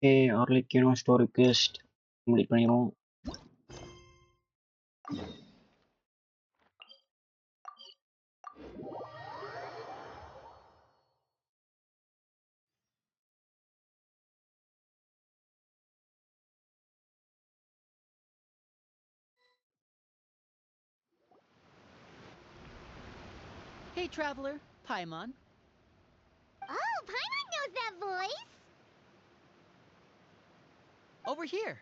Story quest complete பண்ணிடுவோம். Hey, traveler, Paimon. Oh, Paimon knows that voice! Over here.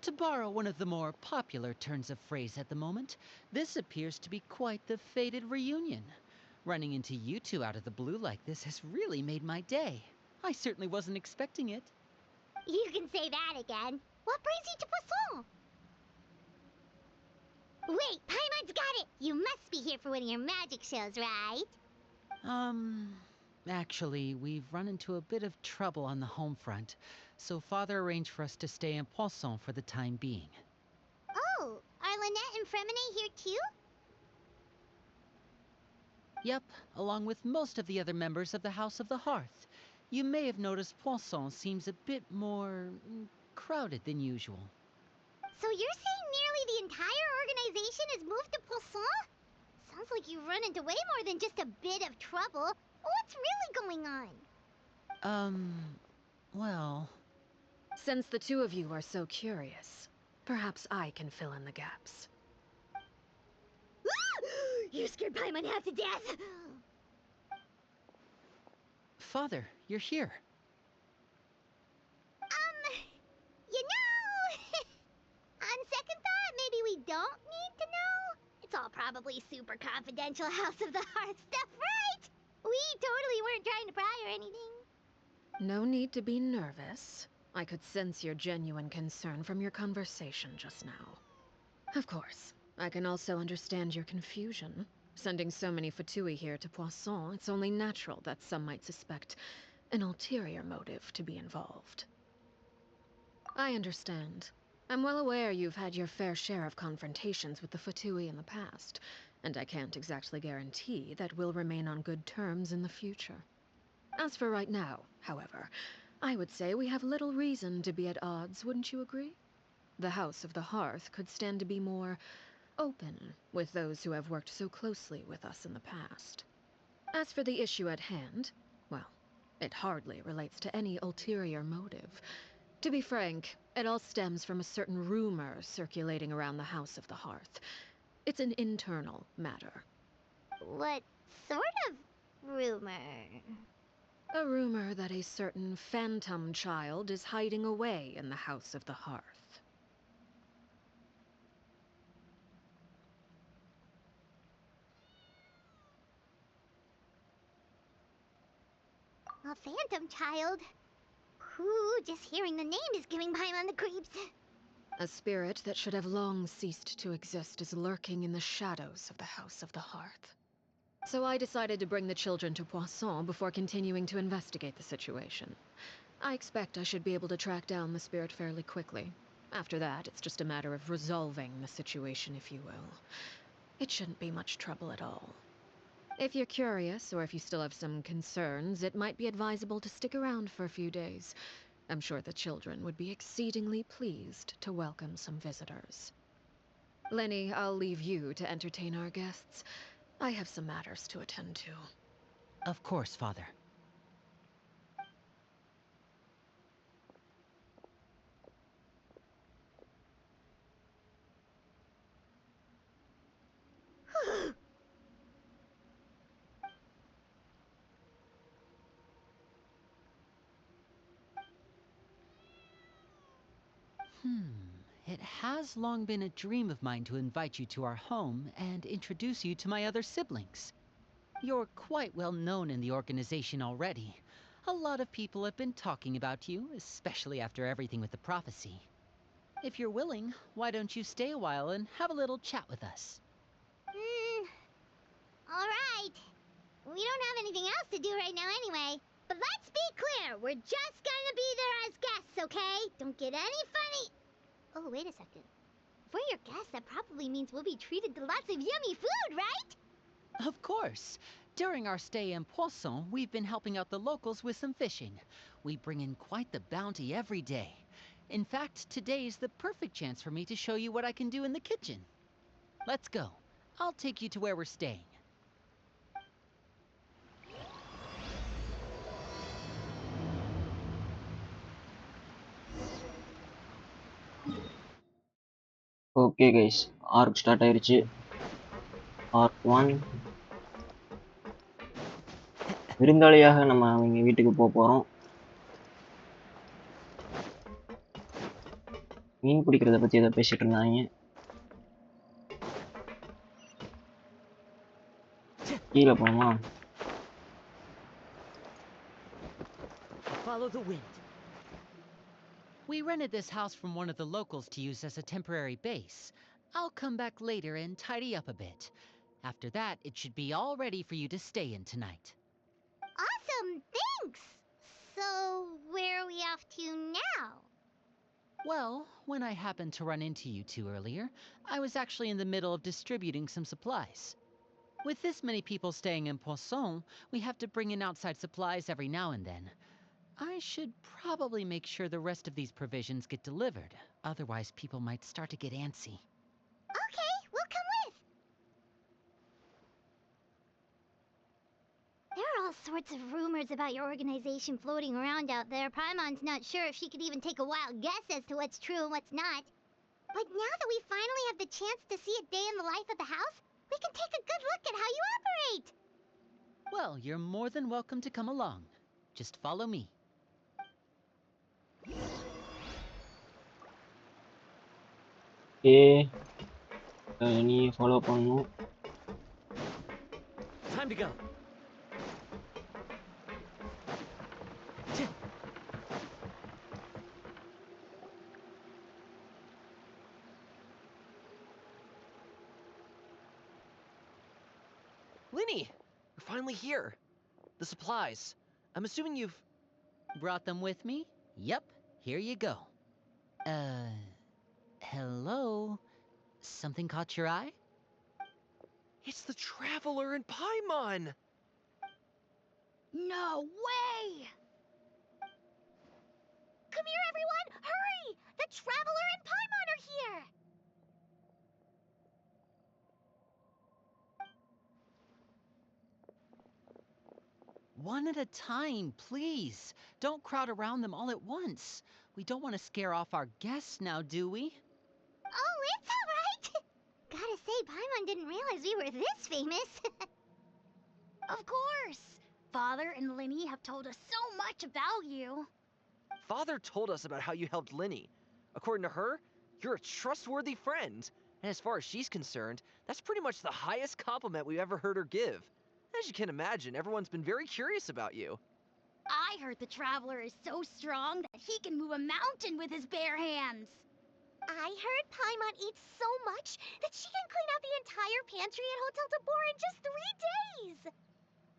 To borrow one of the more popular turns of phrase at the moment, this appears to be quite the fated reunion. Running into you two out of the blue like this has really made my day. I certainly wasn't expecting it. You can say that again. What brings you to Poisson? Wait, Paimon's got it! You must be here for one of your magic shows, right? Actually, we've run into a bit of trouble on the home front, so Father arranged for us to stay in Poisson for the time being. Oh, are Lynette and Fremine here too? Yep, along with most of the other members of the House of the Hearth. You may have noticed Poisson seems a bit more crowded than usual. So you're saying nearly the entire organization has moved to Poisson? Sounds like you've run into way more than just a bit of trouble. What's really going on? Well... Since the two of you are so curious, perhaps I can fill in the gaps. You scared Paimon half to death! Father, you're here. You know... On second thought, maybe we don't need to know? It's all probably super confidential House of the Hearth stuff, right? We totally weren't trying to pry or anything. No need to be nervous. I could sense your genuine concern from your conversation just now. Of course, I can also understand your confusion. Sending so many Fatui here to Poisson, it's only natural that some might suspect an ulterior motive to be involved. I understand. I'm well aware you've had your fair share of confrontations with the Fatui in the past, and I can't exactly guarantee that we'll remain on good terms in the future. As for right now, however, I would say we have little reason to be at odds, wouldn't you agree? The House of the Hearth could stand to be more open with those who have worked so closely with us in the past. As for the issue at hand, well, it hardly relates to any ulterior motive. To be frank, it all stems from a certain rumor circulating around the House of the Hearth. It's an internal matter. What sort of rumor? A rumor that a certain phantom child is hiding away in the House of the Hearth. A phantom child? Ooh, just hearing the name is giving Paimon the creeps. A spirit that should have long ceased to exist is lurking in the shadows of the House of the Hearth. So I decided to bring the children to Poisson before continuing to investigate the situation. I expect I should be able to track down the spirit fairly quickly. After that, it's just a matter of resolving the situation, if you will. It shouldn't be much trouble at all. If you're curious, or if you still have some concerns, it might be advisable to stick around for a few days. I'm sure the children would be exceedingly pleased to welcome some visitors. Lenny, I'll leave you to entertain our guests. I have some matters to attend to. Of course, Father. It has long been a dream of mine to invite you to our home and introduce you to my other siblings. You're quite well known in the organization already. A lot of people have been talking about you, especially after everything with the prophecy. If you're willing, why don't you stay a while and have a little chat with us? Alright. We don't have anything else to do right now anyway. But let's be clear, we're just gonna be there as guests, okay? Don't get any funny... Oh, wait a second. For your guests, that probably means we'll be treated to lots of yummy food, right? Of course. During our stay in 𝙂𝙚𝙣𝙣, we've been helping out the locals with some fishing. We bring in quite the bounty every day. In fact, today's the perfect chance for me to show you what I can do in the kitchen. Let's go. I'll take you to where we're staying. Okay guys, arc start ஆயிருச்சு. Arc 1. விருந்தாளியாக நம்ம அவங்க வீட்டுக்கு போகிறோம். மீன் பிடிக்கிறத பற்றி ஏதோ பேசிகிட்டு இருந்தாங்க. கீழே போகணுமா? Follow the wind. We rented this house from one of the locals to use as a temporary base. I'll come back later and tidy up a bit. After that, it should be all ready for you to stay in tonight. Awesome, thanks! So, where are we off to now? Well, when I happened to run into you two earlier, I was actually in the middle of distributing some supplies. With this many people staying in 𝙂𝙚𝙣𝙣, we have to bring in outside supplies every now and then. I should probably make sure the rest of these provisions get delivered. Otherwise, people might start to get antsy. Okay, we'll come with. There are all sorts of rumors about your organization floating around out there. Paimon's not sure if she could even take a wild guess as to what's true and what's not. But now that we finally have the chance to see a day in the life of the house, we can take a good look at how you operate. Well, you're more than welcome to come along. Just follow me. Okay, நீ follow பண்ணணும். Time to go. Linny, you're finally here. The supplies. I'm assuming you've... Brought them with me? Yep, here you go. Hello? Something caught your eye? It's the Traveler and Paimon! No way! Come here, everyone! Hurry! The Traveler and Paimon are here! One at a time, please. Don't crowd around them all at once. We don't want to scare off our guests now, do we? Oh, it's all right! Gotta say, Paimon didn't realize we were this famous. Of course! Father and Linny have told us so much about you. Father told us about how you helped Linny. According to her, you're a trustworthy friend. And as far as she's concerned, that's pretty much the highest compliment we've ever heard her give. As you can imagine, everyone's been very curious about you. I heard the Traveler is so strong that he can move a mountain with his bare hands. I heard Paimon eats so much that she can clean out the entire pantry at Hotel Tabor in just 3 days.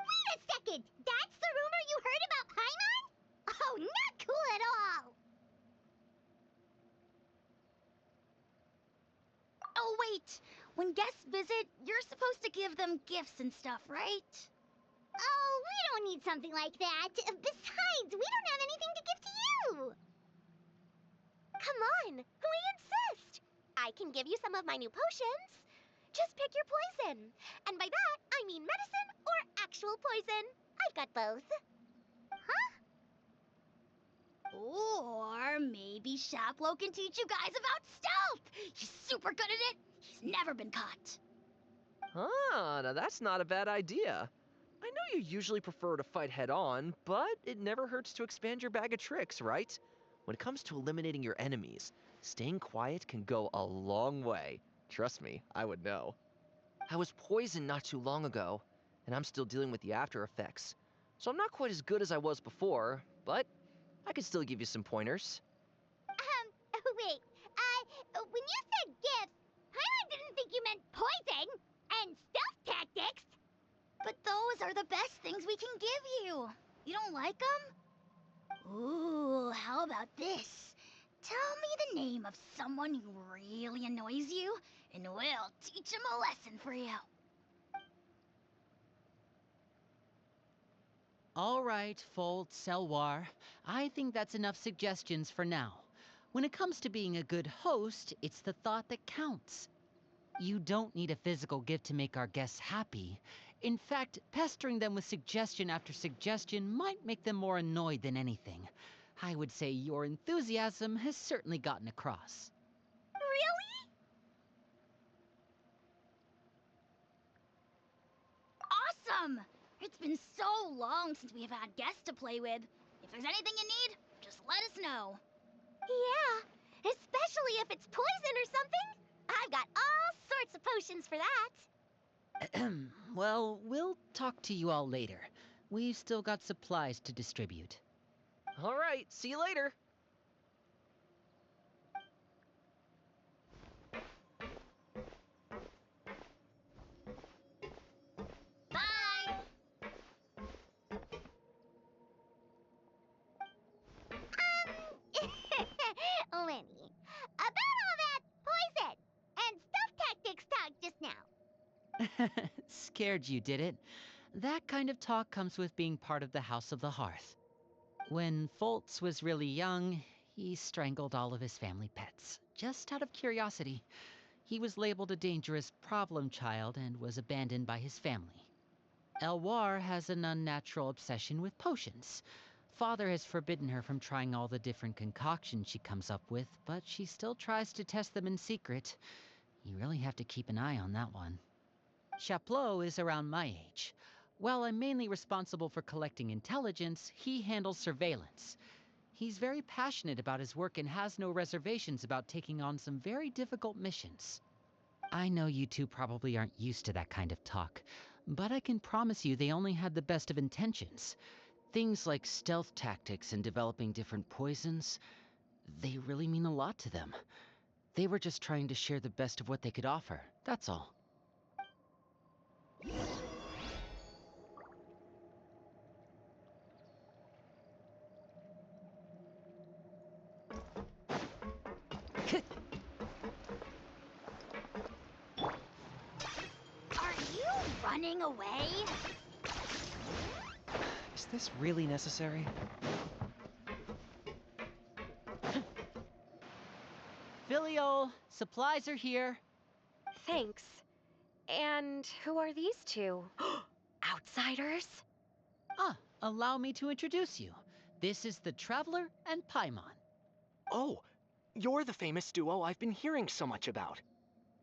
Wait a second! That's the rumor you heard about Paimon? Oh, not cool at all! Oh, wait! When guests visit, you're supposed to give them gifts and stuff, right? Oh, we don't need something like that. Besides, we don't have anything to give to you! Come on, we insist! I can give you some of my new potions. Just pick your poison. And by that, I mean medicine or actual poison. I've got both. Huh? Or maybe Shaplo can teach you guys about stealth! He's super good at it! He's never been caught. Ah, now that's not a bad idea. I know you usually prefer to fight head-on, but it never hurts to expand your bag of tricks, right? When it comes to eliminating your enemies, staying quiet can go a long way. Trust me, I would know. I was poisoned not too long ago, and I'm still dealing with the after effects. So I'm not quite as good as I was before, but I can still give you some pointers. Wait, when you said gifts, Paimon didn't think you meant poison and stealth tactics. But those are the best things we can give you. You don't like them? Ooh, how about this? Tell me the name of someone who really annoys you, and we'll teach him a lesson for you. All right, 𝙂𝙚𝙣𝙨, I think that's enough suggestions for now. When it comes to being a good host, it's the thought that counts. You don't need a physical gift to make our guests happy. In fact, pestering them with suggestion after suggestion might make them more annoyed than anything. I would say your enthusiasm has certainly gotten across. Really? Awesome! It's been so long since we've had guests to play with. If there's anything you need, just let us know. Yeah, especially if it's poison or something. I've got all sorts of potions for that. Well, we'll talk to you all later. We've still got supplies to distribute. All right, see you later. Bye! Lenny, about all that poison and stuff tactics talk just now. Scared you, did it? That kind of talk comes with being part of the House of the Hearth. When 𝙂𝙚 was really young, he strangled all of his family pets, just out of curiosity. He was labeled a dangerous problem child and was abandoned by his family. 𝙂𝙧𝙤𝙤 has an unnatural obsession with potions. Father has forbidden her from trying all the different concoctions she comes up with, but she still tries to test them in secret. You really have to keep an eye on that one. 𝙎𝙩𝙤 is around my age. While I'm mainly responsible for collecting intelligence, he handles surveillance. He's very passionate about his work and has no reservations about taking on some very difficult missions. I know you two probably aren't used to that kind of talk, but I can promise you they only had the best of intentions. Things like stealth tactics and developing different poisons, they really mean a lot to them. They were just trying to share the best of what they could offer, that's all. Are you running away? Is this really necessary? 𝙭𝙀𝙀, supplies are here. Thanks. And who are these two? Outsiders? Allow me to introduce you. This is the Traveler and 𝙂𝙗𝙗. Oh, you're the famous duo I've been hearing so much about.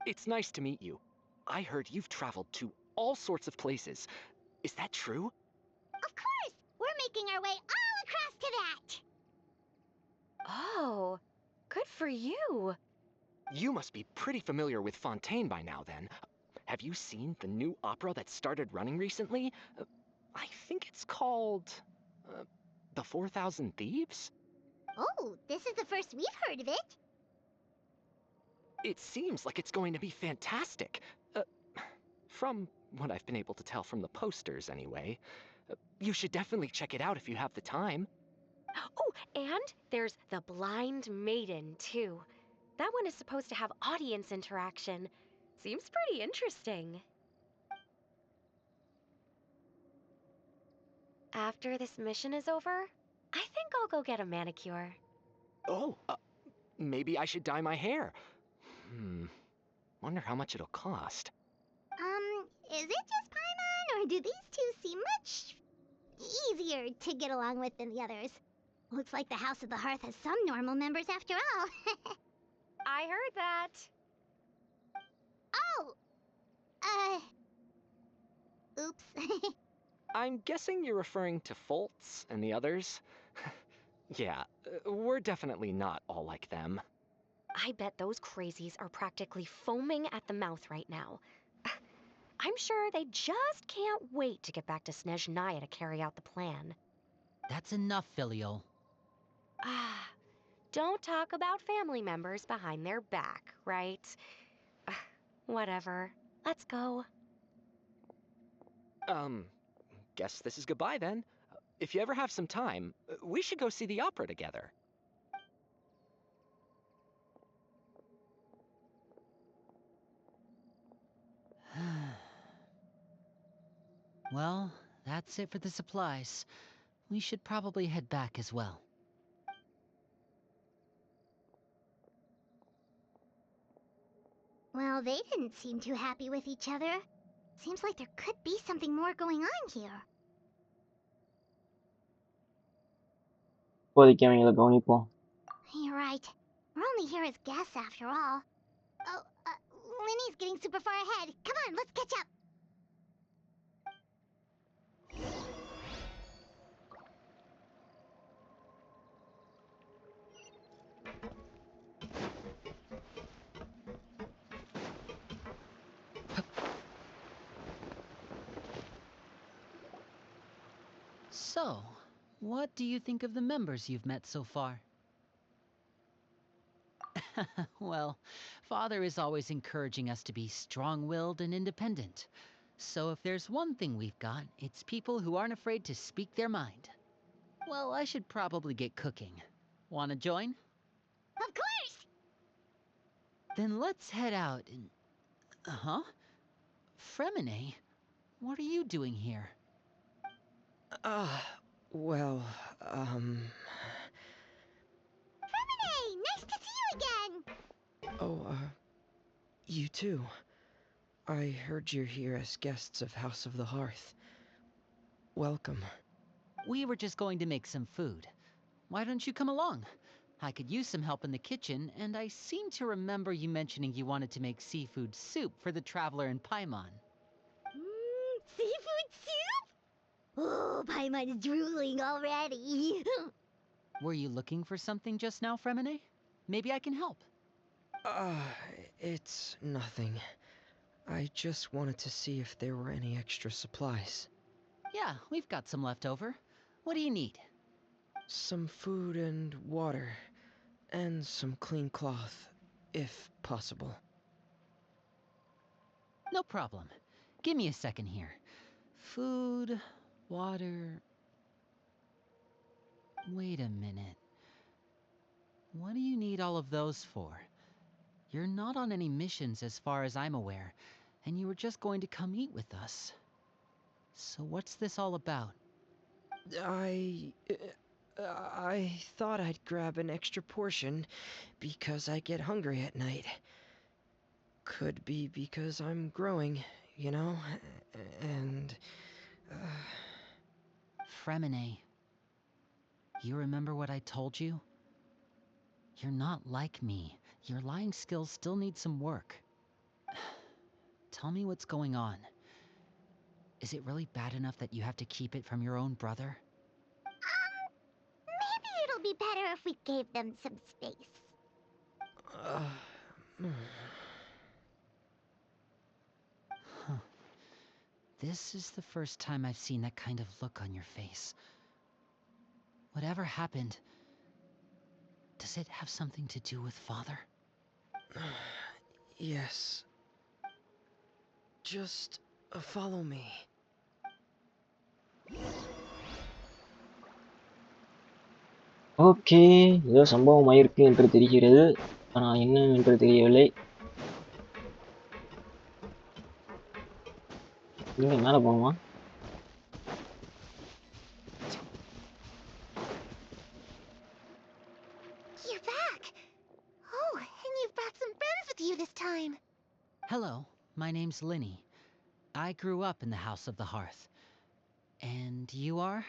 It's nice to meet you. I heard you've traveled to all sorts of places. Is that true? Of course! We're making our way all across to that! Oh, good for you. You must be pretty familiar with Fontaine by now, then. Have you seen the new opera that started running recently? I think it's called... The 4,000 Thieves? Oh, this is the first we've heard of it. It seems like it's going to be fantastic. From what I've been able to tell from the posters, anyway. You should definitely check it out if you have the time. Oh, and there's the Blind Maiden, too. That one is supposed to have audience interaction. Seems pretty interesting. After this mission is over, I think I'll go get a manicure. Oh, maybe I should dye my hair. Wonder how much it'll cost. Is it just Paimon, or do these two seem much easier to get along with than the others? Looks like the House of the Hearth has some normal members after all. I heard that. Oh! Oops. I'm guessing you're referring to 𝙂𝙚 and the others? Yeah, we're definitely not all like them. I bet those crazies are practically foaming at the mouth right now. I'm sure they just can't wait to get back to 𝙎𝙩𝙤𝙤 to carry out the plan. That's enough, 𝙭𝙀𝙀. Don't talk about family members behind their back, right? Whatever. Let's go. Guess this is goodbye then. If you ever have some time, we should go see the opera together. Well, that's it for the supplies. We should probably head back as well. Well, they didn't seem too happy with each other. Seems like there could be something more going on here. இப்போதைக்கு அவங்கள கவனிப்போம். You're right. We're only here as guests after all. Oh, Linny's getting super far ahead. Come on, let's catch up. So, what do you think of the members you've met so far? Well, Father is always encouraging us to be strong-willed and independent. So if there's one thing we've got, it's people who aren't afraid to speak their mind. Well, I should probably get cooking. Wanna join? Of course! Then let's head out and... Huh? Fremine, what are you doing here? Well, Hey, nice to see you again! Oh, you too. I heard you're here as guests of House of the Hearth. Welcome. We were just going to make some food. Why don't you come along? I could use some help in the kitchen, and I seem to remember you mentioning you wanted to make seafood soup for the traveler in Paimon. Seafood soup? Oh, Paimon's drooling already. Were you looking for something just now, Fremine? Maybe I can help. It's nothing. I just wanted to see if there were any extra supplies. Yeah, we've got some left over. What do you need? Some food and water, and some clean cloth, if possible. No problem. Give me a second here. Food, water... Wait a minute. What do you need all of those for? You're not on any missions as far as I'm aware, and you were just going to come eat with us. So what's this all about? I thought I'd grab an extra portion because I get hungry at night. Could be because I'm growing, you know, and... Fremine, you remember what I told you? You're not like me. Your lying skills still need some work. Tell me what's going on. Is it really bad enough that you have to keep it from your own brother? Maybe it'll be better if we gave them some space. Huh. This is the first time I've seen that kind of look on your face. Whatever happened, does it have something to do with Father? Yes. Just follow me. Okay, ஏதோ சம்பவம் ஆயிருக்கு என்று தெரிகிறது. ஆனால் என்ன என்று தெரியவில்லை. இங்கே மேலே போகணுமா? You're back! Oh, and you've brought some friends with you this time. Hello, my name's Linny. I grew up in the House of the Hearth. And you are?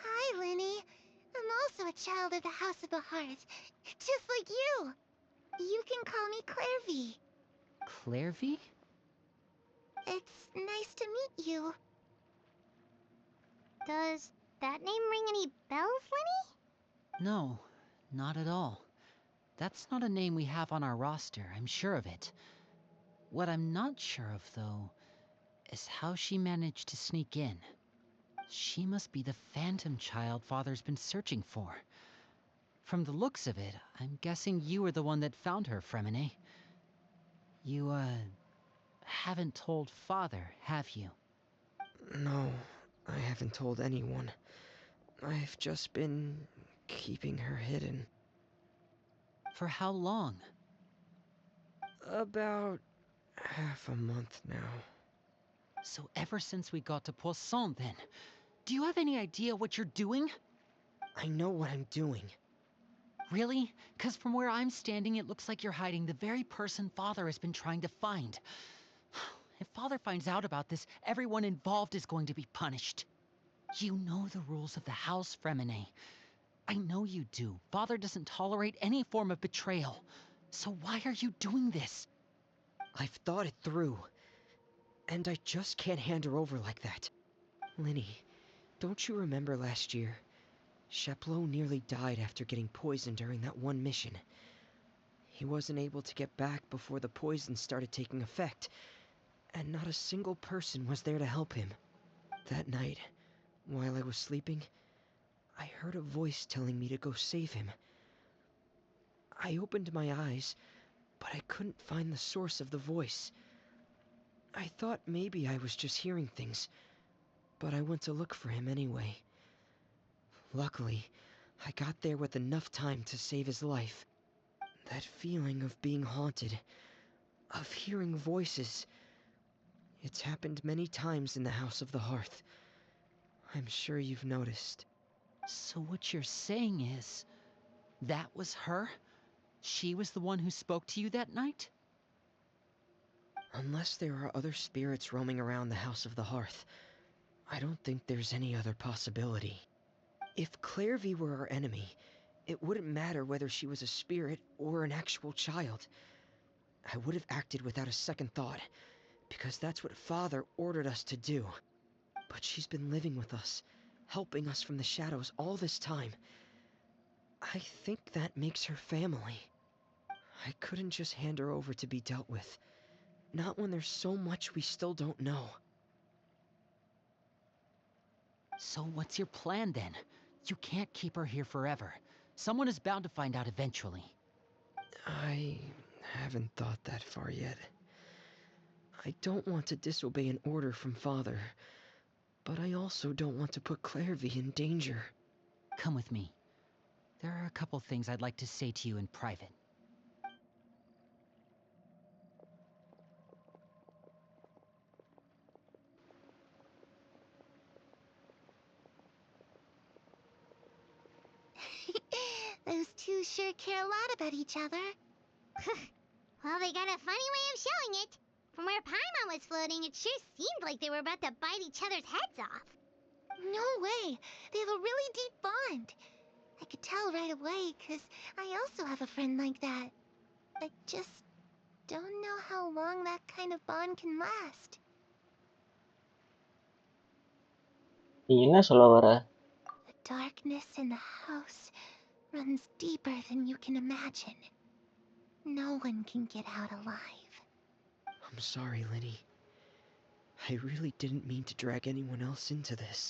Hi, Linny. I'm also a child of the House of the Hearth, just like you. You can call me 𝙭𝙂𝙣. Clairvy? It's nice to meet you. Does that name ring any bells, Linny? No, not at all. That's not a name we have on our roster, I'm sure of it. What I'm not sure of, though, is how she managed to sneak in. She must be the phantom child Father's been searching for. From the looks of it, I'm guessing you were the one that found her, Fremine. You, haven't told Father, have you? No, I haven't told anyone. I've just been keeping her hidden. For how long? About half a month now. So ever since we got to Poisson then, do you have any idea what you're doing? I know what I'm doing. Really? 'Cause from where I'm standing, it looks like you're hiding the very person Father has been trying to find. If Father finds out about this, everyone involved is going to be punished. You know the rules of the house, Fremine. I know you do. Father doesn't tolerate any form of betrayal. So why are you doing this? I've thought it through. And I just can't hand her over like that. Linny, don't you remember last year? 𝙭𝙪 nearly died after getting poisoned during that one mission. He wasn't able to get back before the poison started taking effect, and not a single person was there to help him. That night, while I was sleeping, I heard a voice telling me to go save him. I opened my eyes, but I couldn't find the source of the voice. I thought maybe I was just hearing things, but I went to look for him anyway. Luckily, I got there with enough time to save his life. That feeling of being haunted, of hearing voices, it's happened many times in the House of the Hearth. I'm sure you've noticed. So what you're saying is, that was her? She was the one who spoke to you that night? Unless there are other spirits roaming around the House of the Hearth, I don't think there's any other possibility. If 𝙭𝙤𝙤 were our enemy, it wouldn't matter whether she was a spirit or an actual child. I would have acted without a second thought, because that's what Father ordered us to do. But she's been living with us, helping us from the shadows all this time. I think that makes her family. I couldn't just hand her over to be dealt with. Not when there's so much we still don't know. So what's your plan then? You can't keep her here forever. Someone is bound to find out eventually. I haven't thought that far yet. I don't want to disobey an order from Father, but I also don't want to put 𝙭𝙤𝙤 in danger. Come with me. There are a couple things I'd like to say to you in private. Those two sure care a lot about each other. Well, they got a funny way of showing it. From where Paimon was floating, it sure seemed like they were about to bite each other's heads off. No way! They have a really deep bond. I could tell right away, 'cause I also have a friend like that. I just don't know how long that kind of bond can last. நீ என்ன சொல்ல வர? The darkness in the house runs deeper than you can imagine. No one can get out alive. I'm sorry, Linny. I really didn't mean to drag anyone else into this.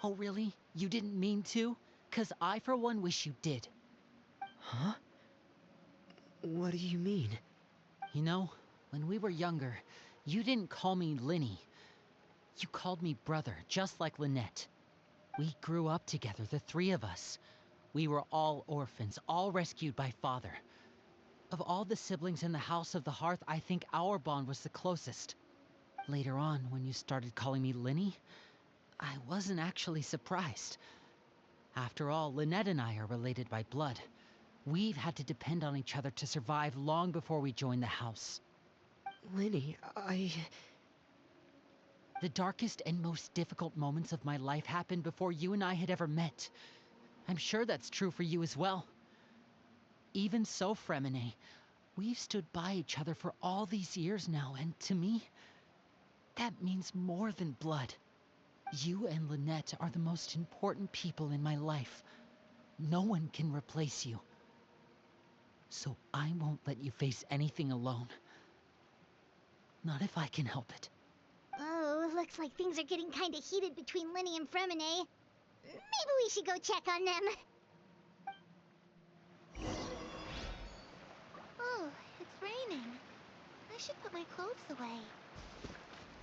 Oh really? You didn't mean to? 'Cause I for one wish you did. Huh? What do you mean? You know, when we were younger, you didn't call me Linny. You called me brother, just like Lynette. We grew up together, the three of us. We were all orphans, all rescued by Father. Of all the siblings in the House of the Hearth, I think our bond was the closest. Later on, when you started calling me Linny, I wasn't actually surprised. After all, Lynette and I are related by blood. We've had to depend on each other to survive long before we joined the house. Linny, The darkest and most difficult moments of my life happened before you and I had ever met. I'm sure that's true for you as well. Even so, Fremine, we've stood by each other for all these years now, and to me, that means more than blood. You and Lynette are the most important people in my life. No one can replace you. So I won't let you face anything alone. Not if I can help it. Oh, looks like things are getting kinda heated between Linny and Fremine. Maybe we should go check on them. Oh, it's raining. I should put my clothes away.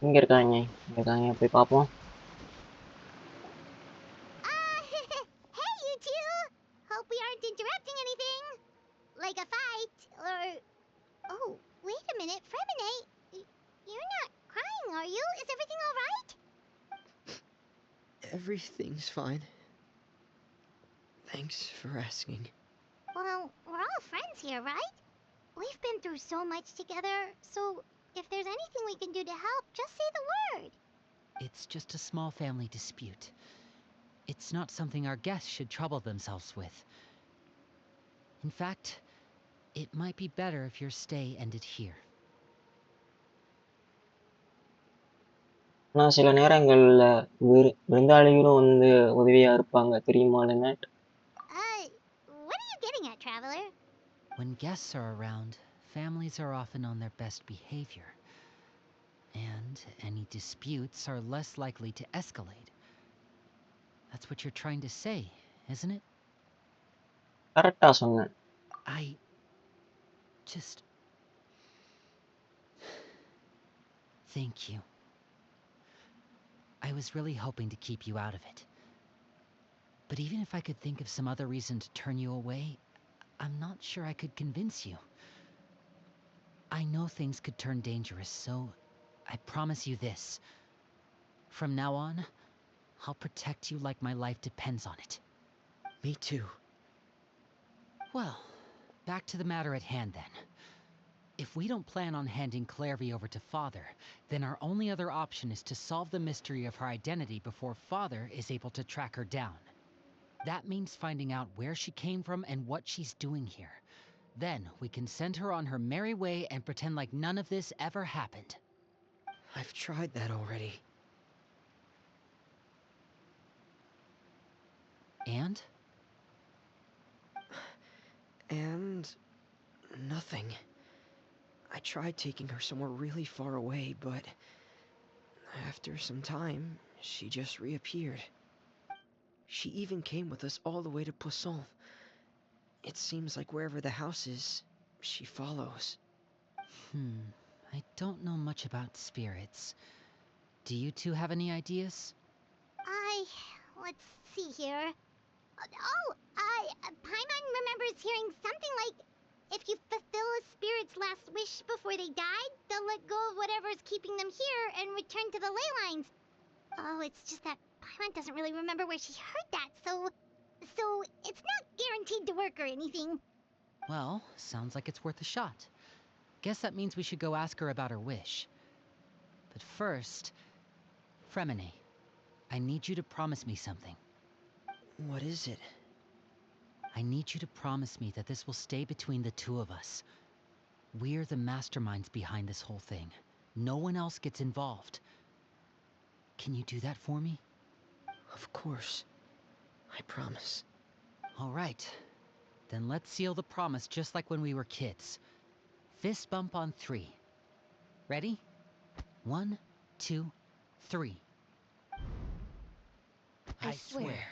இங்க இருக்காங்க. போய் பார்ப்போம். Hey, you two! Hope we aren't interrupting anything. Like a fight, or... Oh, wait a minute, Fremine. Everything's fine. Thanks for asking. Well, we're all friends here, right? We've been through so much together, so if there's anything we can do to help, just say the word. It's just a small family dispute. It's not something our guests should trouble themselves with. In fact, it might be better if your stay ended here. ஆனா சில நேரங்கள்ல விருந்தாளிகளும் வந்து உதவியா இருப்பாங்க தெரியுமா Lynette? What are you getting at, Traveler? When guests are around, families are often on their best behavior. And any disputes are less likely to escalate. That's what you're trying to say, isn't it? கரெக்டா சொன்னேன். I just... Thank you. I was really hoping to keep you out of it. But even if I could think of some other reason to turn you away, I'm not sure I could convince you. I know things could turn dangerous, so I promise you this. From now on, I'll protect you like my life depends on it. Me too. Well, back to the matter at hand then. If we don't plan on handing Clairvy over to Father, then our only other option is to solve the mystery of her identity before Father is able to track her down. That means finding out where she came from and what she's doing here. Then we can send her on her merry way and pretend like none of this ever happened. I've tried that already. And? And... nothing. I tried taking her somewhere really far away, but... after some time, she just reappeared. She even came with us all the way to Poisson. It seems like wherever the house is, she follows. I don't know much about spirits. Do you two have any ideas? Let's see here. Paimon remembers hearing something like, if you fulfill a spirit's last wish before they died, they'll let go of whatever's keeping them here and return to the ley lines. Oh, it's just that Paimon doesn't really remember where she heard that, so it's not guaranteed to work or anything. Well, sounds like it's worth a shot. Guess that means we should go ask her about her wish. But first, Fremine, I need you to promise me something. What is it? I need you to promise me that this will stay between the two of us. We're the masterminds behind this whole thing. No one else gets involved. Can you do that for me? Of course. I promise. All right. Then let's seal the promise just like when we were kids. Fist bump on 3. Ready? 1, 2, 3. I swear.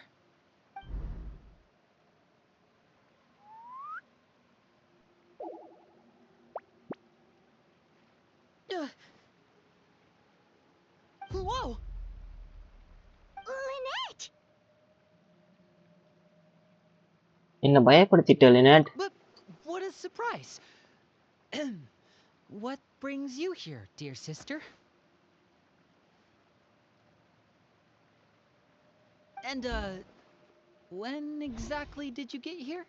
Whoa! Lynette! என்ன பயப்படுத்திட்ட Lynette? But what a surprise! What brings you here, dear sister? And, when exactly did you get here?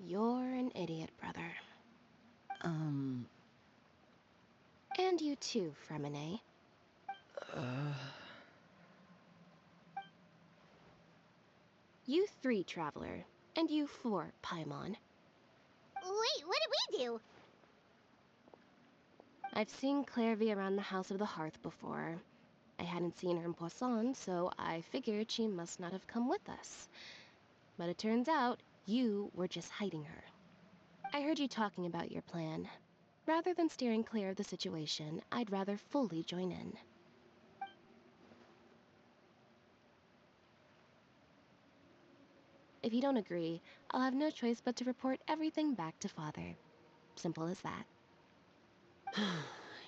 You're an idiot, brother. And you too, Fremine. You 3, Traveler. And you 4, Paimon. Wait, what did we do? I've seen Clairvy around the House of the Hearth before. I hadn't seen her in Poisson, so I figured she must not have come with us. But it turns out, you were just hiding her. I heard you talking about your plan. Rather than steering clear of the situation, I'd rather fully join in. If you don't agree, I'll have no choice but to report everything back to Father. Simple as that.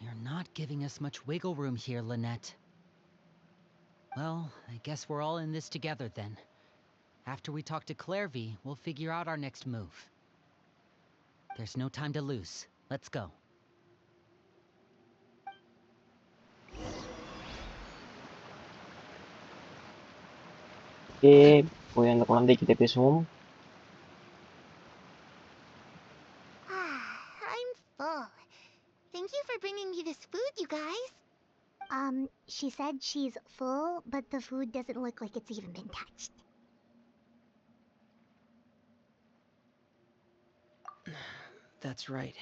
You're not giving us much wiggle room here, Lynette. Well, I guess we're all in this together then. After we talk to Clairvy, we'll figure out our next move. There's no time to lose. Let's go. Okay, போய் அந்த குழந்தைகிட்ட பேசுவோம். I'm full. Thank you for bringing me this food, you guys. She said she's full, but the food doesn't look like it's even been touched. That's right.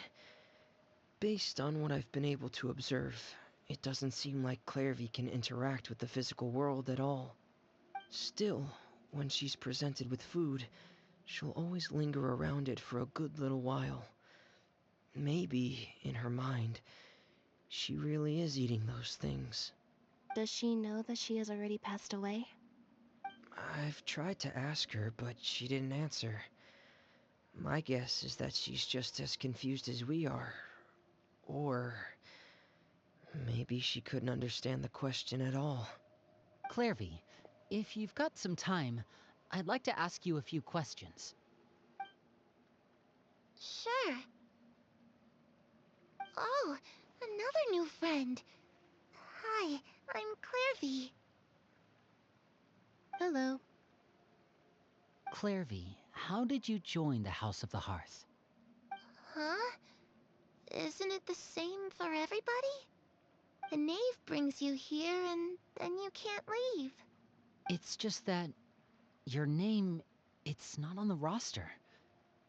Based on what I've been able to observe, it doesn't seem like 𝙭𝙤𝙤 can interact with the physical world at all. Still, when she's presented with food, she'll always linger around it for a good little while. Maybe, in her mind, she really is eating those things. Does she know that she has already passed away? I've tried to ask her, but she didn't answer. My guess is that she's just as confused as we are. Or maybe she couldn't understand the question at all. 𝙭𝙤𝙤, if you've got some time, I'd like to ask you a few questions. Sure. Oh, another new friend. Hi, I'm 𝙭𝙤𝙤. Hello. 𝙭𝙤𝙤, how did you join the House of the Hearth? Huh? Isn't it the same for everybody? The knave brings you here and then you can't leave. It's just that your name, it's not on the roster.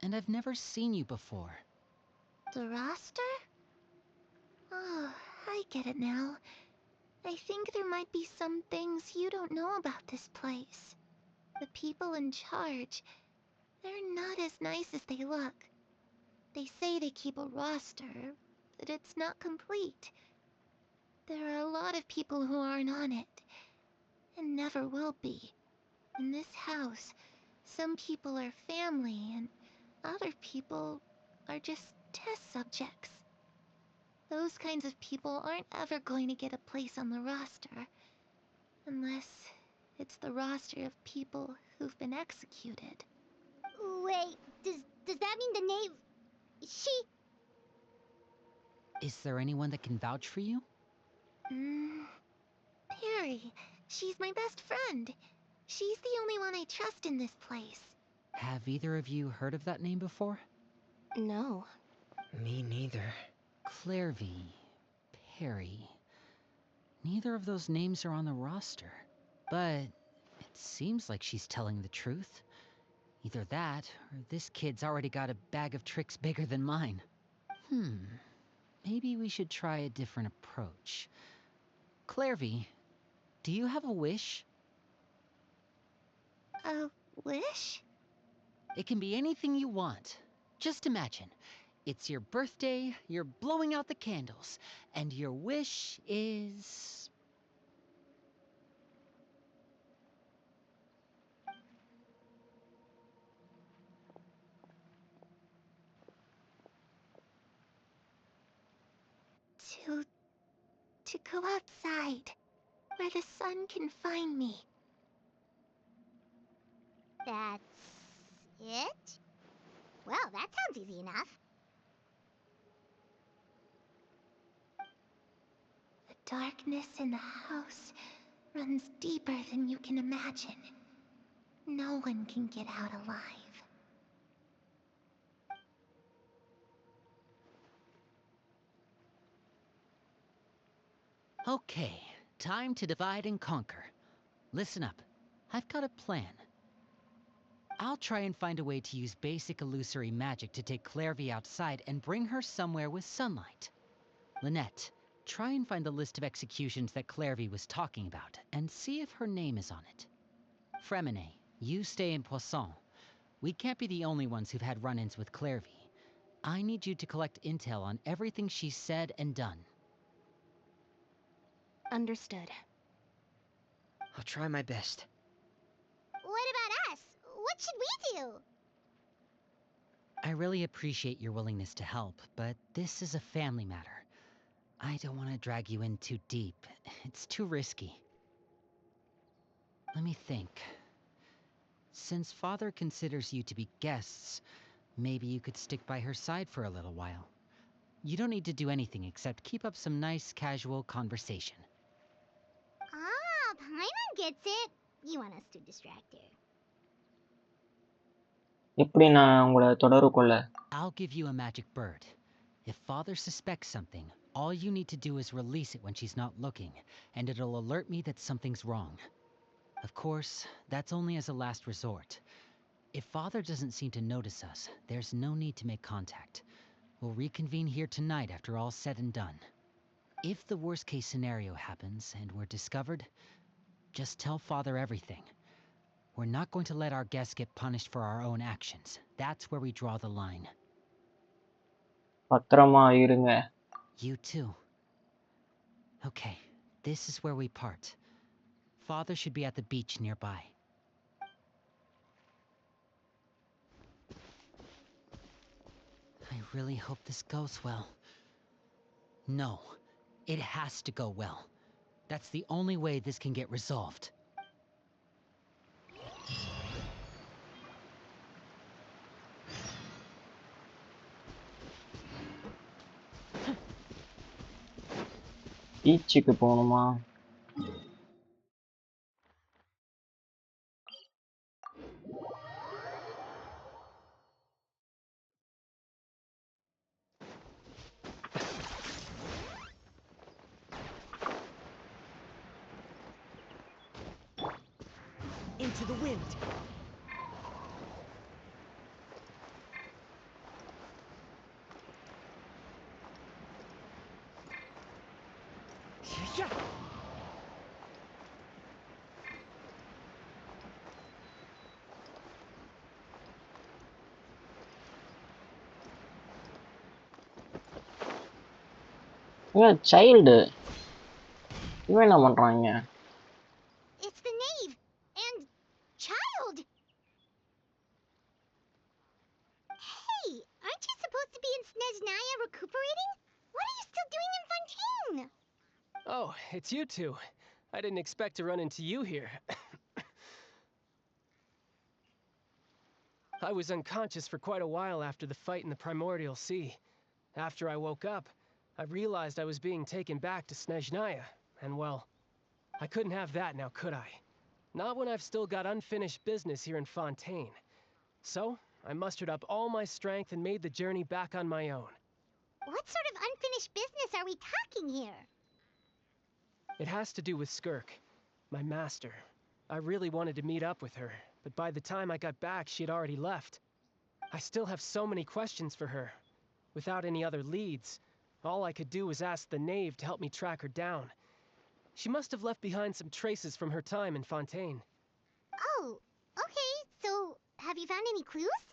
And I've never seen you before. The roster? Oh, I get it now. I think there might be some things you don't know about this place. The people in charge, they're not as nice as they look. They say they keep a roster, but it's not complete. There are a lot of people who aren't on it, and never will be. In this house, some people are family, and other people are just test subjects. Those kinds of people aren't ever going to get a place on the roster, unless it's the roster of people who've been executed. Wait, does that mean the knave... She... Is there anyone that can vouch for you? Perry. She's my best friend. She's the only one I trust in this place. Have either of you heard of that name before? No. Me neither. 𝙭𝙤𝙤, Perry. Neither of those names are on the roster. But it seems like she's telling the truth. Either that, or this kid's already got a bag of tricks bigger than mine. Maybe we should try a different approach. 𝙭𝙤𝙤, do you have a wish? A wish? It can be anything you want. Just imagine. It's your birthday, you're blowing out the candles, and your wish is... To go outside, where the sun can find me. That's... it? Well, that sounds easy enough. The darkness in the house runs deeper than you can imagine. No one can get out alive. Okay, time to divide and conquer. Listen up, I've got a plan. I'll try and find a way to use basic illusory magic to take 𝙭𝙤𝙤 outside and bring her somewhere with sunlight. Lynette, try and find the list of executions that 𝙭𝙤𝙤 was talking about, and see if her name is on it. Freminet, you stay in Poisson. We can't be the only ones who've had run-ins with 𝙭𝙤𝙤. I need you to collect intel on everything she's said and done. Understood. I'll try my best. What about us? What should we do? I really appreciate your willingness to help, but this is a family matter. I don't want to drag you in too deep. It's too risky. Let me think. Since Father considers you to be guests, Maybe you could stick by her side for a little while. You don't need to do anything except keep up some nice, casual conversation. Ah, Paimon gets it. You want us to distract her. எப்படி நான் உங்களை தொடர்பு கொள்ள? I'll give you a magic bird. If Father suspects something, all you need to do is release it when she's not looking, and it'll alert me that something's wrong. Of course, that's only as a last resort. If Father doesn't seem to notice us, there's no need to make contact. We'll reconvene here tonight after all's said and done. If the worst case scenario happens and we're discovered, just tell Father everything. We're not going to let our guests get punished for our own actions. That's where we draw the line. பத்திரமா இருங்க. You too. Okay, this is where we part. Father should be at the beach nearby. I really hope this goes well. No, it has to go well. That's the only way this can get resolved. பீச்சுக்கு போகணுமா? Into the wind! Yeah. இவன் child. இவன் என்ன பண்றாங்க? It's the knave and child. Hey, aren't you supposed to be in 𝙭𝙤 recuperating? What are you still doing in Fontaine? Oh, it's you two. I didn't expect to run into you here. I was unconscious for quite a while after the fight in the Primordial Sea. After I woke up, I realized I was being taken back to 𝙭𝙤, and well, I couldn't have that now, could I? Not when I've still got unfinished business here in Fontaine. So, I mustered up all my strength and made the journey back on my own. What sort of unfinished business are we talking here? It has to do with 𝙬𝙤, my master. I really wanted to meet up with her, but by the time I got back, she had already left. I still have so many questions for her. Without any other leads, all I could do was ask the knave to help me track her down. She must have left behind some traces from her time in Fontaine. Oh, okay, so have you found any clues?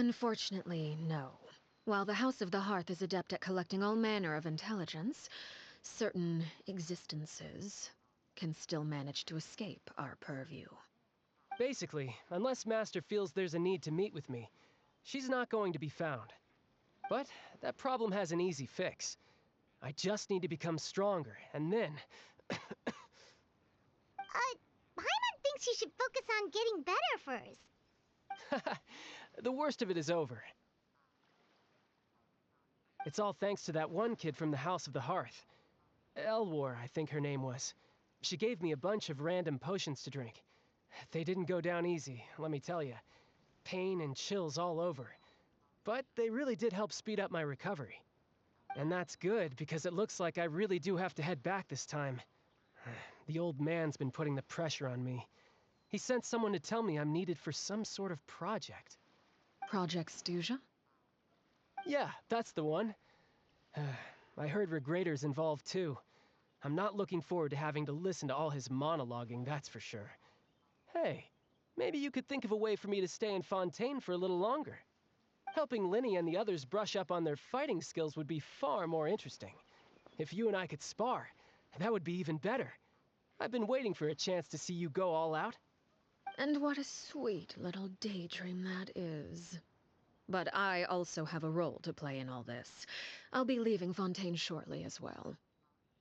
Unfortunately, no. While the House of the Hearth is adept at collecting all manner of intelligence, certain existences can still manage to escape our purview. Basically, unless Master feels there's a need to meet with me, she's not going to be found. But that problem has an easy fix. I just need to become stronger, and then... Paimon thinks you should focus on getting better first. The worst of it is over. It's all thanks to that one kid from the House of the Hearth. 𝙭𝙤𝙤, I think her name was. She gave me a bunch of random potions to drink. They didn't go down easy, let me tell you. Pain and chills all over. But they really did help speed up my recovery. And that's good, because it looks like I really do have to head back this time. The old man's been putting the pressure on me. He sent someone to tell me I'm needed for some sort of project. Project 𝙬𝙤? Yeah, that's the one. I heard Regretter's involved too. I'm not looking forward to having to listen to all his monologuing, that's for sure. Hey, maybe you could think of a way for me to stay in Fontaine for a little longer. Helping Lyney and the others brush up on their fighting skills would be far more interesting. If you and I could spar, that would be even better. I've been waiting for a chance to see you go all out. And what a sweet little daydream that is. But I also have a role to play in all this. I'll be leaving Fontaine shortly as well.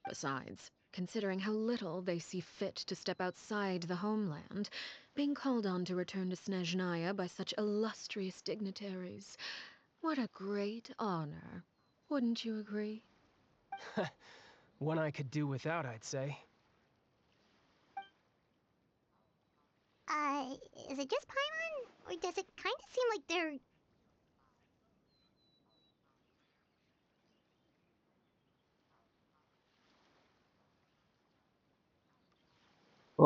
Besides, considering how little they see fit to step outside the homeland, being called on to return to Snezhnaya by such illustrious dignitaries. What a great honor. Wouldn't you agree? One I could do without, I'd say. Is it just Paimon? Or does it kind of seem like they're...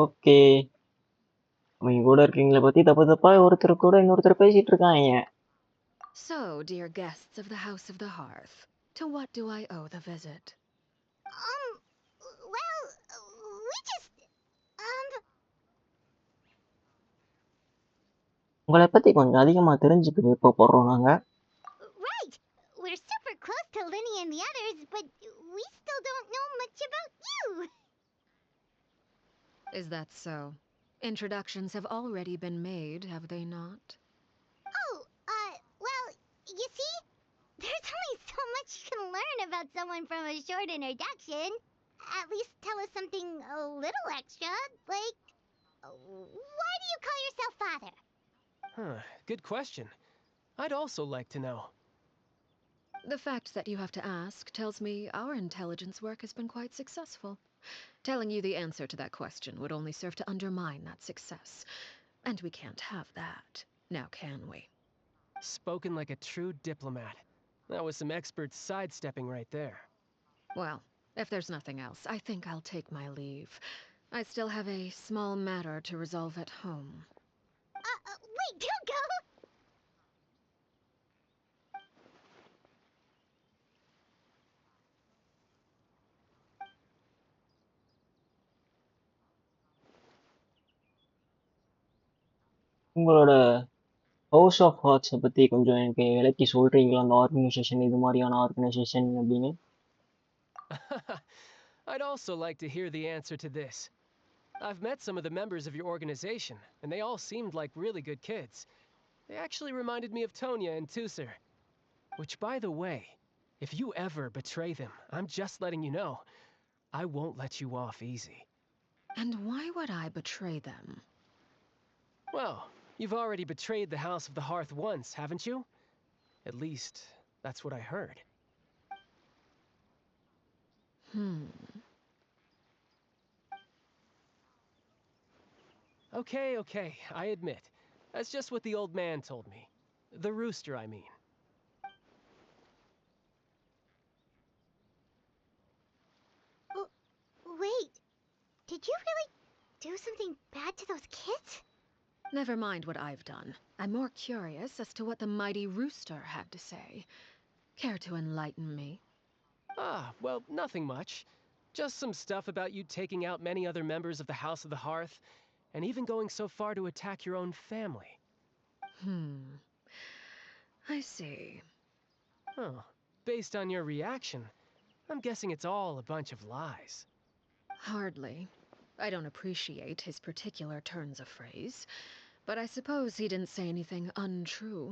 okay. அவங்க கூட இருக்கீங்கள பத்தி தப்பு தப்பா ஒருத்தர் கூட இன்னொருத்தர் பேசிட்டு இருக்காங்க. So, dear guests of the House of the Hearth, to what do I owe the visit? Well, we just... உங்களை பத்தி கொஞ்சம் அதிகமா தெரிஞ்சுக்க விருப்பப்படுறோம் நாங்க. Right! We're super close to Linny and the others, but we still don't know much about you! Is that so? Introductions have already been made, have they not? Oh, well, you see, there's only so much you can learn about someone from a short introduction. At least tell us something a little extra, like, why do you call yourself father? Huh, good question. I'd also like to know. The fact that you have to ask tells me our intelligence work has been quite successful. Telling you the answer to that question would only serve to undermine that success. And we can't have that, now can we? Spoken like a true diplomat. That was some expert sidestepping right there. Well, if there's nothing else, I think I'll take my leave. I still have a small matter to resolve at home. Wait, don't go! உங்களோட house of ஹார்ட்ஸை பத்தி கொஞ்சம் எனக்கு விளக்கி சொல்றீங்களா? அந்த organisation இது மாதிரியான organisation அப்படின்னு. I'd also like to hear the answer to this. I've met some of the members of your organization, and they all seemed like really good kids. They actually reminded me of Tonya and 𝙬𝙬. Which, by the way, if you ever betray them, I'm just letting you know, I won't let you off easy. And why would I betray them? Well, you've already betrayed the House of the Hearth once, haven't you? At least, that's what I heard. Okay, I admit. That's just what the old man told me. The rooster, I mean. Wait, did you really do something bad to those kids? Never mind what I've done. I'm more curious as to what the mighty rooster had to say. Care to enlighten me? Well, nothing much. Just some stuff about you taking out many other members of the House of the Hearth, and even going so far to attack your own family. I see. Oh, based on your reaction, I'm guessing it's all a bunch of lies. Hardly. I don't appreciate his particular turns of phrase, but I suppose he didn't say anything untrue.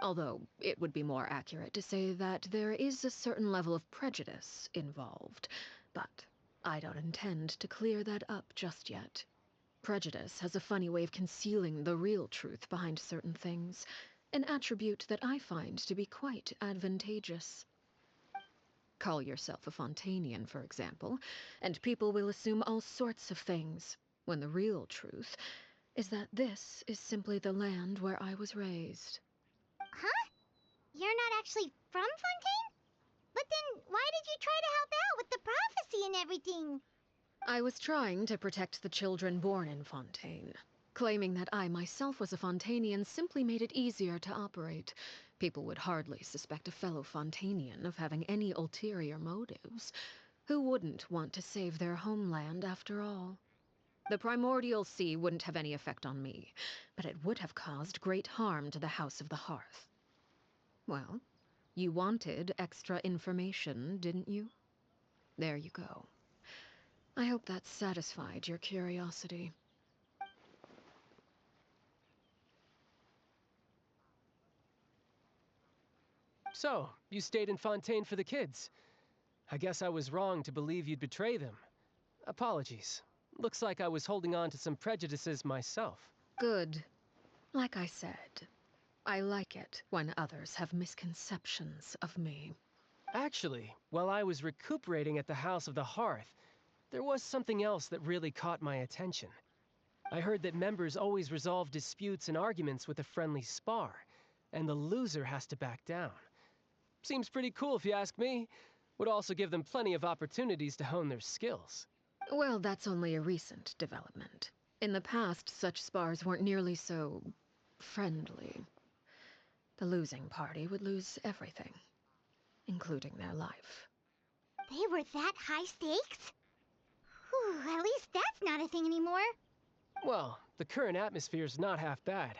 Although, it would be more accurate to say that there is a certain level of prejudice involved, but I don't intend to clear that up just yet. Prejudice has a funny way of concealing the real truth behind certain things, an attribute that I find to be quite advantageous. Call yourself a Fontainian, for example, and people will assume all sorts of things, when the real truth is that this is simply the land where I was raised. Huh? You're not actually from Fontaine? But then, why did you try to help out with the prophecy and everything? I was trying to protect the children born in Fontaine. Claiming that I myself was a Fontainian simply made it easier to operate. People would hardly suspect a fellow Fontainian of having any ulterior motives. Who wouldn't want to save their homeland, after all? The primordial sea wouldn't have any effect on me, but it would have caused great harm to the House of the Hearth. Well, you wanted extra information, didn't you? There you go. I hope that satisfied your curiosity. So, you stayed in Fontaine for the kids. I guess I was wrong to believe you'd betray them. Apologies. Looks like I was holding on to some prejudices myself. Good. Like I said, I like it when others have misconceptions of me. Actually, while I was recuperating at the House of the Hearth, there was something else that really caught my attention. I heard that members always resolve disputes and arguments with a friendly spar, and the loser has to back down. Seems pretty cool if you ask me. Would also give them plenty of opportunities to hone their skills. Well, that's only a recent development. In the past, such spars weren't nearly so friendly. The losing party would lose everything, including their life. They were that high stakes? Whew, at least that's not a thing anymore. Well, the current atmosphere's not half bad.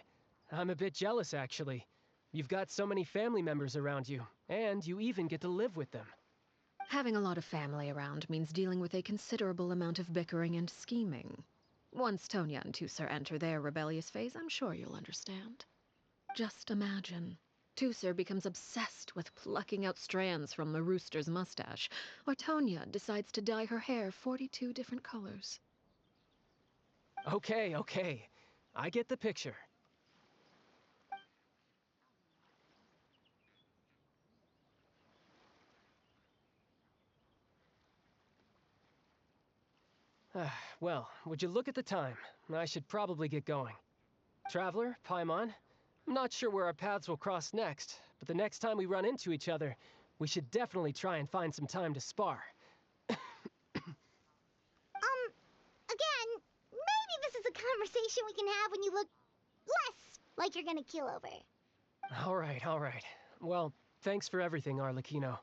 I'm a bit jealous, actually. You've got so many family members around you, and you even get to live with them. Having a lot of family around means dealing with a considerable amount of bickering and scheming. Once Tonya and 𝙬𝙬 enter their rebellious phase, I'm sure you'll understand. Just imagine. 𝙬𝙬 becomes obsessed with plucking out strands from the rooster's mustache, or Tonya decides to dye her hair 42 different colors. Okay. I get the picture. Well, would you look at the time? I should probably get going. Traveler, Paimon, I'm not sure where our paths will cross next, but the next time we run into each other, we should definitely try and find some time to spar. Again, maybe this is a conversation we can have when you look less like you're gonna keel over. All right. Well, thanks for everything, Arlecchino.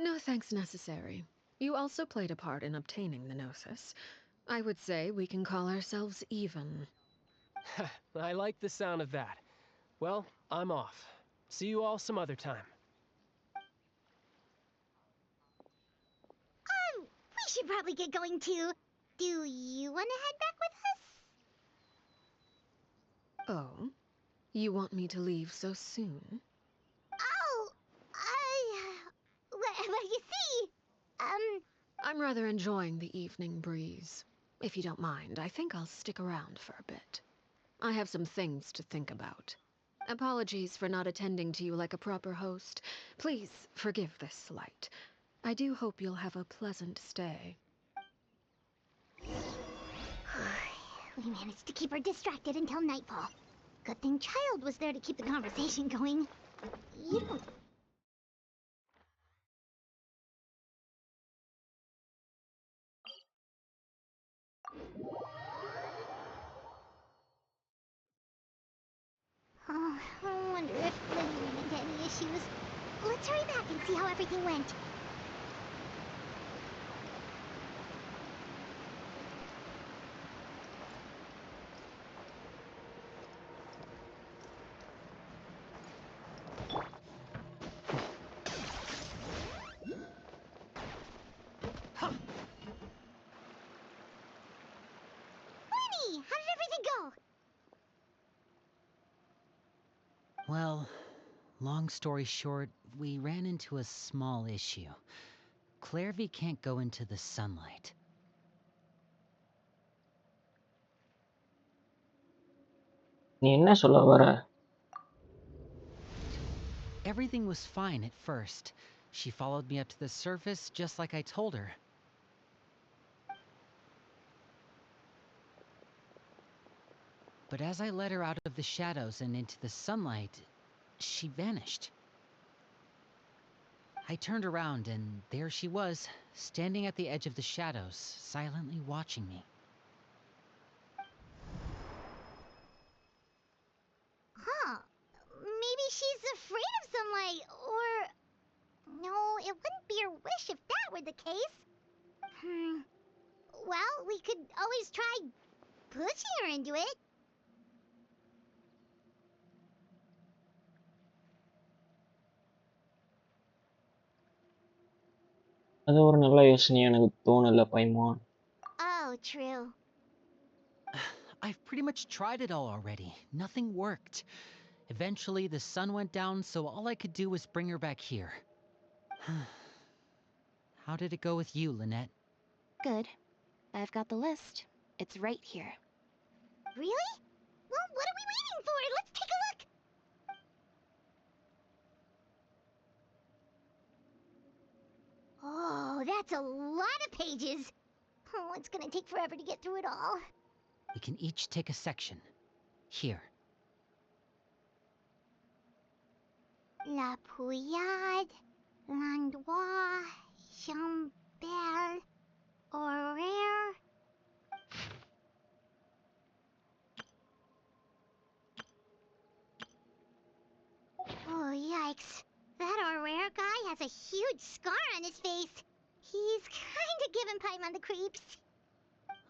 No thanks necessary. You also played a part in obtaining the Gnosis. I would say we can call ourselves even. I like the sound of that. Well, I'm off. See you all some other time. We should probably get going too. Do you want to head back with us? Oh? You want me to leave so soon? Oh, well, you see, I'm rather enjoying the evening breeze. If you don't mind, I think I'll stick around for a bit. I have some things to think about. Apologies for not attending to you like a proper host. Please forgive this slight. I do hope you'll have a pleasant stay. we managed to keep her distracted until nightfall. Good thing Child was there to keep the conversation going. You don't... Oh, I wonder if Lily ran into any issues. Let's hurry back and see how everything went. Lenny, how did everything go? Well, long story short, we ran into a small issue. 𝙬𝙤 can't go into the sunlight. நீ என்ன சொல்ல வர? Everything was fine at first. She followed me up to the surface just like I told her. But as I led her out of the shadows and into the sunlight, she vanished. I turned around and there she was, standing at the edge of the shadows, silently watching me. Huh. Maybe she's afraid of sunlight, or... No, it wouldn't be her wish if that were the case. Well, we could always try pushing her into it. அது ஒரு நல்ல யோசனையா எனக்கு தோணல பைமான். Oh, true. I've pretty much tried it all already. Nothing worked. Eventually, the sun went down, so all I could do was bring her back here. How did it go with you, Lynette? Good. I've got the list. It's right here. Really? Well, what are we waiting for? Let's take a look! Oh, that's a lot of pages. Oh, it's gonna take forever to get through it all. We can each take a section. Here. La 𝙭𝙗𝙖𝙗, l'endroit, chambel, horaire. Oh, yikes. That Aurore guy has a huge scar on his face. He's kinda giving Paimon the creeps.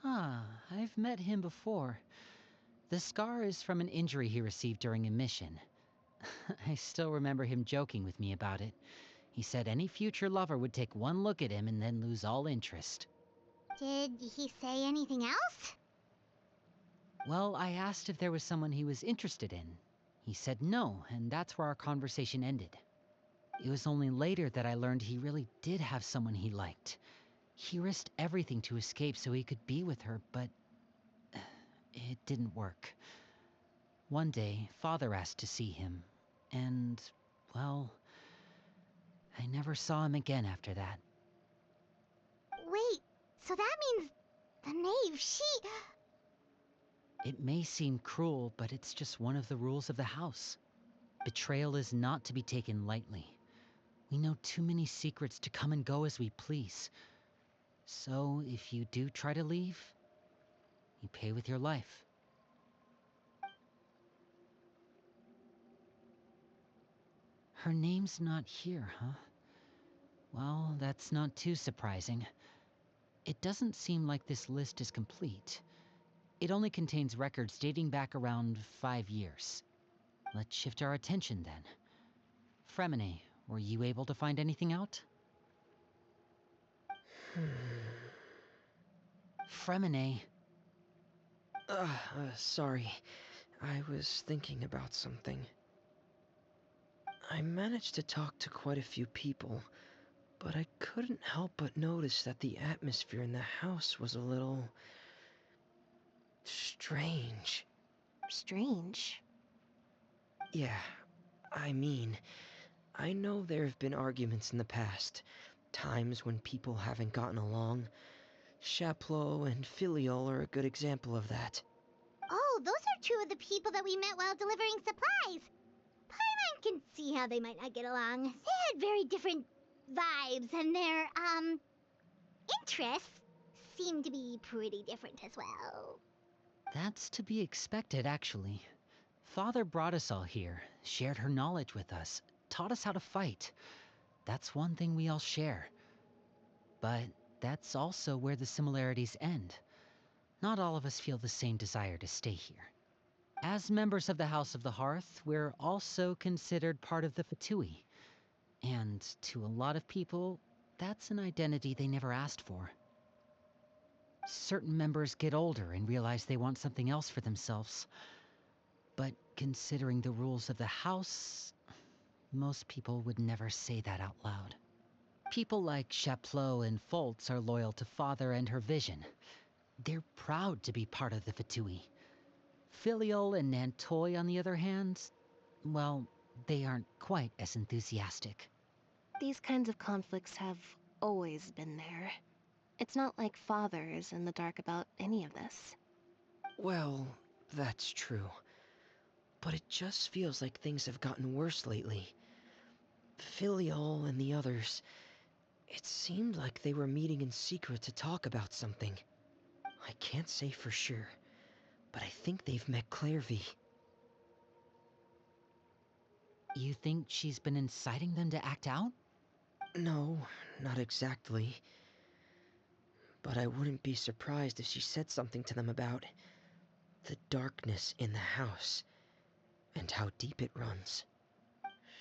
Ah, I've met him before. The scar is from an injury he received during a mission. I still remember him joking with me about it. He said any future lover would take one look at him and then lose all interest. Did he say anything else? Well, I asked if there was someone he was interested in. He said no, and that's where our conversation ended. It was only later that I learned he really did have someone he liked. He risked everything to escape so he could be with her, but it didn't work. One day, Father asked to see him, and, well, I never saw him again after that. Wait, so that means the knave, she... It may seem cruel, but it's just one of the rules of the house. Betrayal is not to be taken lightly. We know too many secrets to come and go as we please. So, if you do try to leave, you pay with your life. Her name's not here, huh? Well, that's not too surprising. It doesn't seem like this list is complete. It only contains records dating back around 5 years. Let's shift our attention then. Fremine, were you able to find anything out? Fremine. Sorry. I was thinking about something. I managed to talk to quite a few people, but I couldn't help but notice that the atmosphere in the house was a little... strange. Strange. Yeah, I mean, I know there have been arguments in the past, times when people haven't gotten along. 𝙭𝙪 and 𝙭𝙧𝙀 are a good example of that. Oh, those are two of the people that we met while delivering supplies. Paimon can see how they might not get along. They had very different vibes, and their, interests seem to be pretty different as well. That's to be expected, actually. Father brought us all here, shared her knowledge with us, taught us how to fight. That's one thing we all share. But that's also where the similarities end. Not all of us feel the same desire to stay here. As members of the House of the Hearth, we're also considered part of the Fatui. And to a lot of people, that's an identity they never asked for. Certain members get older and realize they want something else for themselves. But considering the rules of the house, most people would never say that out loud. People like 𝙭𝙪 and 𝙭𝙀 are loyal to Father and her vision. They're proud to be part of the Fatui. 𝙭𝙧𝙀 and 𝑛antoy, on the other hand, well, they aren't quite as enthusiastic. These kinds of conflicts have always been there. It's not like Father is in the dark about any of this. Well, that's true. But it just feels like things have gotten worse lately. 𝙭𝙧𝙀 and the others, it seemed like they were meeting in secret to talk about something. I can't say for sure, but I think they've met Clairvy. You think she's been inciting them to act out? No, not exactly. But I wouldn't be surprised if she said something to them about the darkness in the house and how deep it runs.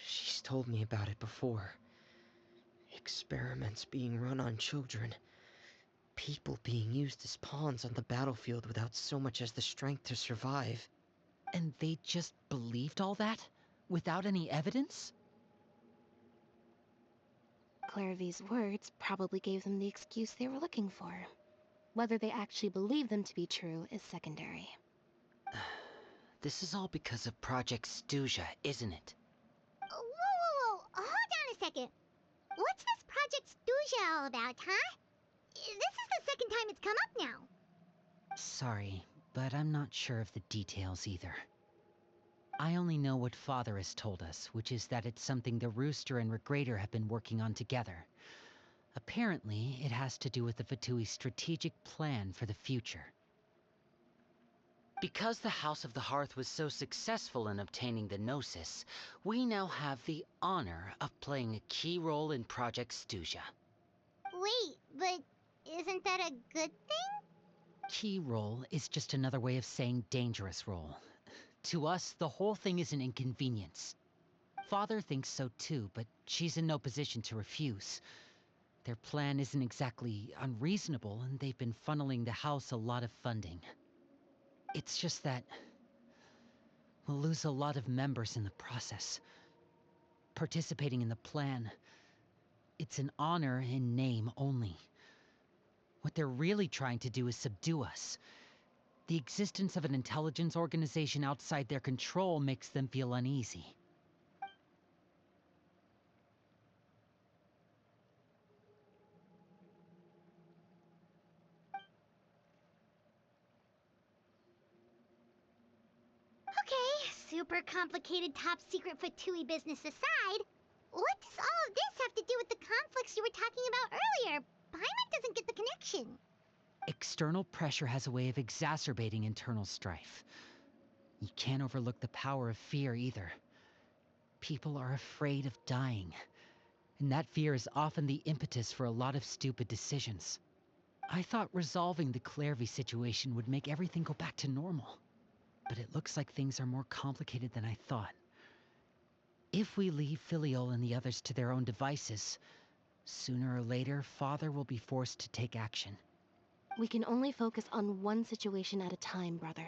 She's told me about it before. Experiments being run on children. People being used as pawns on the battlefield without so much as the strength to survive. And they just believed all that? Without any evidence? 𝙭𝙬's words probably gave them the excuse they were looking for. Whether they actually believe them to be true is secondary. This is all because of Project 𝙬𝙤, isn't it? Whoa. Hold on a second. What's this Project 𝙬𝙤 all about, huh? This is the second time it's come up now. Sorry, but I'm not sure of the details either. I only know what Father has told us, which is that it's something the Rooster and Regrator have been working on together. Apparently, it has to do with the Fatui strategic plan for the future. Because the House of the Hearth was so successful in obtaining the Gnosis, we now have the honor of playing a key role in Project 𝙬𝙤. Wait, but isn't that a good thing? Key role is just another way of saying dangerous role. To us, the whole thing is an inconvenience. Father thinks so too, but she's in no position to refuse. Their plan isn't exactly unreasonable, and they've been funneling the house a lot of funding. It's just that we'll lose a lot of members in the process. Participating in the plan, it's an honor in name only. What they're really trying to do is subdue us. The existence of an intelligence organization outside their control makes them feel uneasy. Okay, super complicated top secret Fatui business aside, what does all of this have to do with the conflicts you were talking about earlier? Paimon doesn't get the connection. External pressure has a way of exacerbating internal strife. You can't overlook the power of fear either. People are afraid of dying, and that fear is often the impetus for a lot of stupid decisions. I thought resolving the 𝙬𝙤 situation would make everything go back to normal. But it looks like things are more complicated than I thought. If we leave Filiol and the others to their own devices, sooner or later, Father will be forced to take action. We can only focus on one situation at a time, brother.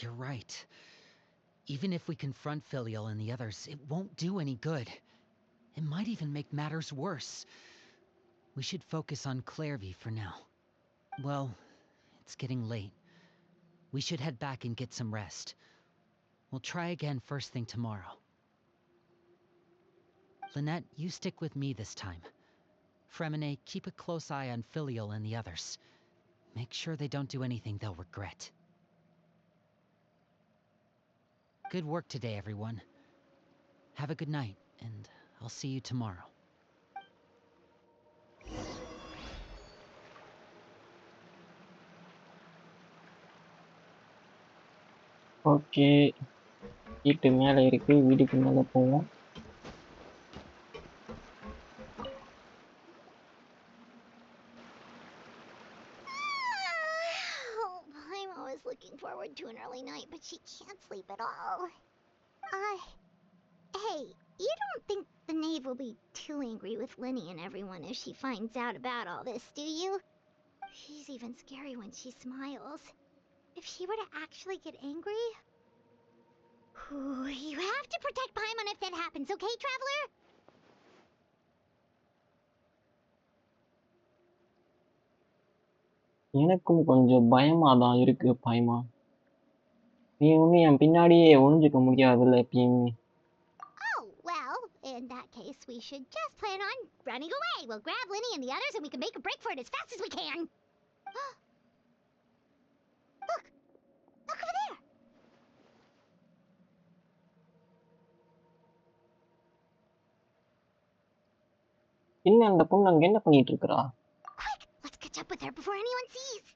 You're right. Even if we confront Filiol and the others, it won't do any good. It might even make matters worse. We should focus on 𝙬𝙤 for now. Well, it's getting late. We should head back and get some rest. We'll try again first thing tomorrow. Lynette, you stick with me this time. Freminet, keep a close eye on Filiol and the others. Make sure they don't do anything they'll regret. Good work today, everyone. Have a good night, and I'll see you tomorrow. Okay, வீட்டு மேலே இருக்கு, வீட்டுக்கு மேலே போவோம். Paimon was looking forward to an early night, but she can't sleep at all. Hey, you don't think the knave will be too angry with Lyney and everyone if she finds out about all this, do you? She's even scary when she smiles. If she were to actually get angry... You have to protect Paimon if that happens, okay, Traveler? எனக்கும் கொஞ்சம் பயமா தான் இருக்கு பாய்மா. நீ ஒன்றும் என் பின்னாடியே ஒளிஞ்சுக்க முடியாதுல்ல எப்பயுமே. Oh, well, in that case, we should just plan on running away. We'll grab Lyney and the others and we can make a break for it as fast as we can. Look! Look over there! இன்னும் அந்த பொண்ணு அங்க என்ன பண்ணிட்டு இருக்கா? Quick! Let's catch up with her before anyone sees!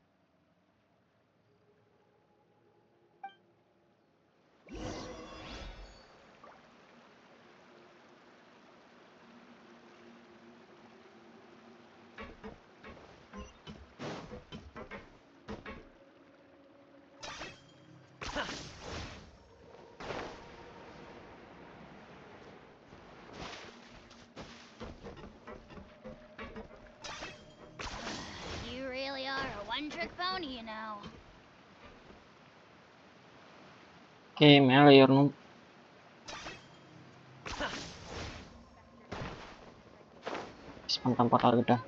You really are a one-trick pony, you know. Okay, மேலே ஏறணும். tempat dah.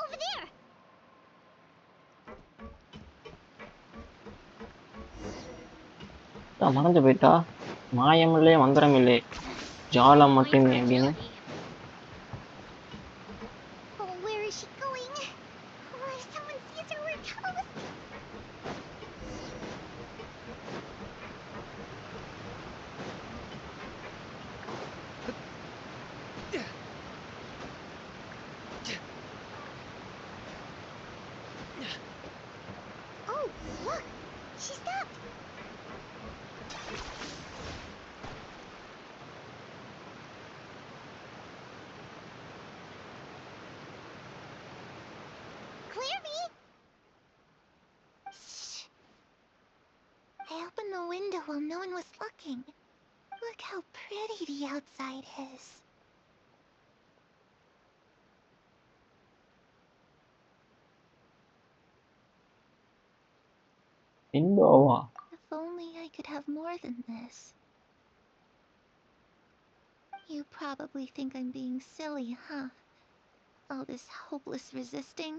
Over there! மறந்து போயிட்டா. மாயமில்லை மந்திரமில்லை ஜாலம் மட்டுமே அப்படின்னு. Oh, where is she going? Oh, if someone sees her, we're toast! Oh, look! She stopped! Clairby! Shh. I opened the window while no one was looking. Look how pretty the outside is. இந்தோவா? If only I could have more than this. You probably think I'm being silly, huh? All this hopeless resisting?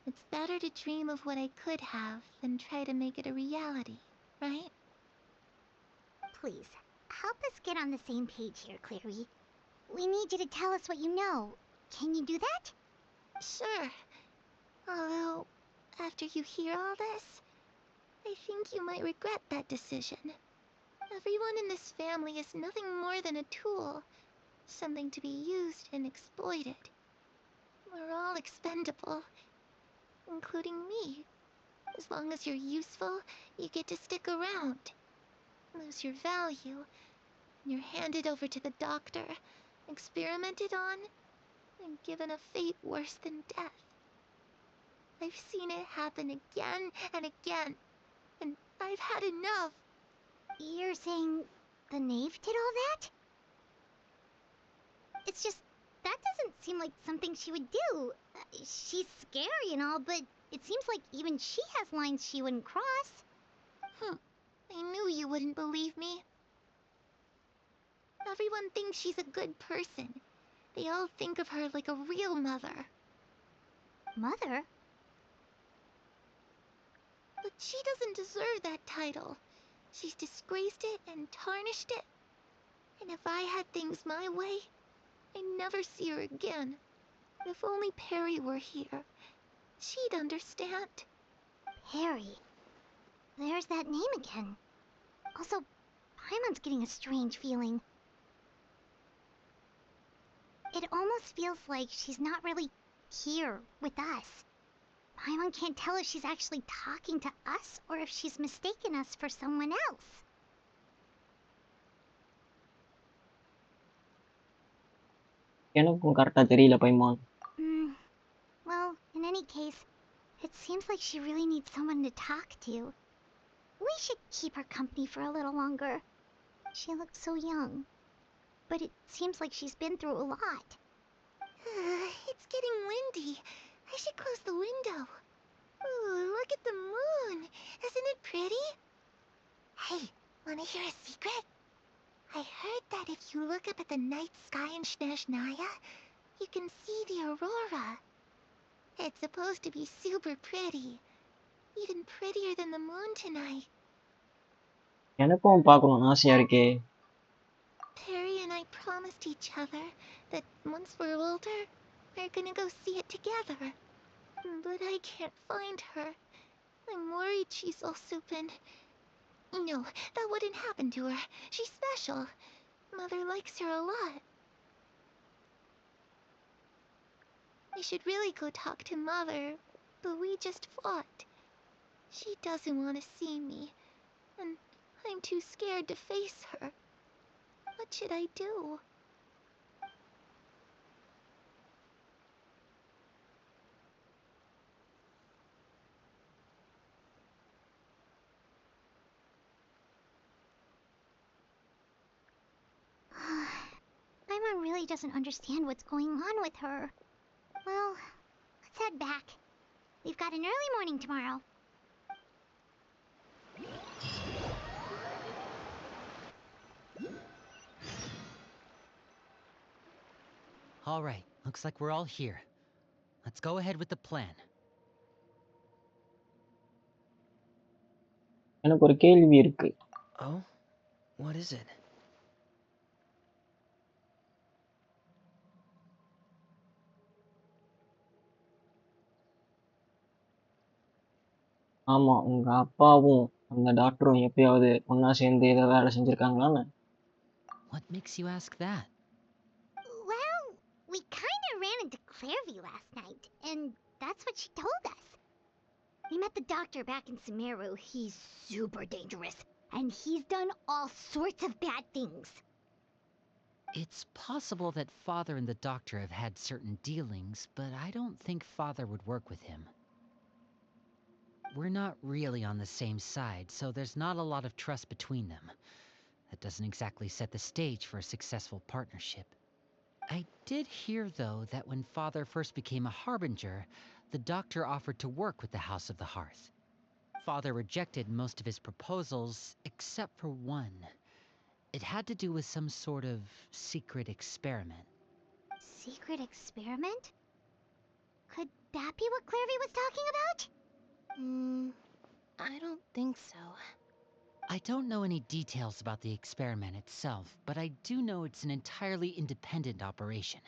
It's better to dream of what I could have than try to make it a reality, right? Please, help us get on the same page here, Clary. We need you to tell us what you know. Can you do that? Sure. Although, after you hear all this, I think you might regret that decision. Everyone in this family is nothing more than a tool. Something to be used and exploited. We're all expendable. Including me. As long as you're useful, you get to stick around. Lose your value. You're handed over to the doctor, experimented on, and given a fate worse than death. I've seen it happen again and again, and I've had enough. You're saying the knave did all that? It's just, that doesn't seem like something she would do. She's scary and all, but it seems like even she has lines she wouldn't cross. I knew you wouldn't believe me. Everyone thinks she's a good person. They all think of her like a real mother. Mother? But she doesn't deserve that title. She's disgraced it and tarnished it. And if I had things my way, I'd never see her again. If only Perry were here, she'd understand. Perry. There's that name again. Also, Paimon's getting a strange feeling. It almost feels like she's not really here with us. Paimon can't tell if she's actually talking to us or if she's mistaken us for someone else. எனக்கும் கரெக்டா தெரியல பைமான். Well, in any case, it seems like she really needs someone to talk to. We should keep her company for a little longer. She looks so young. But it seems like she's been through a lot. It's getting windy. I should close the window. Ooh, look at the moon. Isn't it pretty? Hey, wanna hear a secret? I heard that if you look up at the night sky in 𝙭𝙤, you can see the aurora. It's supposed to be super pretty. Even prettier than the moon tonight. எனக்கும் பார்க்கணும்னு ஆசையா இருக்கே. Perry and I promised each other that once we're older, we're gonna go see it together. But I can't find her. I'm worried she's also been... No, that wouldn't happen to her. She's special. Mother likes her a lot. I should really go talk to Mother, but we just fought. She doesn't want to see me, and I'm too scared to face her. What should I do? Father really doesn't understand what's going on with her. Well, let's head back. We've got an early morning tomorrow. All right, looks like we're all here. Let's go ahead with the plan. எனக்கு ஒரு கேள்வி இருக்கு. Oh? What is it? ஆமா, உங்க அப்பாவும் அந்த டாக்டரும் எப்பயாவது ஒண்ணா சேர்ந்து ஏதோ வேலை செஞ்சிருக்காங்களான்னு? What makes you ask that? Well, we kinda ran into Clairvy last night, and that's what she told us. We met the doctor back in Sumeru. He's super dangerous, and he's done all sorts of bad things. It's possible that Father and the Doctor have had certain dealings, but I don't think Father would work with him. We're not really on the same side, so there's not a lot of trust between them. That doesn't exactly set the stage for a successful partnership. I did hear, though, that when Father first became a Harbinger, the Doctor offered to work with the House of the Hearth. Father rejected most of his proposals, except for one. It had to do with some sort of secret experiment. Secret experiment? Could that be what Clairvy was talking about? I don't think so. I don't know any details about the experiment itself, but I do know it's an entirely independent operation.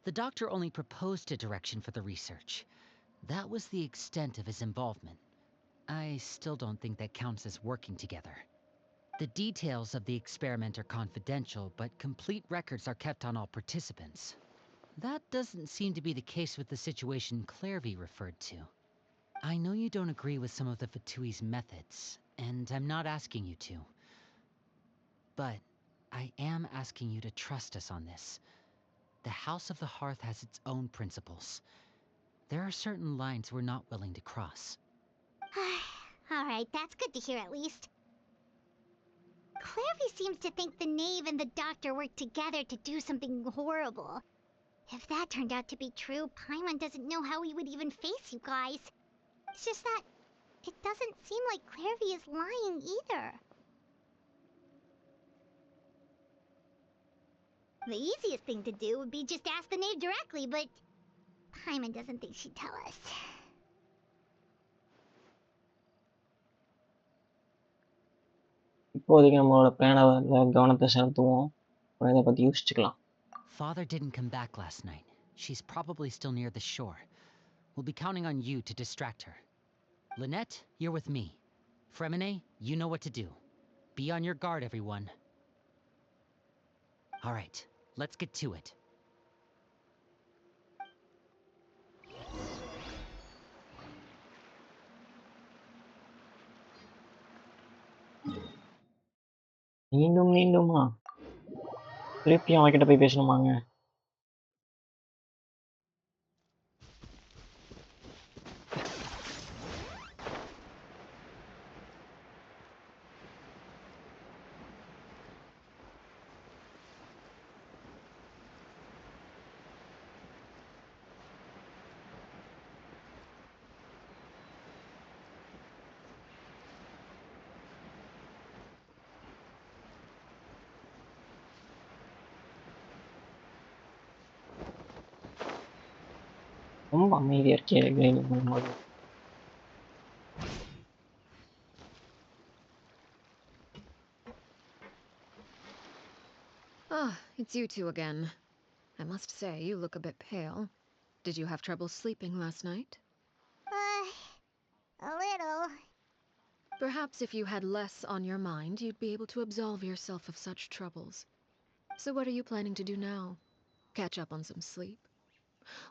The Doctor only proposed a direction for the research. That was the extent of his involvement. I still don't think that counts as working together. The details of the experiment are confidential, but complete records are kept on all participants. That doesn't seem to be the case with the situation Clairvy referred to. I know you don't agree with some of the Fatui's methods, and I'm not asking you to. But I am asking you to trust us on this. The House of the Hearth has its own principles. There are certain lines we're not willing to cross. Alright, that's good to hear at least. Clairvy seems to think the Knave and the Doctor worked together to do something horrible. If that turned out to be true, Paimon doesn't know how he would even face you guys. It's just that it doesn't seem like Clairvy is lying either. The easiest thing to do would be just ask the Knave directly, but Paimon doesn't think she'd tell us. இப்போதைக்கு நம்மளோட பிளானை கவனத்தை செலுத்துவோம். அப்புறம் இதை பத்தி யோசிச்சுக்கலாம். Father didn't come back last night. She's probably still near the shore. We'll be counting on you to distract her. Lynette, you're with me. Fremine, you know what to do. Be on your guard, everyone. All right, let's get to it. மீண்டுமா திருப்பி அவன்கிட்ட போய் பேசணுமாங்க? ரொம்ப அமைதியா இருக்கே grinding பண்ணும்போது. Ah, it's you two again. I must say, you look a bit pale. Did you have trouble sleeping last night? A little. Perhaps if you had less on your mind, you'd be able to absolve yourself of such troubles. So what are you planning to do now? Catch up on some sleep?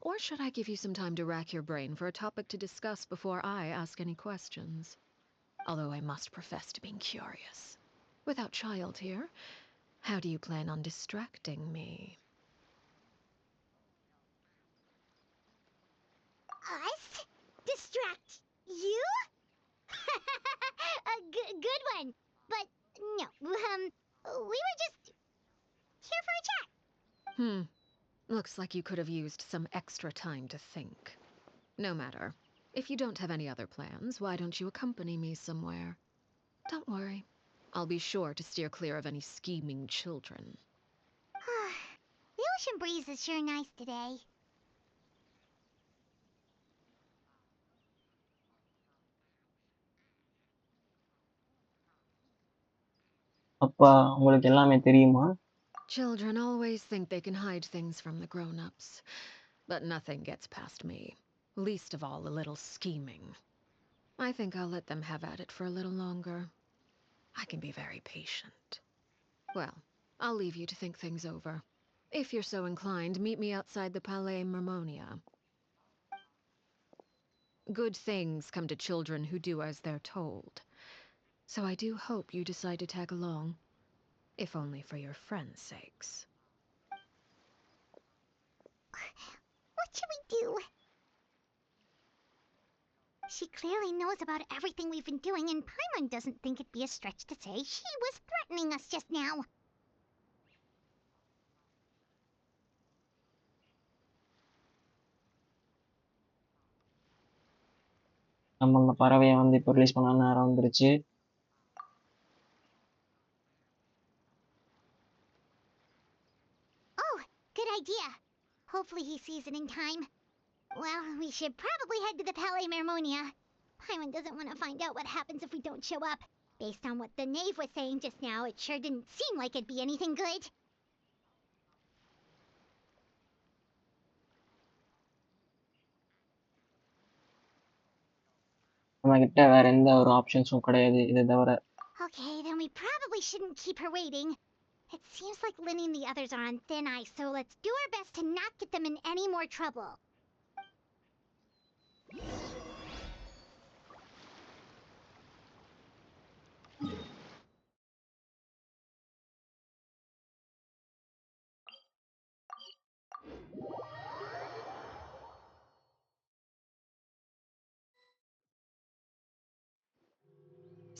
Or should I give you some time to rack your brain for a topic to discuss before I ask any questions? Although I must profess to being curious. Without child here, how do you plan on distracting me? Us? Distract you? A good one. But no, we were just here for a chat. Looks like you could have used some extra time to think. No matter. If you don't have any other plans, why don't you accompany me somewhere? Don't worry. I'll be sure to steer clear of any scheming children. The ocean breeze is sure nice today. அப்பா உங்களுக்கு எல்லாமே தெரியுமா? Children always think they can hide things from the grown-ups. But nothing gets past me. Least of all a little scheming. I think I'll let them have at it for a little longer. I can be very patient. Well, I'll leave you to think things over. If you're so inclined, meet me outside the 𝙭𝙚𝙣𝙨. Good things come to children who do as they're told. So I do hope you decide to tag along. If only for your friends' sakes. What should we do? She clearly knows about everything we've been doing, and Paimon doesn't think it'd be a stretch to say she was threatening us just now. நம்ம அந்த பறவையை வந்து இப்போ release பண்ண நேரம் வந்துருச்சு. Oh, good idea. Hopefully he sees it in time. Well, we should probably head to the 𝙭𝙚𝙣𝙨. Paimon doesn't want to find out what happens if we don't show up. Based on what the knave was saying just now, it sure didn't seem like it'd be anything good. நம்ம கிட்ட வேற எந்த ஒரு ஆப்ஷன்ஸும் கிடையாது இதை தவிர. Okay, then we probably shouldn't keep her waiting. It seems like Lyney and the others are on thin ice, so let's do our best to not get them in any more trouble.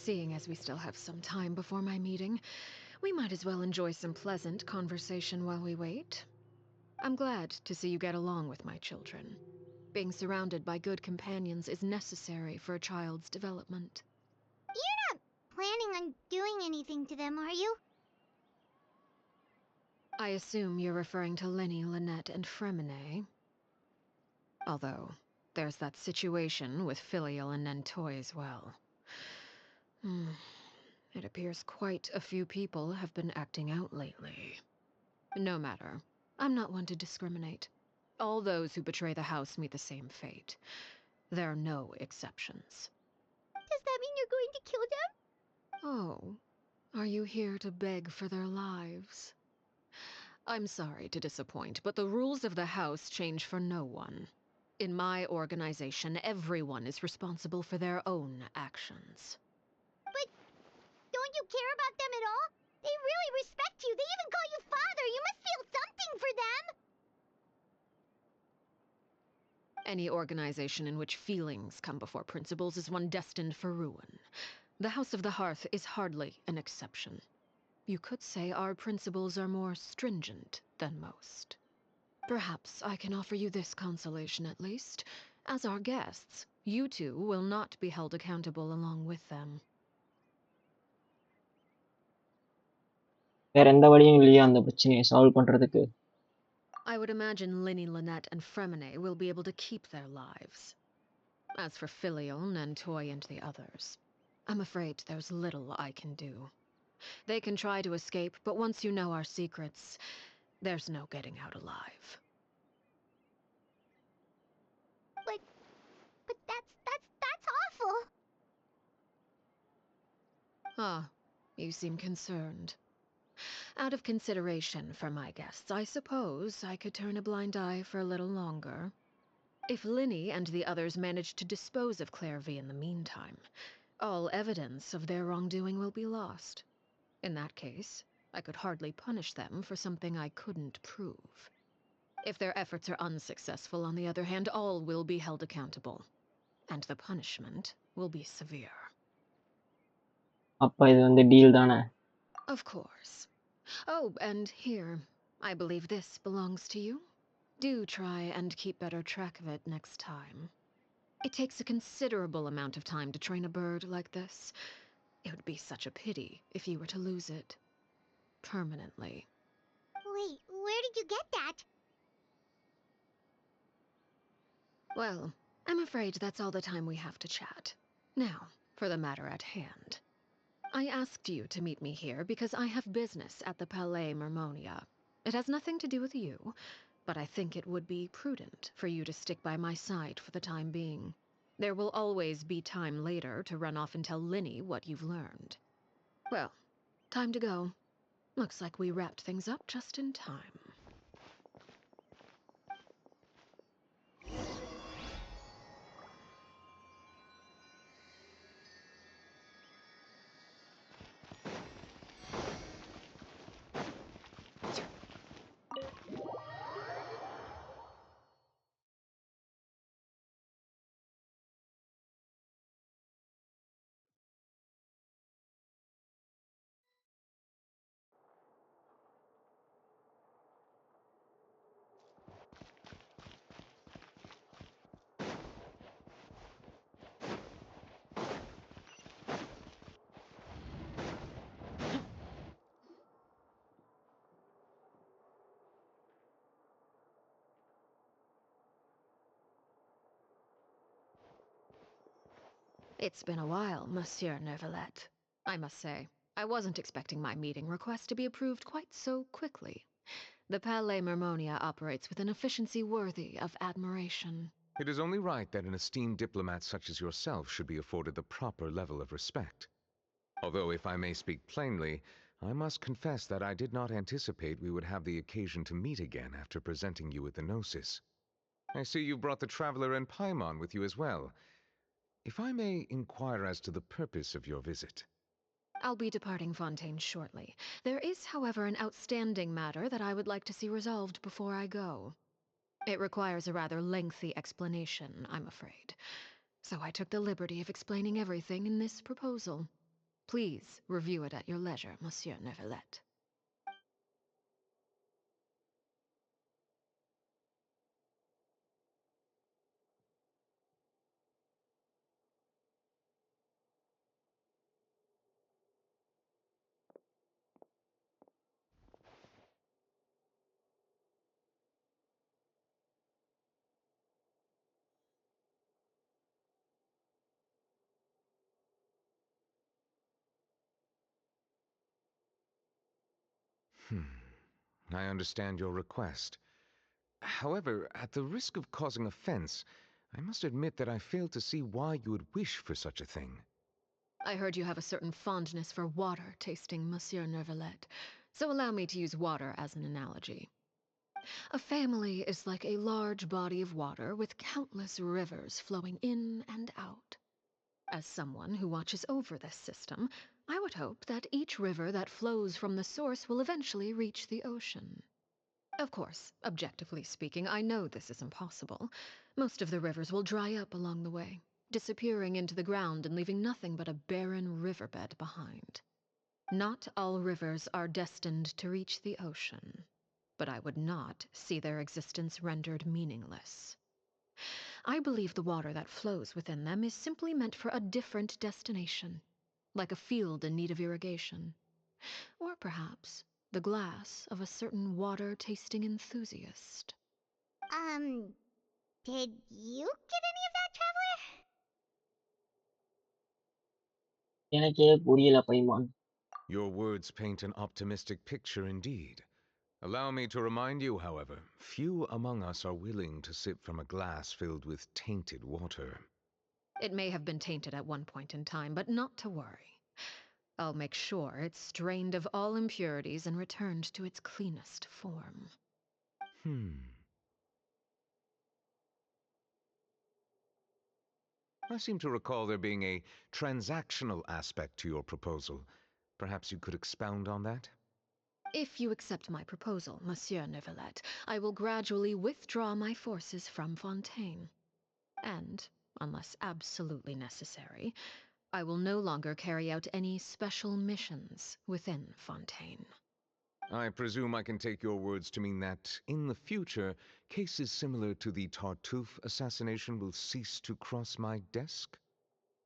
Seeing as we still have some time before my meeting, we might as well enjoy some pleasant conversation while we wait. I'm glad to see you get along with my children. Being surrounded by good companions is necessary for a child's development. You're not planning on doing anything to them, are you? I assume you're referring to Lyney, Lynette, and 𝙭𝙗𝙣. Although, there's that situation with Filial and Nentoy as well. It appears quite a few people have been acting out lately. No matter. I'm not one to discriminate. All those who betray the house meet the same fate. There are no exceptions. Does that mean you're going to kill them? Oh, are you here to beg for their lives? I'm sorry to disappoint, but the rules of the house change for no one. In my organization, everyone is responsible for their own actions. But don't you care about them at all? They really respect you. They even call you father. You must feel something for them. Any organization in which feelings come before principles is one destined for ruin. The House of the Hearth is hardly an exception. You could say our principles are more stringent than most. Perhaps I can offer you this consolation at least. As our guests, you two will not be held accountable along with them. வேற எந்த வழியும் இல்லையா அந்த பிரச்சனையை solve பண்றதுக்கு? I would imagine Lyney, Lynette, and 𝙭𝙗𝙣 will be able to keep their lives. As for Filial, Nentoy, and the others, I'm afraid there's little I can do. They can try to escape, but once you know our secrets, there's no getting out alive. But that's awful. Ah, you seem concerned. Out of consideration for my guests, I suppose I could turn a blind eye for a little longer. If Lyney and the others manage to dispose of Claire V in the meantime, all evidence of their wrongdoing will be lost. In that case, I could hardly punish them for something I couldn't prove. If their efforts are unsuccessful, on the other hand, all will be held accountable. And the punishment will be severe. அப்ப இது வந்து deal தானே? Of course. Oh, and here, I believe this belongs to you? Do try and keep better track of it next time. It takes a considerable amount of time to train a bird like this. It would be such a pity if you were to lose it. Permanently. Wait, where did you get that? Well, I'm afraid that's all the time we have to chat. Now, for the matter at hand. I asked you to meet me here because I have business at the 𝙂𝙚𝙣𝙣. It has nothing to do with you, but I think it would be prudent for you to stick by my side for the time being. There will always be time later to run off and tell 𝙀𝙀 what you've learned. Well, time to go. Looks like we wrapped things up just in time. It's been a while, Monsieur Neuvillette. I must say, I wasn't expecting my meeting request to be approved quite so quickly. The 𝙂𝙚𝙣𝙣 operates with an efficiency worthy of admiration. It is only right that an esteemed diplomat such as yourself should be afforded the proper level of respect. Although, if I may speak plainly, I must confess that I did not anticipate we would have the occasion to meet again after presenting you with the Gnosis. I see you brought the Traveler and Paimon with you as well. If I may inquire as to the purpose of your visit. I'll be departing Fontaine shortly. There is, however, an outstanding matter that I would like to see resolved before I go. It requires a rather lengthy explanation, I'm afraid. So I took the liberty of explaining everything in this proposal. Please review it at your leisure, Monsieur Neuvillette. I understand your request. However, at the risk of causing offense, I must admit that I fail to see why you would wish for such a thing. I heard you have a certain fondness for water tasting, Monsieur Neuvillette, so allow me to use water as an analogy. A family is like a large body of water with countless rivers flowing in and out. As someone who watches over this system, I would hope that each river that flows from the source will eventually reach the ocean. Of course, objectively speaking, I know this is impossible. Most of the rivers will dry up along the way, disappearing into the ground and leaving nothing but a barren riverbed behind. Not all rivers are destined to reach the ocean, but I would not see their existence rendered meaningless. I believe the water that flows within them is simply meant for a different destination, like a field in need of irrigation. Or perhaps the glass of a certain water-tasting enthusiast. Did you get any of that, Traveler? எனக்கே புரியல பைமான். Your words paint an optimistic picture indeed. Allow me to remind you, however, few among us are willing to sip from a glass filled with tainted water. It may have been tainted at one point in time, but not to worry. I'll make sure it's strained of all impurities and returned to its cleanest form. I seem to recall there being a transactional aspect to your proposal. Perhaps you could expound on that? If you accept my proposal, Monsieur Neuvillette, I will gradually withdraw my forces from Fontaine. And, unless absolutely necessary, I will no longer carry out any special missions within Fontaine. I presume I can take your words to mean that, in the future, cases similar to the Tartuffe assassination will cease to cross my desk?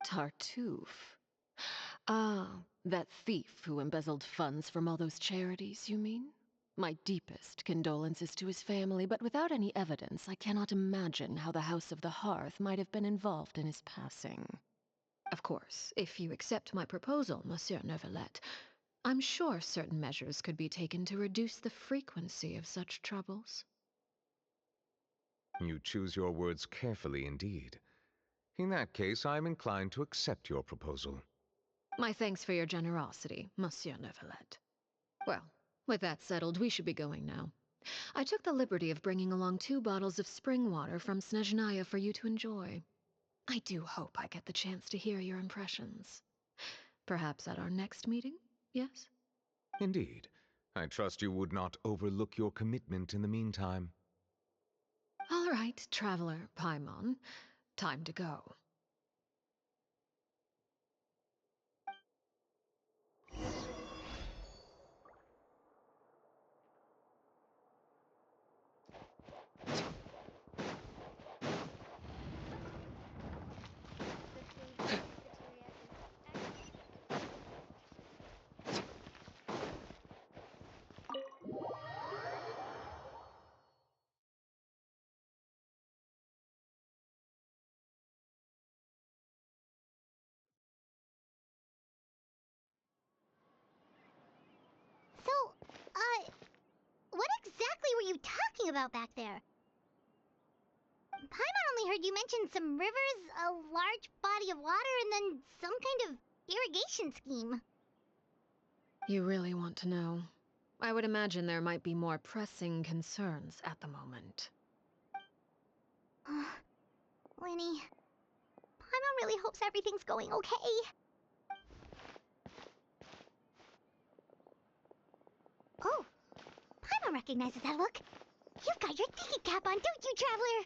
Tartuffe? Ah, that thief who embezzled funds from all those charities, you mean? My deepest condolences to his family, but without any evidence, I cannot imagine how the House of the Hearth might have been involved in his passing. Of course, if you accept my proposal, Monsieur Neuvillette, I'm sure certain measures could be taken to reduce the frequency of such troubles. You choose your words carefully indeed. In that case, I am inclined to accept your proposal. My thanks for your generosity, Monsieur Neuvillette. Well, with that settled, we should be going now. I took the liberty of bringing along 2 bottles of spring water from Snezhnaya for you to enjoy. I do hope I get the chance to hear your impressions. Perhaps at our next meeting, yes? Indeed. I trust you would not overlook your commitment in the meantime. All right, Traveler Paimon. Time to go. So, what exactly were you talking about back there? Paimon only heard you mention some rivers, a large body of water, and then some kind of irrigation scheme. You really want to know? I would imagine there might be more pressing concerns at the moment. Winnie, Paimon really hopes everything's going okay. Oh, Paimon recognizes that look. You've got your thinking cap on, don't you, Traveler?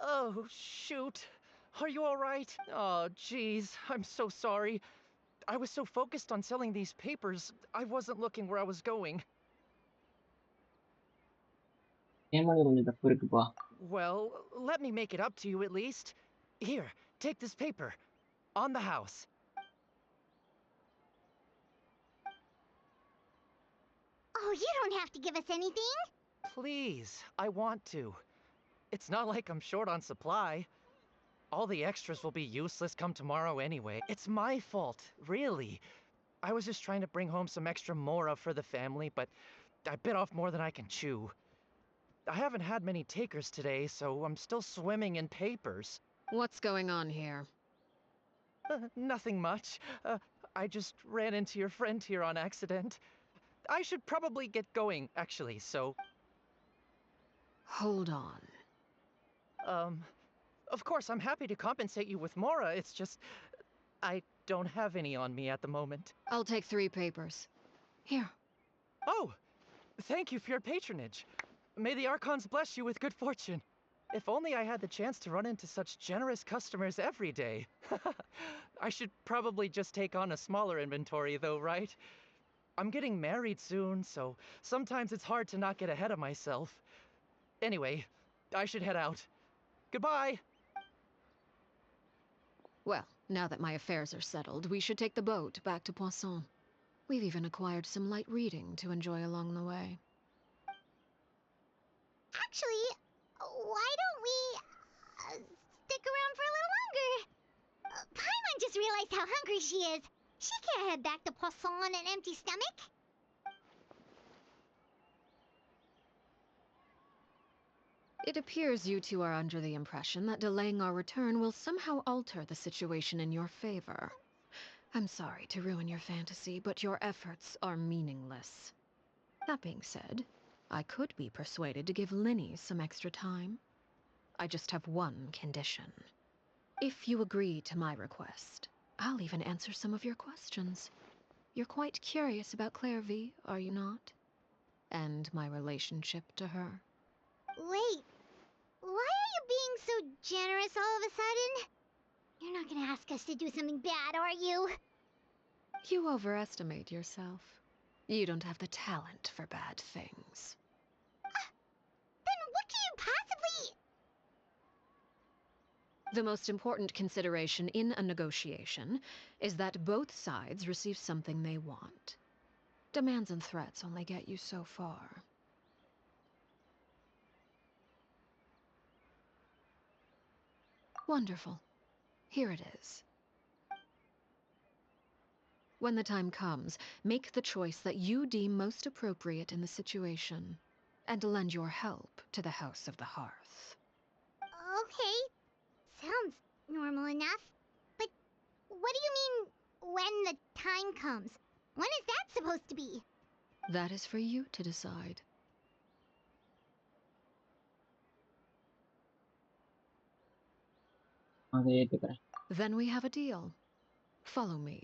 Oh, shoot. Are you alright? Oh, jeez. I'm so sorry. I was so focused on selling these papers, I wasn't looking where I was going. ஏமாங்க கொஞ்சம் தப்பு இருக்குப்பா. Well, let me make it up to you at least. Here, take this paper. On the house. Oh, you don't have to give us anything. Please, I want to. It's not like I'm short on supply. All the extras will be useless come tomorrow anyway. It's my fault, really. I was just trying to bring home some extra mora for the family, but I bit off more than I can chew. I haven't had many takers today, so I'm still swimming in papers. What's going on here? Nothing much. I just ran into your friend here on accident. I should probably get going, actually, so... Hold on. Of course, I'm happy to compensate you with mora, it's just... I don't have any on me at the moment. I'll take 3 papers. Here. Oh! Thank you for your patronage. May the Archons bless you with good fortune. If only I had the chance to run into such generous customers every day. I should probably just take on a smaller inventory though, right? I'm getting married soon, so sometimes it's hard to not get ahead of myself. Anyway, I should head out. Goodbye! Well, now that my affairs are settled, we should take the boat back to Poisson. We've even acquired some light reading to enjoy along the way. Actually, why don't we stick around for a little longer? Paimon just realized how hungry she is. She can't head back to Poisson on an empty stomach. It appears you two are under the impression that delaying our return will somehow alter the situation in your favor. I'm sorry to ruin your fantasy, but your efforts are meaningless. That being said, I could be persuaded to give Lyney some extra time. I just have one condition. If you agree to my request, I'll even answer some of your questions. You're quite curious about 𝙭𝙤𝙤, are you not? And my relationship to her. Wait, why are you being so generous all of a sudden? You're not gonna ask us to do something bad, are you? You overestimate yourself. You don't have the talent for bad things. Then what can you possibly... The most important consideration in a negotiation is that both sides receive something they want. Demands and threats only get you so far. Wonderful. Here it is. When the time comes, make the choice that you deem most appropriate in the situation, and lend your help to the House of the Hearth. Okay, sounds normal enough. But what do you mean, when the time comes? When is that supposed to be? That is for you to decide. அதை ஏத்துக்கிறேன். Then we have a deal. Follow me.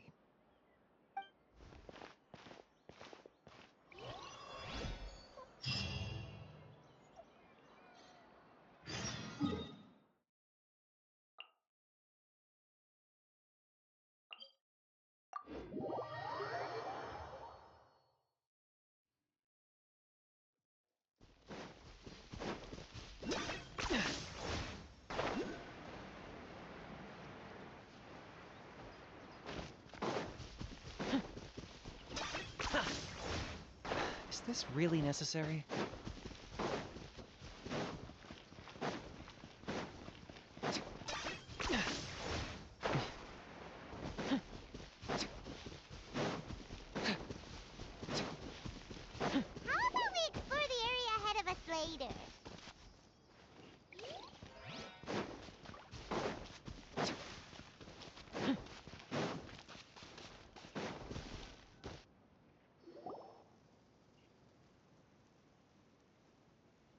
Is this really necessary? How about we explore the area ahead of us later?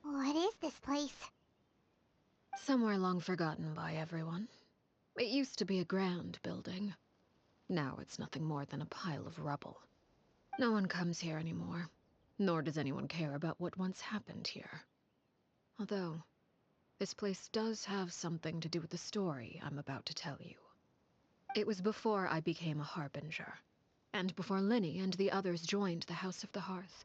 What is this place? Somewhere long forgotten by everyone. It used to be a grand building. Now it's nothing more than a pile of rubble. No one comes here anymore, nor does anyone care about what once happened here. Although, this place does have something to do with the story I'm about to tell you. It was before I became a harbinger, and before Lyney and the others joined the House of the Hearth.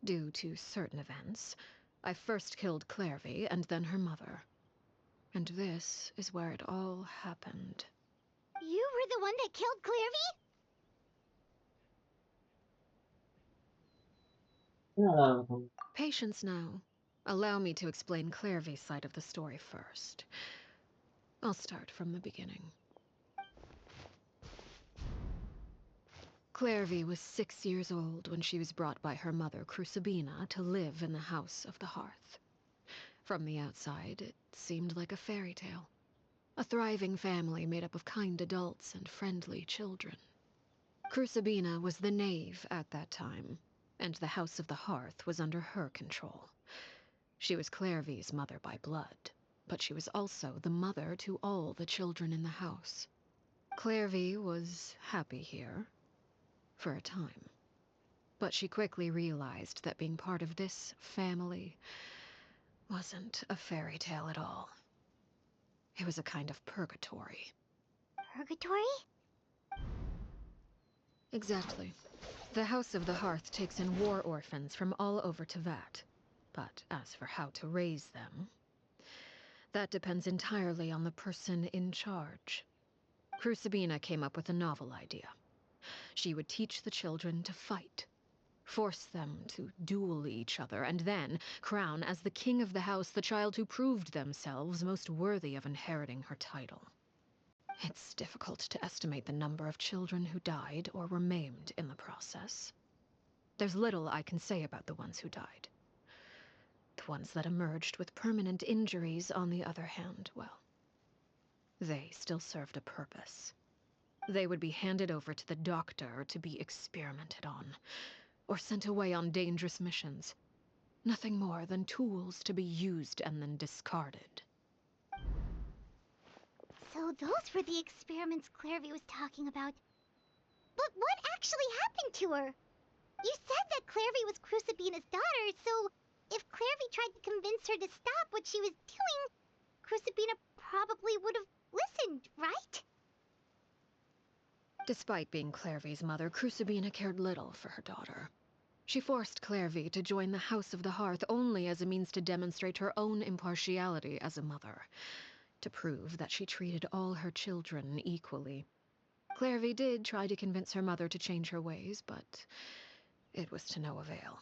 Due to certain events, I first killed 𝙭𝙤𝙤 and then her mother. And this is where it all happened. You were the one that killed 𝙭𝙤𝙤? என்னடா Patience now. Allow me to explain 𝙭𝙤𝙤's side of the story first. I'll start from the beginning. 𝙭𝙤𝙤 was 6 years old when she was brought by her mother, 𝙭𝙤𝙤, to live in the House of the Hearth. From the outside, it seemed like a fairy tale. A thriving family made up of kind adults and friendly children. 𝙭𝙤𝙤 was the knave at that time, and the House of the Hearth was under her control. She was 𝙭𝙤𝙤's mother by blood, but she was also the mother to all the children in the house. 𝙭𝙤𝙤 was happy here, for a time. But she quickly realized that being part of this family wasn't a fairy tale at all. It was a kind of purgatory. Purgatory? Exactly. The House of the Hearth takes in war orphans from all over 𝙭𝙤𝙤. But as for how to raise them, that depends entirely on the person in charge. 𝙭𝙤𝙤 came up with a novel idea. She would teach the children to fight, force them to duel each other, and then crown as the king of the house the child who proved themselves most worthy of inheriting her title. It's difficult to estimate the number of children who died or were maimed in the process. There's little I can say about the ones who died. The ones that emerged with permanent injuries, on the other hand, well, they still served a purpose. They would be handed over to the doctor to be experimented on, or sent away on dangerous missions. Nothing more than tools to be used and then discarded. So those were the experiments 𝙭𝙬 was talking about. But what actually happened to her? You said that 𝙭𝙬 was 𝙭𝙤𝙣's daughter, so if 𝙭𝙬 tried to convince her to stop what she was doing, 𝙭𝙤𝙣 probably would have listened, right? Despite being 𝙭𝙬's mother, 𝙭𝙤𝙣 cared little for her daughter. She forced 𝙭𝙬 to join the House of the Hearth only as a means to demonstrate her own impartiality as a mother, to prove that she treated all her children equally. 𝙭𝙬 did try to convince her mother to change her ways, but it was to no avail.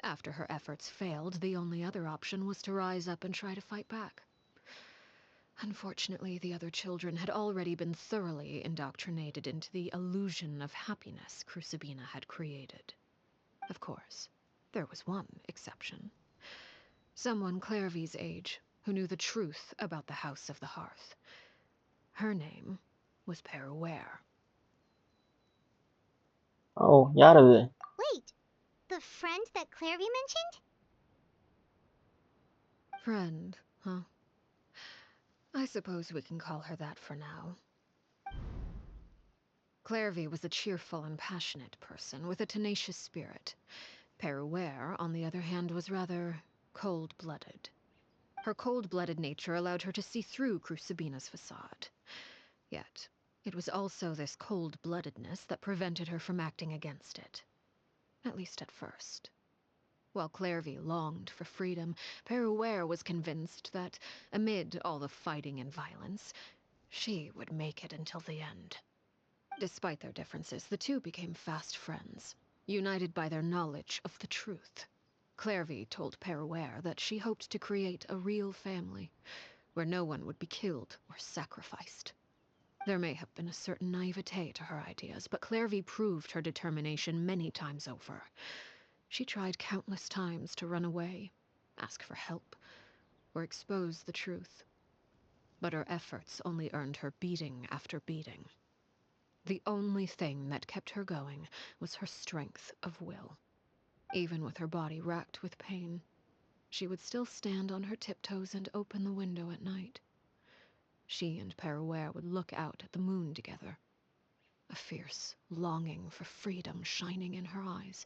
After her efforts failed, the only other option was to rise up and try to fight back. Unfortunately, the other children had already been thoroughly indoctrinated into the illusion of happiness 𝙭𝙤𝙣 had created. Of course, there was one exception. Someone 𝙭𝙬's age, who knew the truth about the House of the Hearth. Her name was 𝙭𝙬. Oh, யார் அது? Wait, the friend that 𝙭𝙬 mentioned? Friend, huh? I suppose we can call her that for now. 𝙭𝙬 was a cheerful and passionate person with a tenacious spirit. 𝙭𝙬, on the other hand, was rather cold-blooded. Her cold-blooded nature allowed her to see through 𝙭𝙤𝙣's facade. Yet, it was also this cold-bloodedness that prevented her from acting against it. At least at first. While 𝙭𝙬 longed for freedom, 𝙭𝙬 was convinced that, amid all the fighting and violence, she would make it until the end. Despite their differences, the two became fast friends, united by their knowledge of the truth. 𝙭𝙬 told 𝙭𝙬 that she hoped to create a real family, where no one would be killed or sacrificed. There may have been a certain naivete to her ideas, but 𝙭𝙬 proved her determination many times over. She tried countless times to run away, ask for help, or expose the truth. But her efforts only earned her beating after beating. The only thing that kept her going was her strength of will. Even with her body racked with pain, she would still stand on her tiptoes and open the window at night. She and 𝙭𝙬 would look out at the moon together, a fierce longing for freedom shining in her eyes.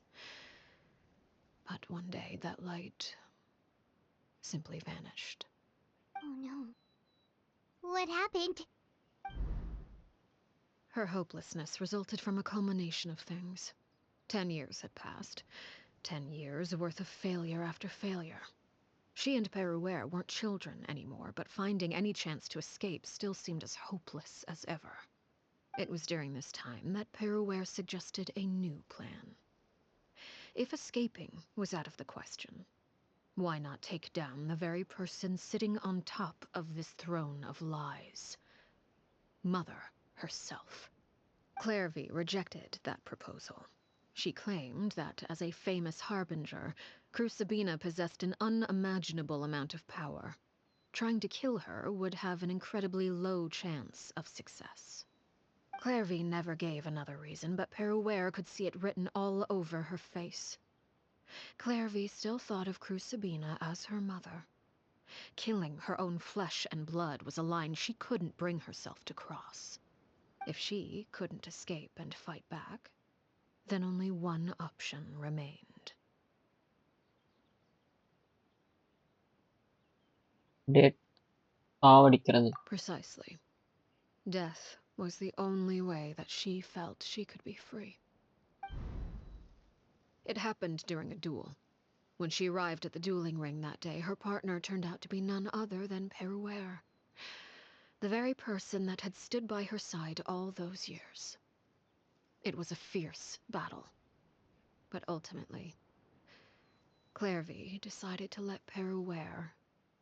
But one day that light simply vanished. Oh no. What happened? Her hopelessness resulted from a culmination of things. 10 years had passed. 10 years worth of failure after failure. She and 𝙭𝙬 weren't children anymore, but finding any chance to escape still seemed as hopeless as ever. It was during this time that 𝙭𝙬 suggested a new plan. If escaping was out of the question, why not take down the very person sitting on top of this throne of lies? Mother herself. 𝙭𝙬 rejected that proposal. She claimed that, as a famous harbinger, 𝙭𝙤𝙣 possessed an unimaginable amount of power. Trying to kill her would have an incredibly low chance of success. 𝙭𝙬 never gave another reason, but 𝙭𝙬 could see it written all over her face. 𝙭𝙬 still thought of 𝙭𝙤𝙣 as her mother. Killing her own flesh and blood was a line she couldn't bring herself to cross. If she couldn't escape and fight back, then only one option remained. Death. சாவடிக்கிறது. Precisely. Death was the only way that she felt she could be free. It happened during a duel. When she arrived at the dueling ring that day, her partner turned out to be none other than 𝙭𝙬. The very person that had stood by her side all those years. It was a fierce battle. But ultimately, 𝙭𝙬 decided to let 𝙭𝙬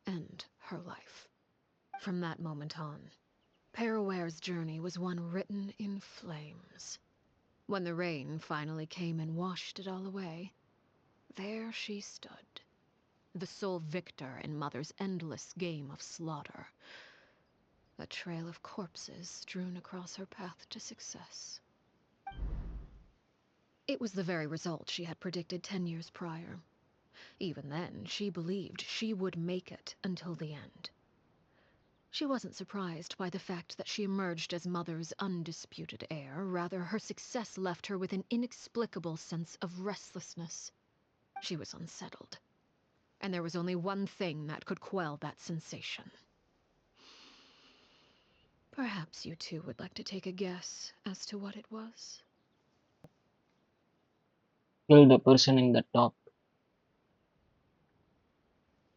end her life. From that moment on, 𝙭𝙬's journey was one written in flames. When the rain finally came and washed it all away, there she stood, the sole victor in Mother's endless game of slaughter. A trail of corpses strewn across her path to success. It was the very result she had predicted 10 years prior. Even then, she believed she would make it until the end. She wasn't surprised by the fact that she emerged as Mother's undisputed heir. Rather, her success left her with an inexplicable sense of restlessness. She was unsettled. And there was only one thing that could quell that sensation. Perhaps you two would like to take a guess as to what it was? Kill the person in the top.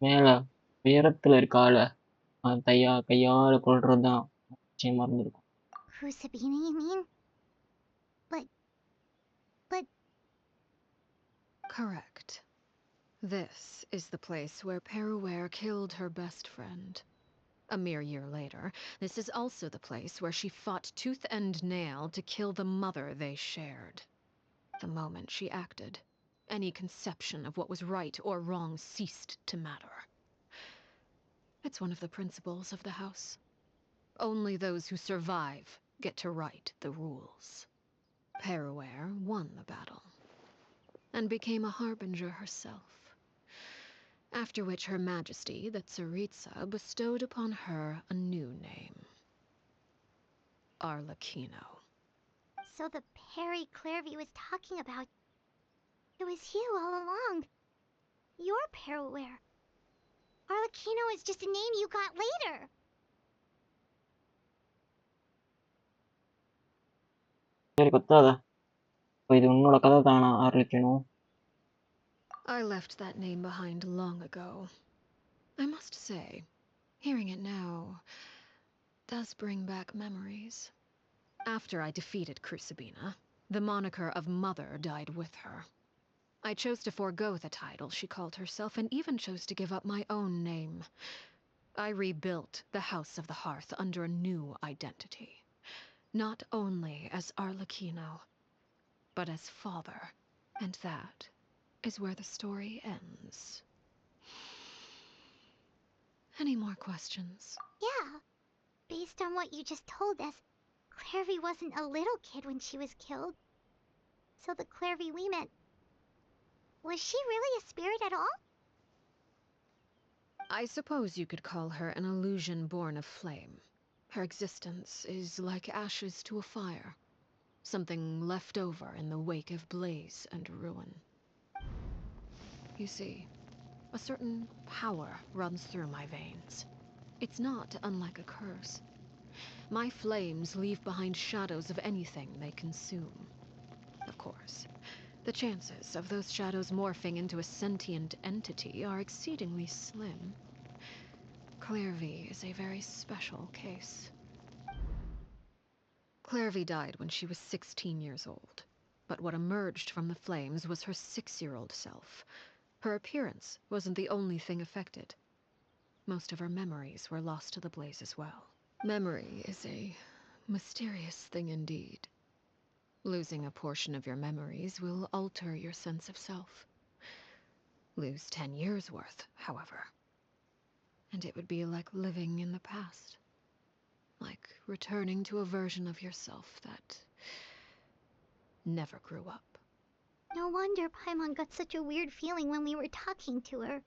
மேல உயரத்துல இருக்க ஆள கையால கொல்றதுதான் நிச்சயமா இருந்திருக்கும். 𝙂𝙚𝙣𝙨, you mean? But... Correct. This is the place where 𝙭𝙀𝙤 killed her best friend. A mere year later, this is also the place where she fought tooth and nail to kill the mother they shared. The moment she acted, any conception of what was right or wrong ceased to matter. It's one of the principles of the house. Only those who survive get to write the rules. 𝙭𝙀𝙤 won the battle, and became a harbinger herself. After which Her Majesty, the Tsaritsa, bestowed upon her a new name. Arlecchino. So the Perry Clairvy was talking about... It was you all along. You're 𝙭𝙀𝙤. Arlecchino is just a name you got later. சரி கொத்தாத. இப்போ இது உன்னோட கதை தானா ஆரம்பிக்கணும்? I left that name behind long ago. I must say, hearing it now does bring back memories. After I defeated 𝙂𝙀𝙤𝙤, the moniker of Mother died with her. I chose to forego the title she called herself, and even chose to give up my own name. I rebuilt the House of the Hearth under a new identity. Not only as Arlecchino, but as father. And that is where the story ends. Any more questions? Yeah. Based on what you just told us, Clairvy wasn't a little kid when she was killed. So the Clairvy we met... Was she really a spirit at all? I suppose you could call her an illusion born of flame. Her existence is like ashes to a fire. Something left over in the wake of blaze and ruin. You see, a certain power runs through my veins. It's not unlike a curse. My flames leave behind shadows of anything they consume. Of course, the chances of those shadows morphing into a sentient entity are exceedingly slim. Clairvy is a very special case. Clairvy died when she was 16 years old, but what emerged from the flames was her 6-year-old self. Her appearance wasn't the only thing affected. Most of her memories were lost to the blaze as well. Memory is a mysterious thing indeed. Losing a portion of your memories will alter your sense of self. Lose 10 years' worth, however, and it would be like living in the past. Like returning to a version of yourself that never grew up. No wonder Paimon got such a weird feeling when we were talking to her.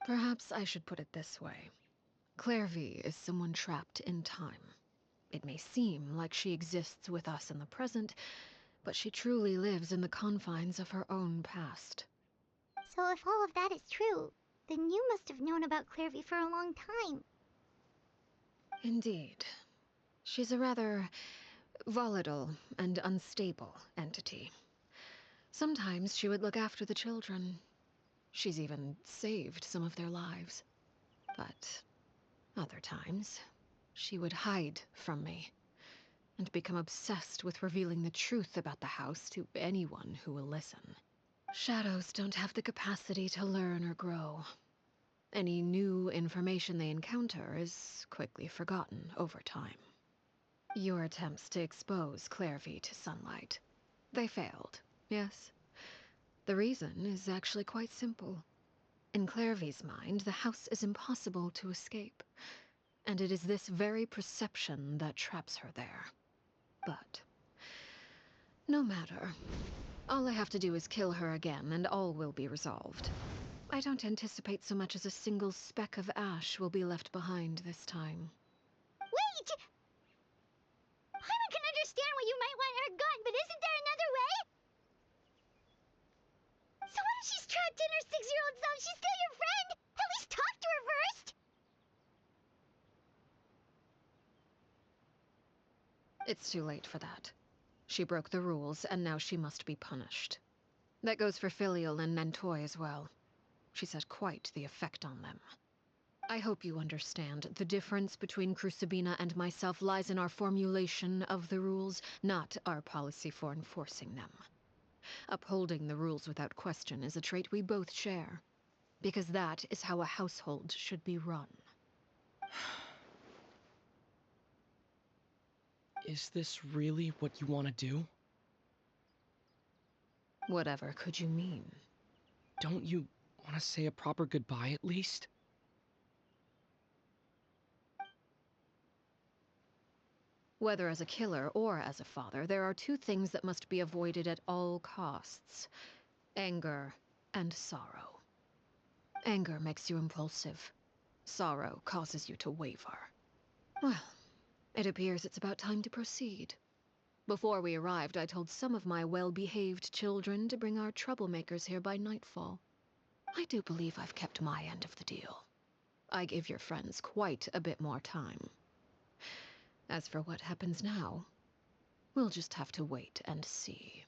Perhaps I should put it this way. Clairvy is someone trapped in time. It may seem like she exists with us in the present, but she truly lives in the confines of her own past. So if all of that is true, then you must have known about Clairvy for a long time. Indeed. She's a rather volatile and unstable entity. Sometimes she would look after the children. She's even saved some of their lives. But other times, she would hide from me and become obsessed with revealing the truth about the house to anyone who will listen. Shadows don't have the capacity to learn or grow. Any new information they encounter is quickly forgotten over time. Your attempts to expose Clairvy to sunlight, they failed, yes? The reason is actually quite simple. In Clairvy's mind, the house is impossible to escape, and it is this very perception that traps her there. But no matter. All I have to do is kill her again, and all will be resolved. I don't anticipate so much as a single speck of ash will be left behind this time. Wait! Paimon can understand why you might want her gone, but isn't there another way? So what if she's trapped in her 6-year-old self? She's still your friend! At least talk to her first! It's too late for that. She broke the rules, and now she must be punished. That goes for Filial and Nantoy as well. She's had quite the effect on them. I hope you understand. The difference between Crucibina and myself lies in our formulation of the rules, not our policy for enforcing them. Upholding the rules without question is a trait we both share, because that is how a household should be run. Is this really what you want to do? Whatever could you mean? Don't you want to say a proper goodbye at least? Whether as a killer or as a father, there are two things that must be avoided at all costs: anger and sorrow. Anger makes you impulsive. Sorrow causes you to waver. Well, it appears it's about time to proceed. Before we arrived, I told some of my well-behaved children to bring our troublemakers here by nightfall. I do believe I've kept my end of the deal. I gave your friends quite a bit more time. As for what happens now, we'll just have to wait and see.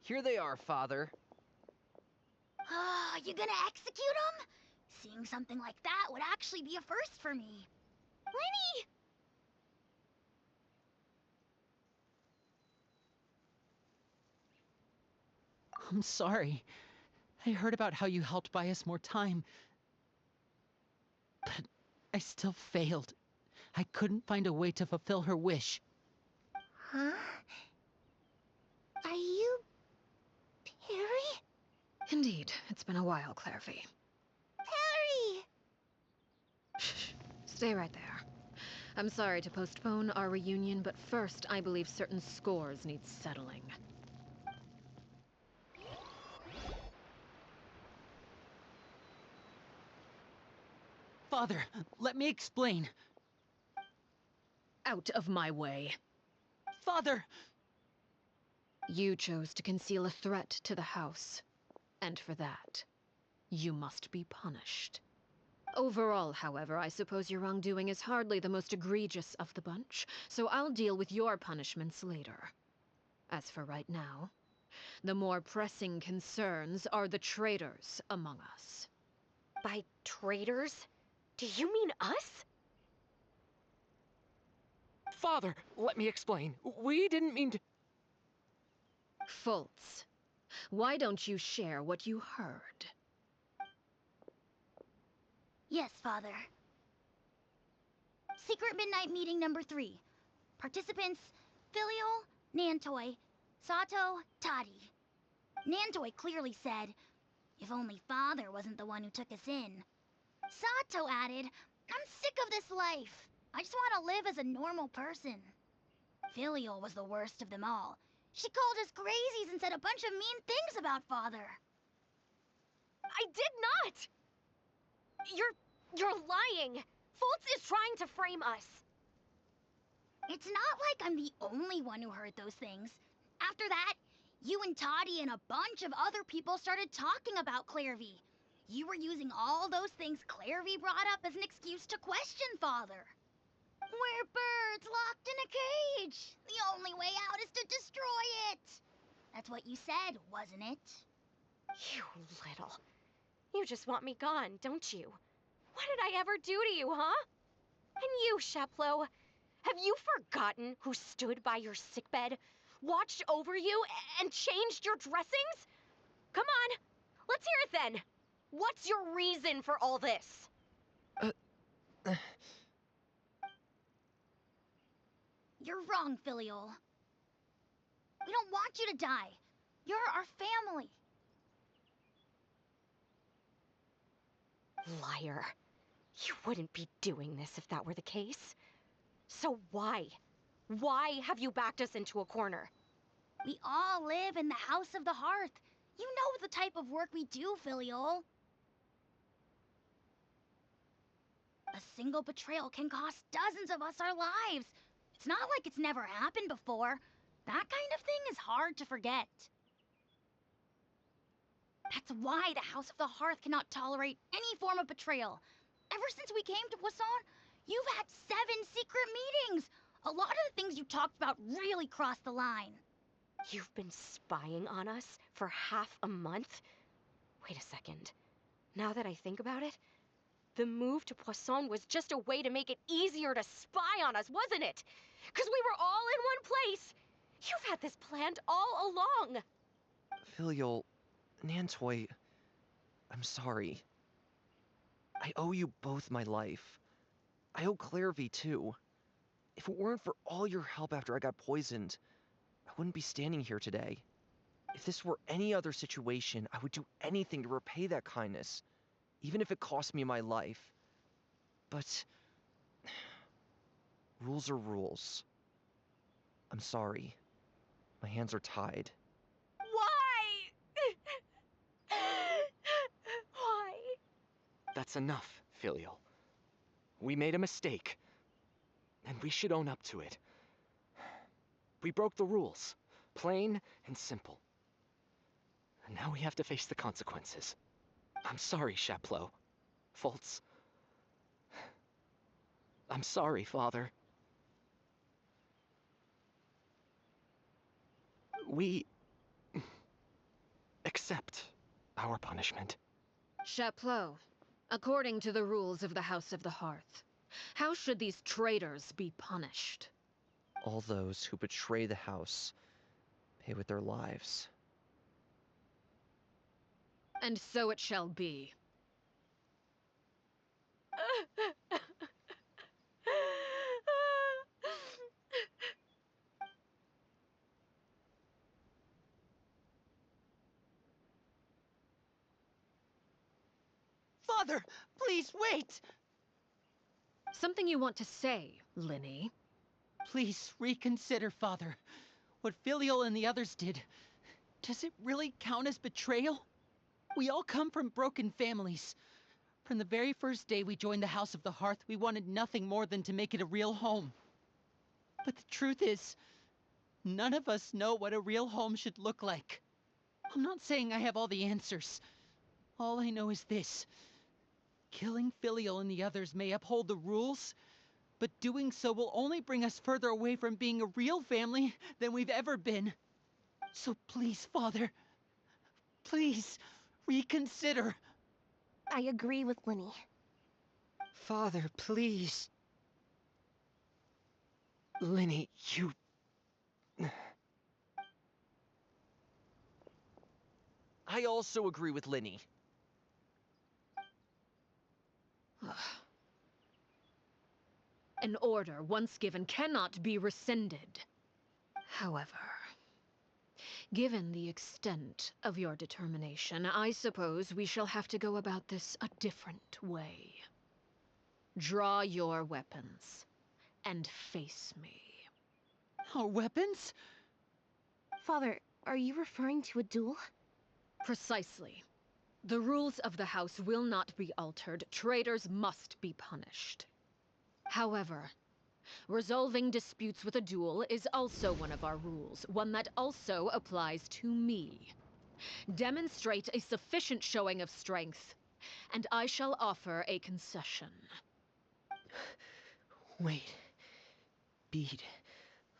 Here they are, Father. You gonna execute him? Seeing something like that would actually be a first for me. Lenny! I'm sorry. I heard about how you helped buy us more time. But I still failed. I couldn't find a way to fulfill her wish. Huh? Are you... Perry? Indeed, it's been a while, Clairvy. Perry! Shh. Stay right there. I'm sorry to postpone our reunion, but first I believe certain scores need settling. Father, let me explain. Out of my way. Father! You chose to conceal a threat to the house. And for that, you must be punished. Overall, however, I suppose your wrongdoing is hardly the most egregious of the bunch, so I'll deal with your punishments later. As for right now, the more pressing concerns are the traitors among us. By traitors? Do you mean us? Father, let me explain. We didn't mean to... Fultz, why don't you share what you heard? Yes, Father. Secret Midnight Meeting number 3. Participants: Filial, Nantoy, Sato, Toddy. Nantoy clearly said, "If only Father wasn't the one who took us in." Sato added, "I'm sick of this life. I just want to live as a normal person." Filial was the worst of them all. She called us crazies and said a bunch of mean things about Father. I did not! You're lying! Fultz is trying to frame us. It's not like I'm the only one who heard those things. After that, you and Toddy and a bunch of other people started talking about Clairvy. You were using all those things Clairvy brought up as an excuse to question Father. We're birds locked in a cage. The only way out is to destroy it. That's what you said, wasn't it? You little... You just want me gone, don't you? What did I ever do to you, huh? And you, 𝙎𝙀, have you forgotten who stood by your sickbed, watched over you, and changed your dressings? Come on, let's hear it then. What's your reason for all this? You're wrong, Filial. We don't want you to die. You're our family. Liar. You wouldn't be doing this if that were the case. So why? Why have you backed us into a corner? We all live in the House of the Hearth. You know the type of work we do, Filiol. A single betrayal can cost dozens of us our lives. It's not like it's never happened before. That kind of thing is hard to forget. That's why the House of the Hearth cannot tolerate any form of betrayal. Ever since we came to 𝙂𝙚, you've had 7 secret meetings. A lot of the things you talked about really crossed the line. You've been spying on us for half a month? Wait a second. Now that I think about it, the move to 𝙂𝙚 was just a way to make it easier to spy on us, wasn't it? Because we were all in one place. You've had this planned all along. Filial, Nantoy, I'm sorry. I owe you both my life. I owe 𝙭𝙤𝙤 too. If it weren't for all your help after I got poisoned, I wouldn't be standing here today. If this were any other situation, I would do anything to repay that kindness, even if it cost me my life. But rules are rules. I'm sorry. My hands are tied. Why? Why? That's enough, Filial. We made a mistake, and we should own up to it. We broke the rules, plain and simple. And now we have to face the consequences. I'm sorry, 𝙭𝙭. I'm sorry, Father. We accept our punishment. 𝙭, according to the rules of the House of the Hearth, how should these traitors be punished? All those who betray the house pay with their lives. And so it shall be. Father, please wait! Something you want to say, Lyney? Please reconsider, Father. What Filial and the others did, does it really count as betrayal? We all come from broken families. From the very first day we joined the House of the Hearth, we wanted nothing more than to make it a real home. But the truth is, none of us know what a real home should look like. I'm not saying I have all the answers. All I know is this. Killing Filial and the others may uphold the rules, but doing so will only bring us further away from being a real family than we've ever been. So please, Father, please, reconsider. I agree with Lyney. Father, please. Lyney, you... I also agree with Lyney. An order once given cannot be rescinded. However, given the extent of your determination, I suppose we shall have to go about this a different way. Draw your weapons and face me. Our weapons? Father, are you referring to a duel? Precisely. The rules of the house will not be altered. Traitors must be punished. However, resolving disputes with a duel is also one of our rules, one that also applies to me. Demonstrate a sufficient showing of strength, and I shall offer a concession. Wait. Beat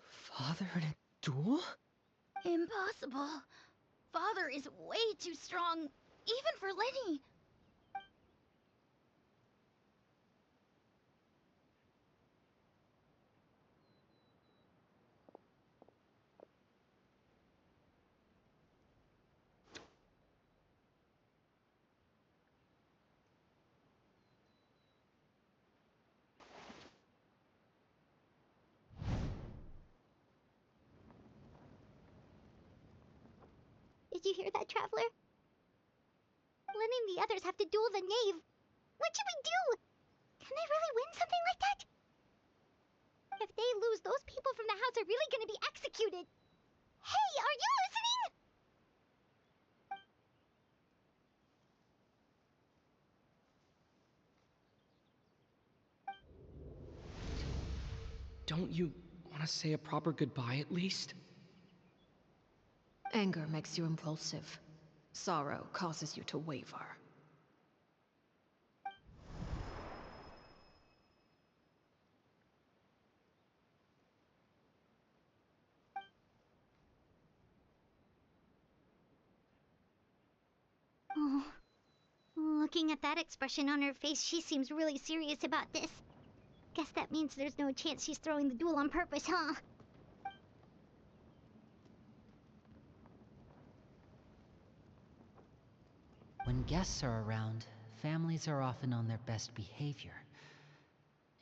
Father in a duel? Impossible. Father is way too strong, even for Lyney. Did you hear that, Traveler? Lyney and the others have to duel the knave. What should we do? Can they really win something like that? If they lose, those people from the house are really gonna be executed. Hey, are you listening? Don't you want to say a proper goodbye at least? Anger makes you impulsive. Sorrow causes you to waver. Oh. Looking at that expression on her face, she seems really serious about this. Guess that means there's no chance she's throwing the duel on purpose, huh? When guests are around, families are often on their best behavior.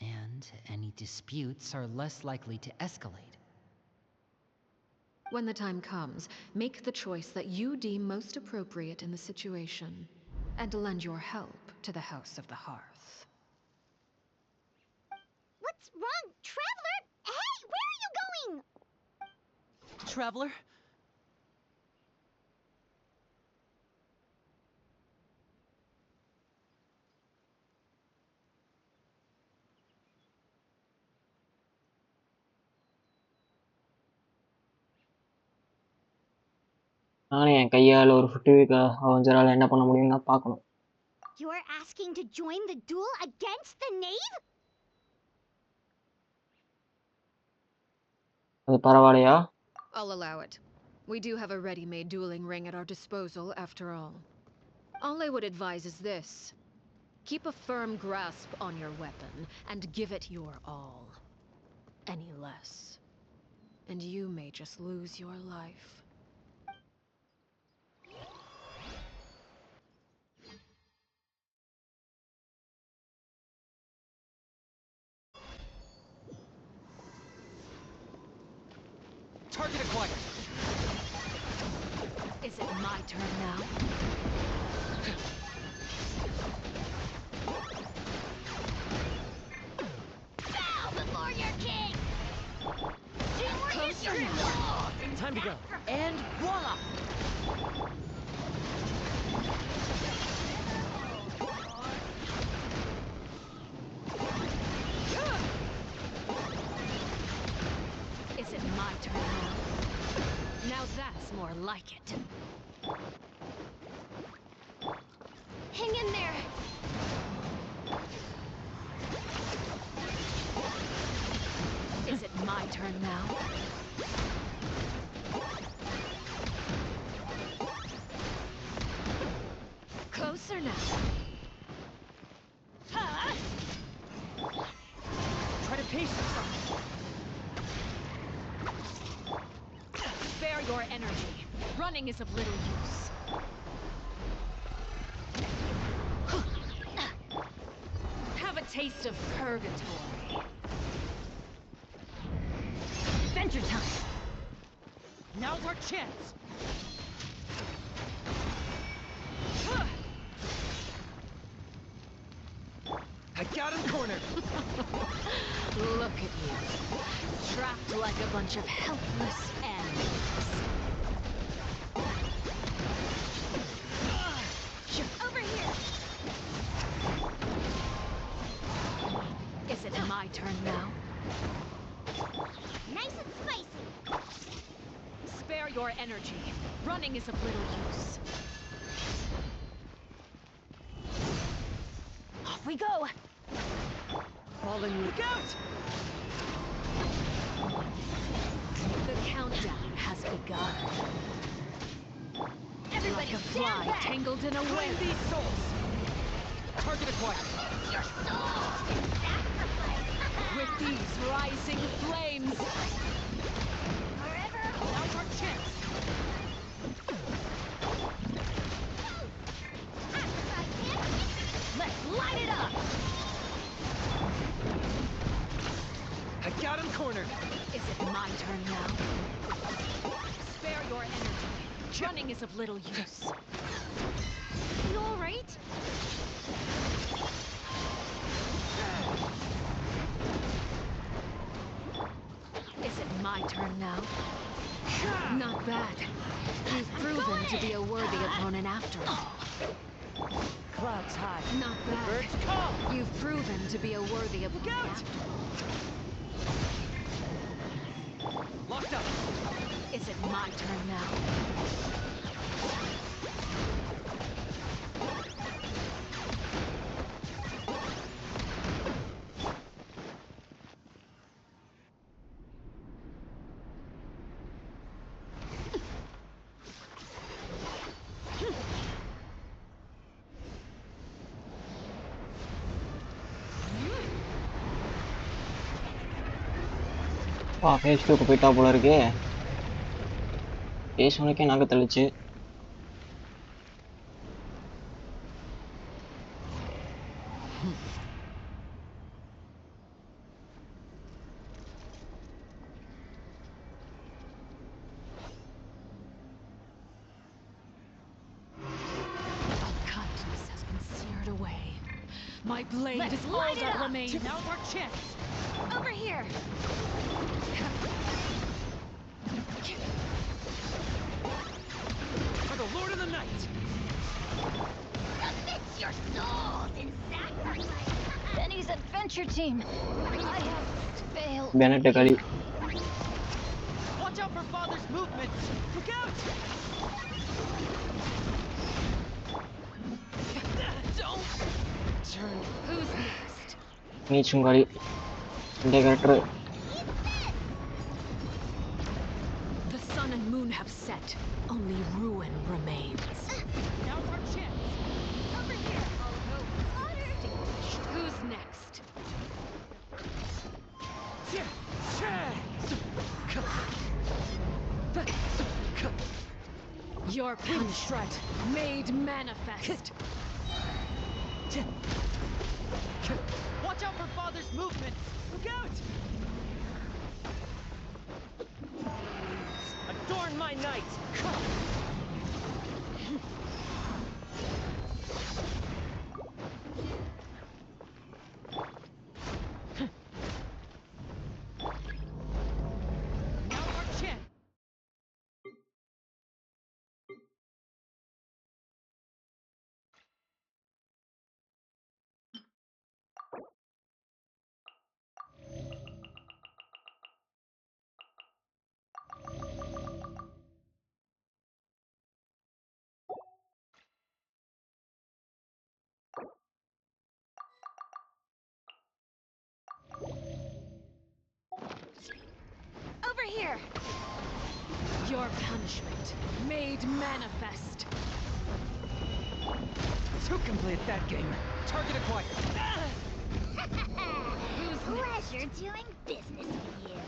And any disputes are less likely to escalate. When the time comes, make the choice that you deem most appropriate in the situation, and lend your help to the House of the Hearth. What's wrong, Traveler? Hey, where are you going? Traveler? நானும் என் கையால் ஒரு ஃபுட்டுவிக்கு அவஞ்சரால் என்ன பண்ண முடியும்னு நான் பார்க்கணும். You're asking to join the duel against the knave? அது பரவாயில்லையா? I'll allow it. We do have a ready-made dueling ring at our disposal, after all. All I would advise is this. Keep a firm grasp on your weapon, and give it your all. Any less, and you may just lose your life. Target acquired. Is it my turn now? Bow before your king! Closer now. Time to go. And voila! Is it my turn now? Now that's more like it. Hang in there! Is it my turn now? Closer now. Huh? Try to pace yourself. Spare your energy. Running is of little use. Have a taste of purgatory. Adventure time! Now's our chance! I got him cornered! Look at you. Trapped like a bunch of helpless animals. Over here! Is it my turn now? Nice and spicy! Spare your energy. Running is of little use. Off we go! Fallen, look out! The countdown has begun. Everybody Like a stand fly back! tangled in a Claim web. these souls! Target acquired. Your soul is sacrificed! With these rising flames. Forever! Now's our chance! Let's light it up! I got him cornered! Is it my turn now? Spare your energy. Running is of little use. You alright? turn now? Not bad. You've proven to be a worthy opponent after all. Clouds high. Not bad. Birds call. You've proven to be a worthy opponent after all. Locked up. Is it my turn now? phase 2க்கு போயிட்டா போல இருக்கே. phase 1க்கே நாங்க தள்ளிச்சு. Kindness has been seared away. My blade is all that remains. Now's our chance. Over here. For the Lord of the Night. Submit your souls in sacrifice. Benny's adventure team. I have failed. Bennett களி. Watch out for Father's movements. Look out! Don't turn. Who's next? நீச்சும் களி. இந்த character. The sun and moon have set. Only ruin remains. Now's our chance. Over here. All hope extinguished. Who's next? Your punishment made manifest. Watch out for Father's movements. Look out! Adorn my night. Now's our chance. Over here. Your punishment made manifest. To complete that gamer. Target acquired. Pleasure doing business with you.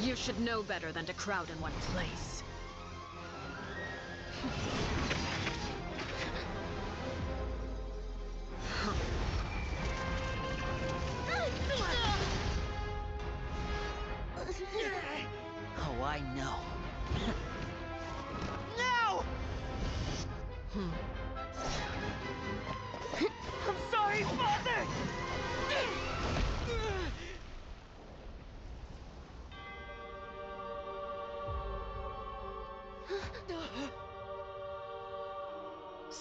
You should know better than to crowd in one place. Oh, I know. No! I'm sorry, Father!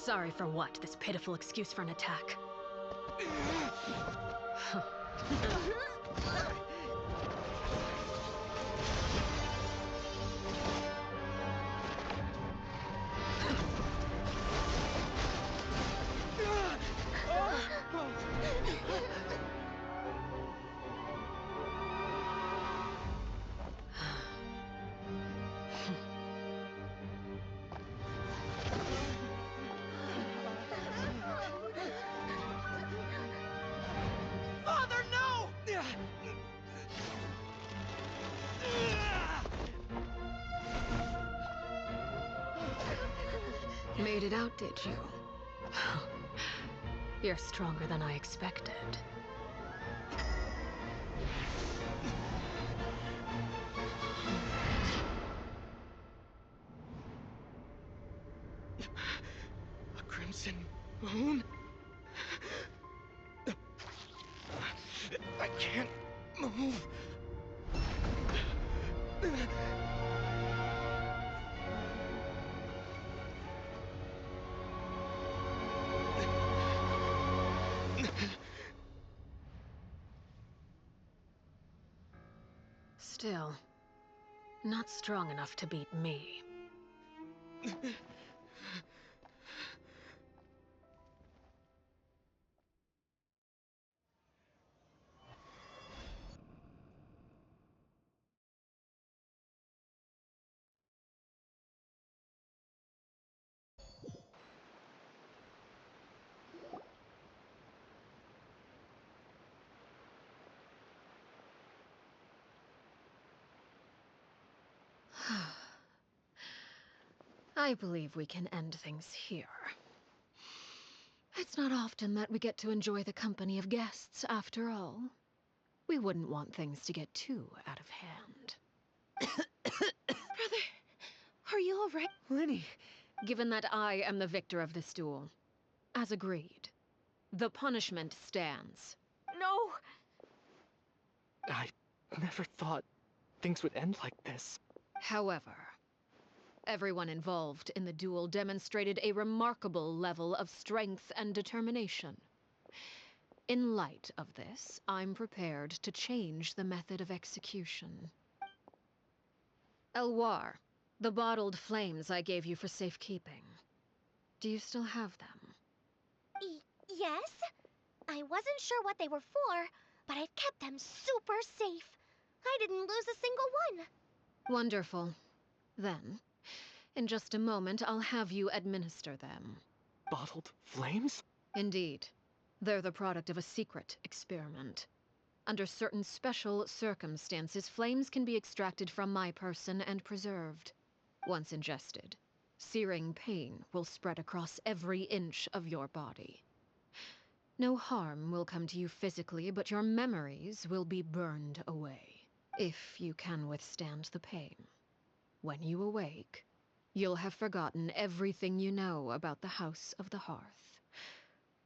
Sorry for what? This pitiful excuse for an attack. Father, no! made it out, did you? You're stronger than I expected. A crimson moon? I can't move. Still, not strong enough to beat me. I believe we can end things here. It's not often that we get to enjoy the company of guests, after all. We wouldn't want things to get too out of hand. Brother, are you alright? Lyney! Given that I am the victor of this duel, as agreed, the punishment stands. No! I never thought things would end like this. However, everyone involved in the duel demonstrated a remarkable level of strength and determination. In light of this, I'm prepared to change the method of execution. 𝙬𝙬𝙤𝙬, the bottled flames I gave you for safekeeping. Do you still have them? Yes? I wasn't sure what they were for, but I've kept them super safe. I didn't lose a single one. Wonderful. Then, in just a moment, I'll have you administer them. Bottled flames? Indeed. They're the product of a secret experiment. Under certain special circumstances, flames can be extracted from my person and preserved. Once ingested, searing pain will spread across every inch of your body. No harm will come to you physically, but your memories will be burned away, if you can withstand the pain. When you awake, you'll have forgotten everything you know about the House of the Hearth,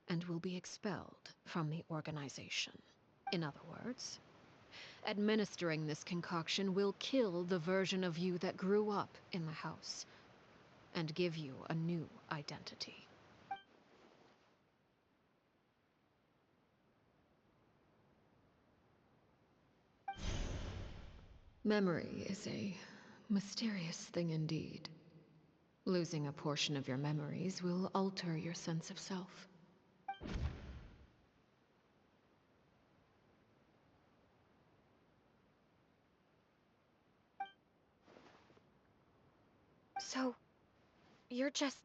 and will be expelled from the organization. In other words, administering this concoction will kill the version of you that grew up in the house, and give you a new identity. Memory is a mysterious thing indeed. Losing a portion of your memories will alter your sense of self. So, you're just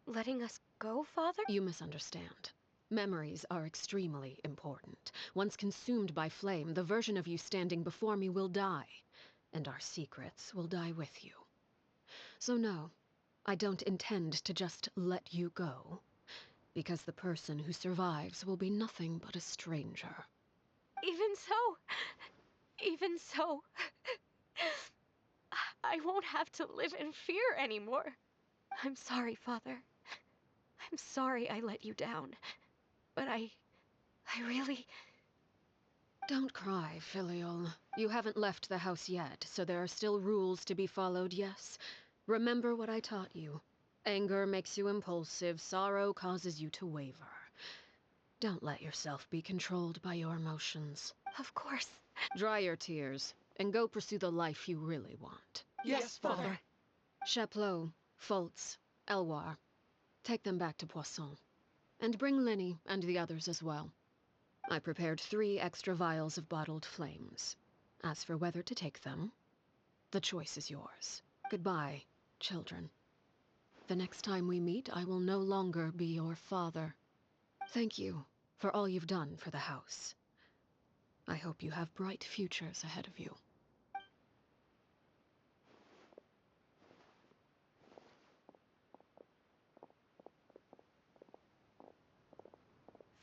letting us go, Father? You misunderstand. Memories are extremely important. Once consumed by flame, the version of you standing before me will die, and our secrets will die with you. So no, I don't intend to just let you go, because the person who survives will be nothing but a stranger. Even so, I won't have to live in fear anymore. I'm sorry, Father. I'm sorry I let you down. But I really... Don't cry, Filial. You haven't left the house yet, so there are still rules to be followed, yes? Remember what I taught you. Anger makes you impulsive, sorrow causes you to waver. Don't let yourself be controlled by your emotions. Of course. Dry your tears, and go pursue the life you really want. Yes, Father. 𝙎𝙬𝙤𝙤, Føltz, 𝙬𝙬𝙤, take them back to Poisson. And bring Lyney and the others as well. I prepared 3 extra vials of bottled flames. As for whether to take them, the choice is yours. Goodbye, children. The next time we meet, I will no longer be your father. Thank you for all you've done for the house. I hope you have bright futures ahead of you.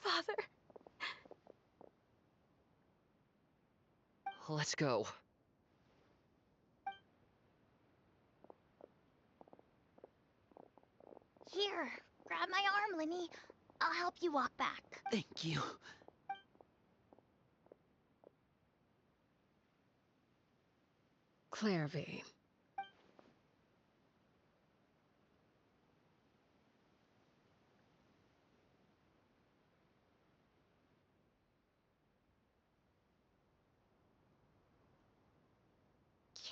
Father. Let's go. Here, grab my arm, Linny. I'll help you walk back. Thank you. 𝙭𝙬𝙤.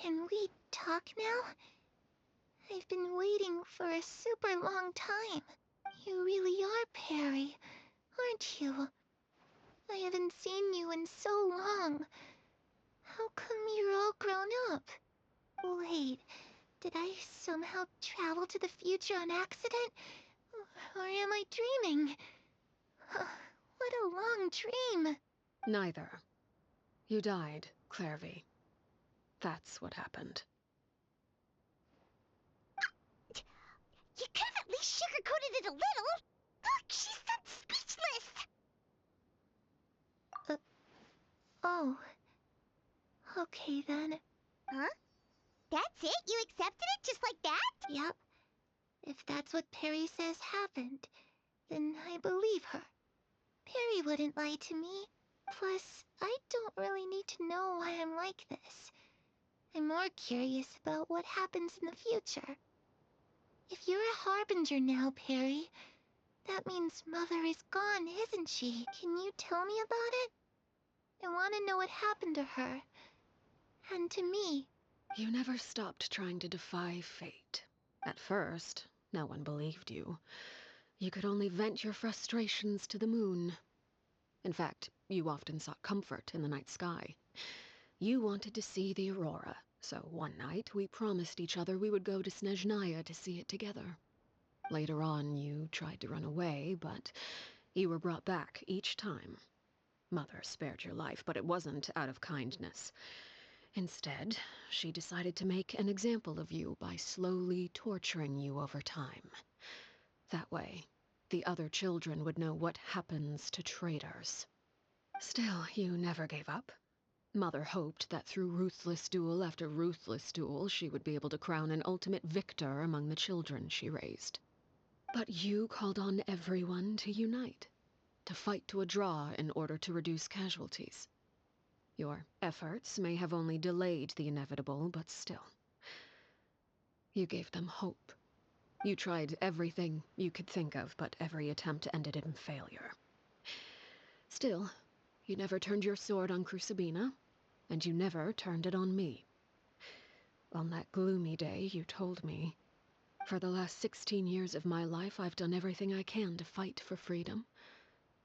Can we talk now? I've been waiting for a super long time. You really are Perry, aren't you? I haven't seen you in so long. How come you're all grown up? Wait, did I somehow travel to the future on accident? Or am I dreaming? What a long dream. Neither. You died, 𝙭𝙬𝙤. That's what happened. You could have at least sugarcoated it a little. Look, she's done speechless. Oh. Okay then. Huh? That's it? You accepted it just like that? Yep. If that's what Perry says happened, then I believe her. Perry wouldn't lie to me. Plus, I don't really need to know why I'm like this. I'm more curious about what happens in the future. If you're a harbinger now, Perry, that means Mother is gone, isn't she? Can you tell me about it? I want to know what happened to her. And to me. You never stopped trying to defy fate. At first, no one believed you. You could only vent your frustrations to the moon. In fact, you often sought comfort in the night sky. You wanted to see the aurora, so one night we promised each other we would go to 𝙭𝙤𝙤 to see it together. Later on, you tried to run away, but you were brought back each time. Mother spared your life, but it wasn't out of kindness. Instead, she decided to make an example of you by slowly torturing you over time. That way, the other children would know what happens to traitors. Still, you never gave up. Mother hoped that through ruthless duel after ruthless duel, she would be able to crown an ultimate victor among the children she raised. But you called on everyone to unite, to fight to a draw in order to reduce casualties. Your efforts may have only delayed the inevitable, but still. You gave them hope. You tried everything you could think of, but every attempt ended in failure. Still, you never turned your sword on 𝙭𝙤𝙤, and you never turned it on me. On that gloomy day, you told me, "For the last 16 years of my life, I've done everything I can to fight for freedom.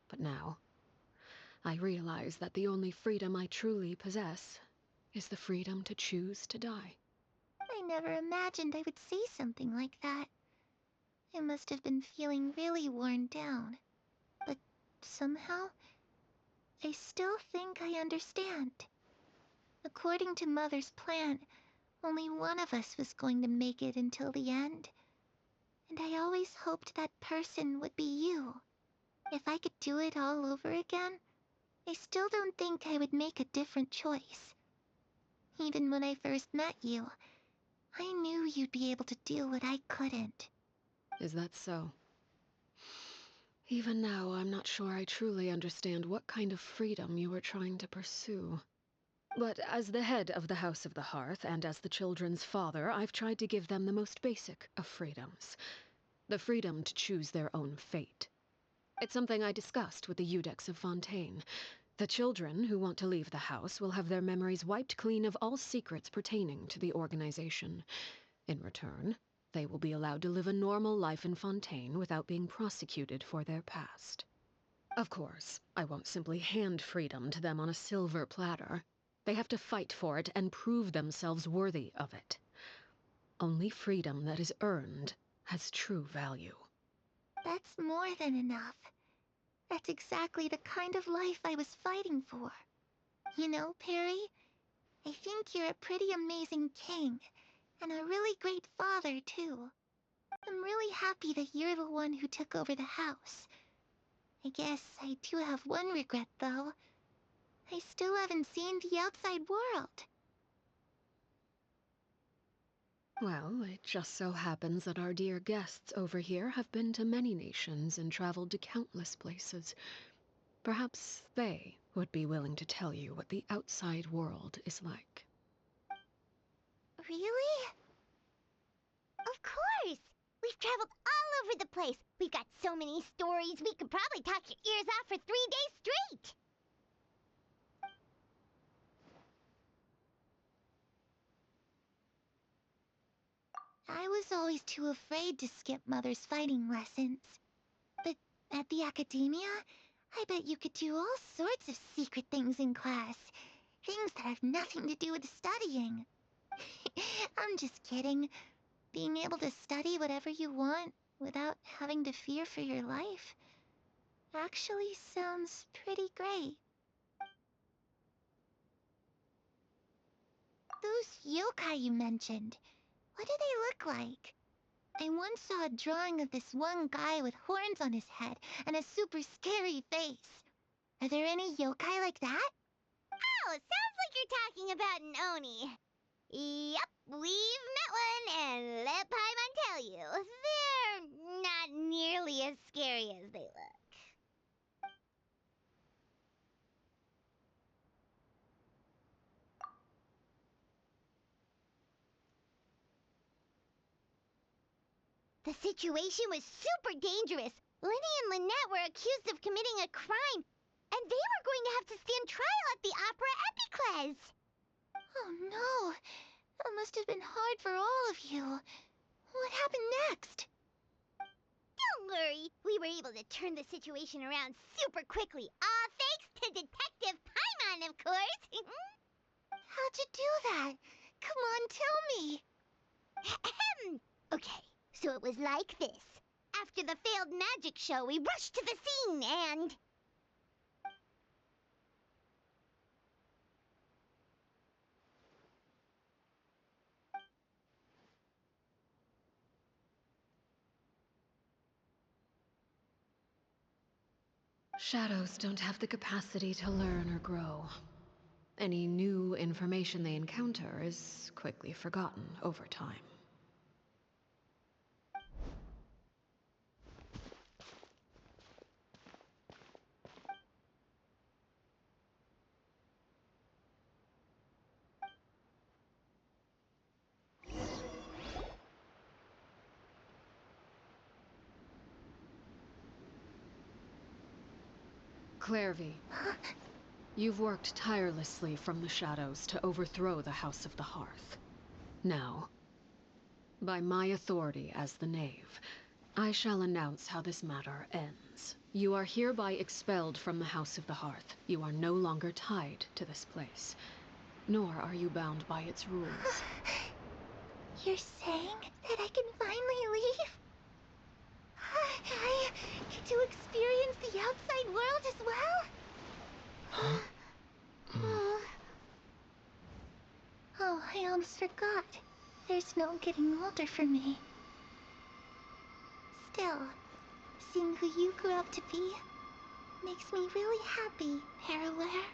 But now, I realize that the only freedom I truly possess is the freedom to choose to die." I never imagined I would say something like that. I must have been feeling really worn down. But somehow, I still think I understand. According to Mother's plan, only one of us was going to make it until the end. And I always hoped that person would be you. If I could do it all over again, I still don't think I would make a different choice. Even when I first met you, I knew you'd be able to do what I couldn't. Is that so? Even now, I'm not sure I truly understand what kind of freedom you were trying to pursue. But as the head of the House of the Hearth, and as the children's father, I've tried to give them the most basic of freedoms. The freedom to choose their own fate. It's something I discussed with the 𝙬𝙧 of 𝙤𝙣. The children who want to leave the house will have their memories wiped clean of all secrets pertaining to the organization. In return, they will be allowed to live a normal life in Fontaine without being prosecuted for their past. Of course, I won't simply hand freedom to them on a silver platter. They have to fight for it and prove themselves worthy of it. Only freedom that is earned has true value. That's more than enough. That's exactly the kind of life I was fighting for. You know, Perry, I think you're a pretty amazing king, and a really great father, too. I'm really happy that you're the one who took over the house. I guess I do have one regret, though. I still haven't seen the outside world. Well, it just so happens that our dear guests over here have been to many nations and traveled to countless places. Perhaps they would be willing to tell you what the outside world is like. Really? Of course! We've traveled all over the place. We've got so many stories, we could probably talk your ears off for 3 days straight! I was always too afraid to skip Mother's fighting lessons. But at the academia, I bet you could do all sorts of secret things in class. Things that have nothing to do with studying. I'm just kidding. Being able to study whatever you want without having to fear for your life actually sounds pretty great. Those yokai you mentioned, what do they look like? I once saw a drawing of this one guy with horns on his head and a super scary face. Are there any yokai like that? Oh, sounds like you're talking about an Oni. Yep, we've met one, and let Paimon tell you, they're not nearly as scary as they look. The situation was super dangerous. Lenny and Lynette were accused of committing a crime, and they were going to have to stand trial at the Opera Epicles. Oh no, that must have been hard for all of you. What happened next? Don't worry, we were able to turn the situation around super quickly, all thanks to Detective Paimon, of course. How'd you do that? Come on, tell me. Okay, so it was like this. After the failed magic show, we rushed to the scene and... Shadows don't have the capacity to learn or grow. Any new information they encounter is quickly forgotten over time. 𝙭, you've worked tirelessly from the shadows to overthrow the House of the Hearth. Now, by my authority as the Knave, I shall announce how this matter ends. You are hereby expelled from the House of the Hearth. You are no longer tied to this place, nor are you bound by its rules. You're saying that I can finally leave? I get to experience the outside world as well? Oh, I almost forgot. There's no getting older for me. Still, seeing who you grew up to be makes me really happy, Parallel.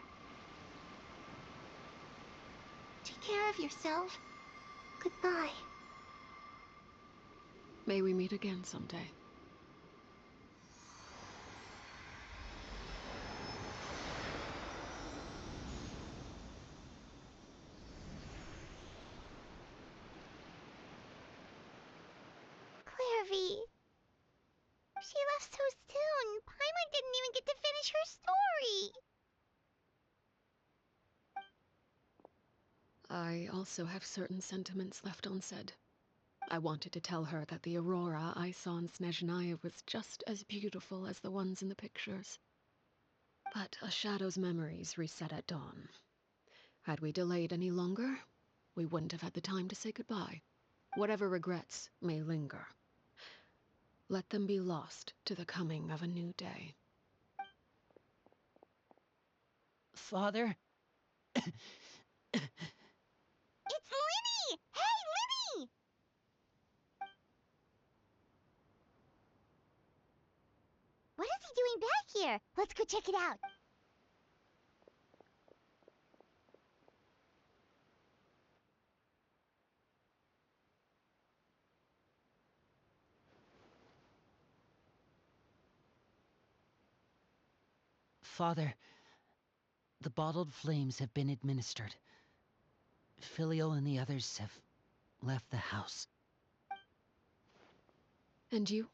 Take care of yourself. Goodbye. May we meet again someday. She left so soon. Paimon didn't even get to finish her story. I also have certain sentiments left unsaid. I wanted to tell her that the aurora I saw in 𝙭 was just as beautiful as the ones in the pictures. But a shadow's memories reset at dawn. Had we delayed any longer, we wouldn't have had the time to say goodbye. Whatever regrets may linger, let them be lost to the coming of a new day. Father? It's Linny! Hey, Linny! What is he doing back here? here. Let's go check it out. Father, the bottled flames have been administered. Filial and the others have left the house. And you?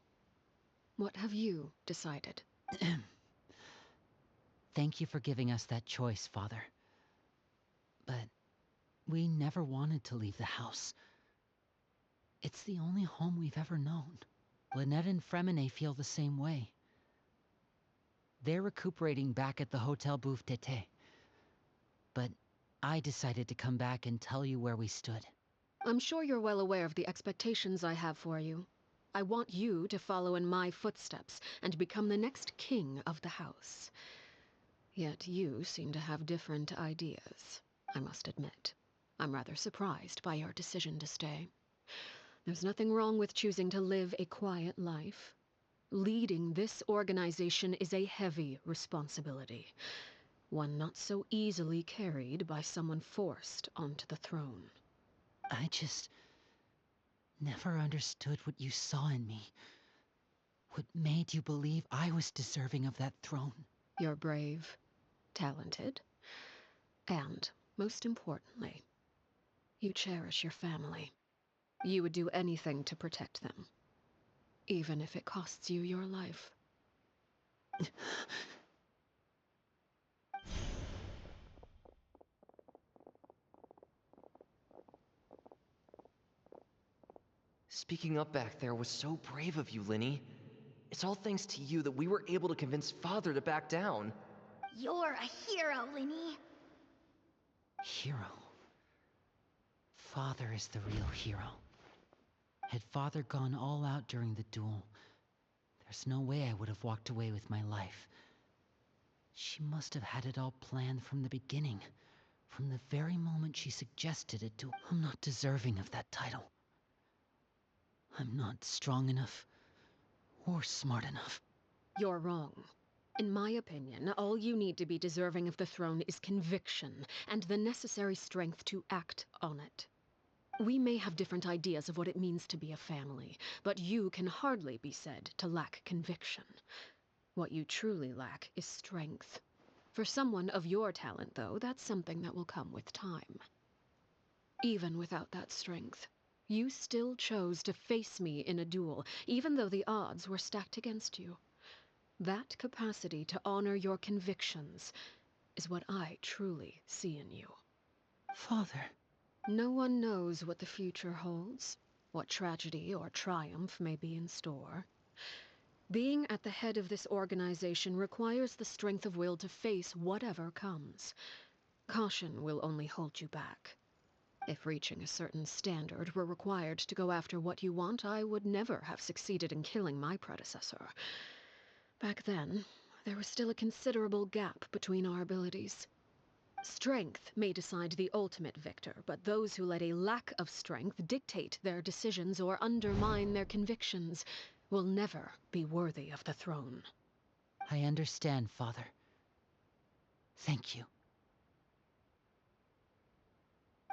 What have you decided? Thank you for giving us that choice, Father. But we never wanted to leave the house. It's the only home we've ever known. Lynette and Fremine feel the same way. They're recuperating back at the Hotel 𝙂𝙚𝙣𝙨. But I decided to come back and tell you where we stood. I'm sure you're well aware of the expectations I have for you. I want you to follow in my footsteps and become the next king of the house. Yet you seem to have different ideas, I must admit. I'm rather surprised by your decision to stay. There's nothing wrong with choosing to live a quiet life. Leading this organization is a heavy responsibility, one not so easily carried by someone forced onto the throne. I just never understood what you saw in me. What made you believe I was deserving of that throne? You're brave, talented, and, most importantly, you cherish your family. You would do anything to protect them, even if it costs you your life. Speaking up back there was so brave of you, Lyney. It's all thanks to you that we were able to convince Father to back down. You're a hero, Lyney. Hero. Father is the real hero. Had Father gone all out during the duel, there's no way I would have walked away with my life. She must have had it all planned from the beginning. From the very moment she suggested it to... I'm not deserving of that title. I'm not strong enough or smart enough. You're wrong. In my opinion, all you need to be deserving of the throne is conviction and the necessary strength to act on it. We may have different ideas of what it means to be a family, but you can hardly be said to lack conviction. What you truly lack is strength. For someone of your talent, though, that's something that will come with time. Even without that strength, you still chose to face me in a duel, even though the odds were stacked against you. That capacity to honor your convictions is what I truly see in you. Father. No one knows what the future holds, what tragedy or triumph may be in store. Being at the head of this organization requires the strength of will to face whatever comes. Caution will only hold you back. If reaching a certain standard were required to go after what you want, I would never have succeeded in killing my predecessor. Back then, there was still a considerable gap between our abilities. Strength may decide the ultimate victor, but those who let a lack of strength dictate their decisions or undermine their convictions will never be worthy of the throne. I understand, Father. Thank you.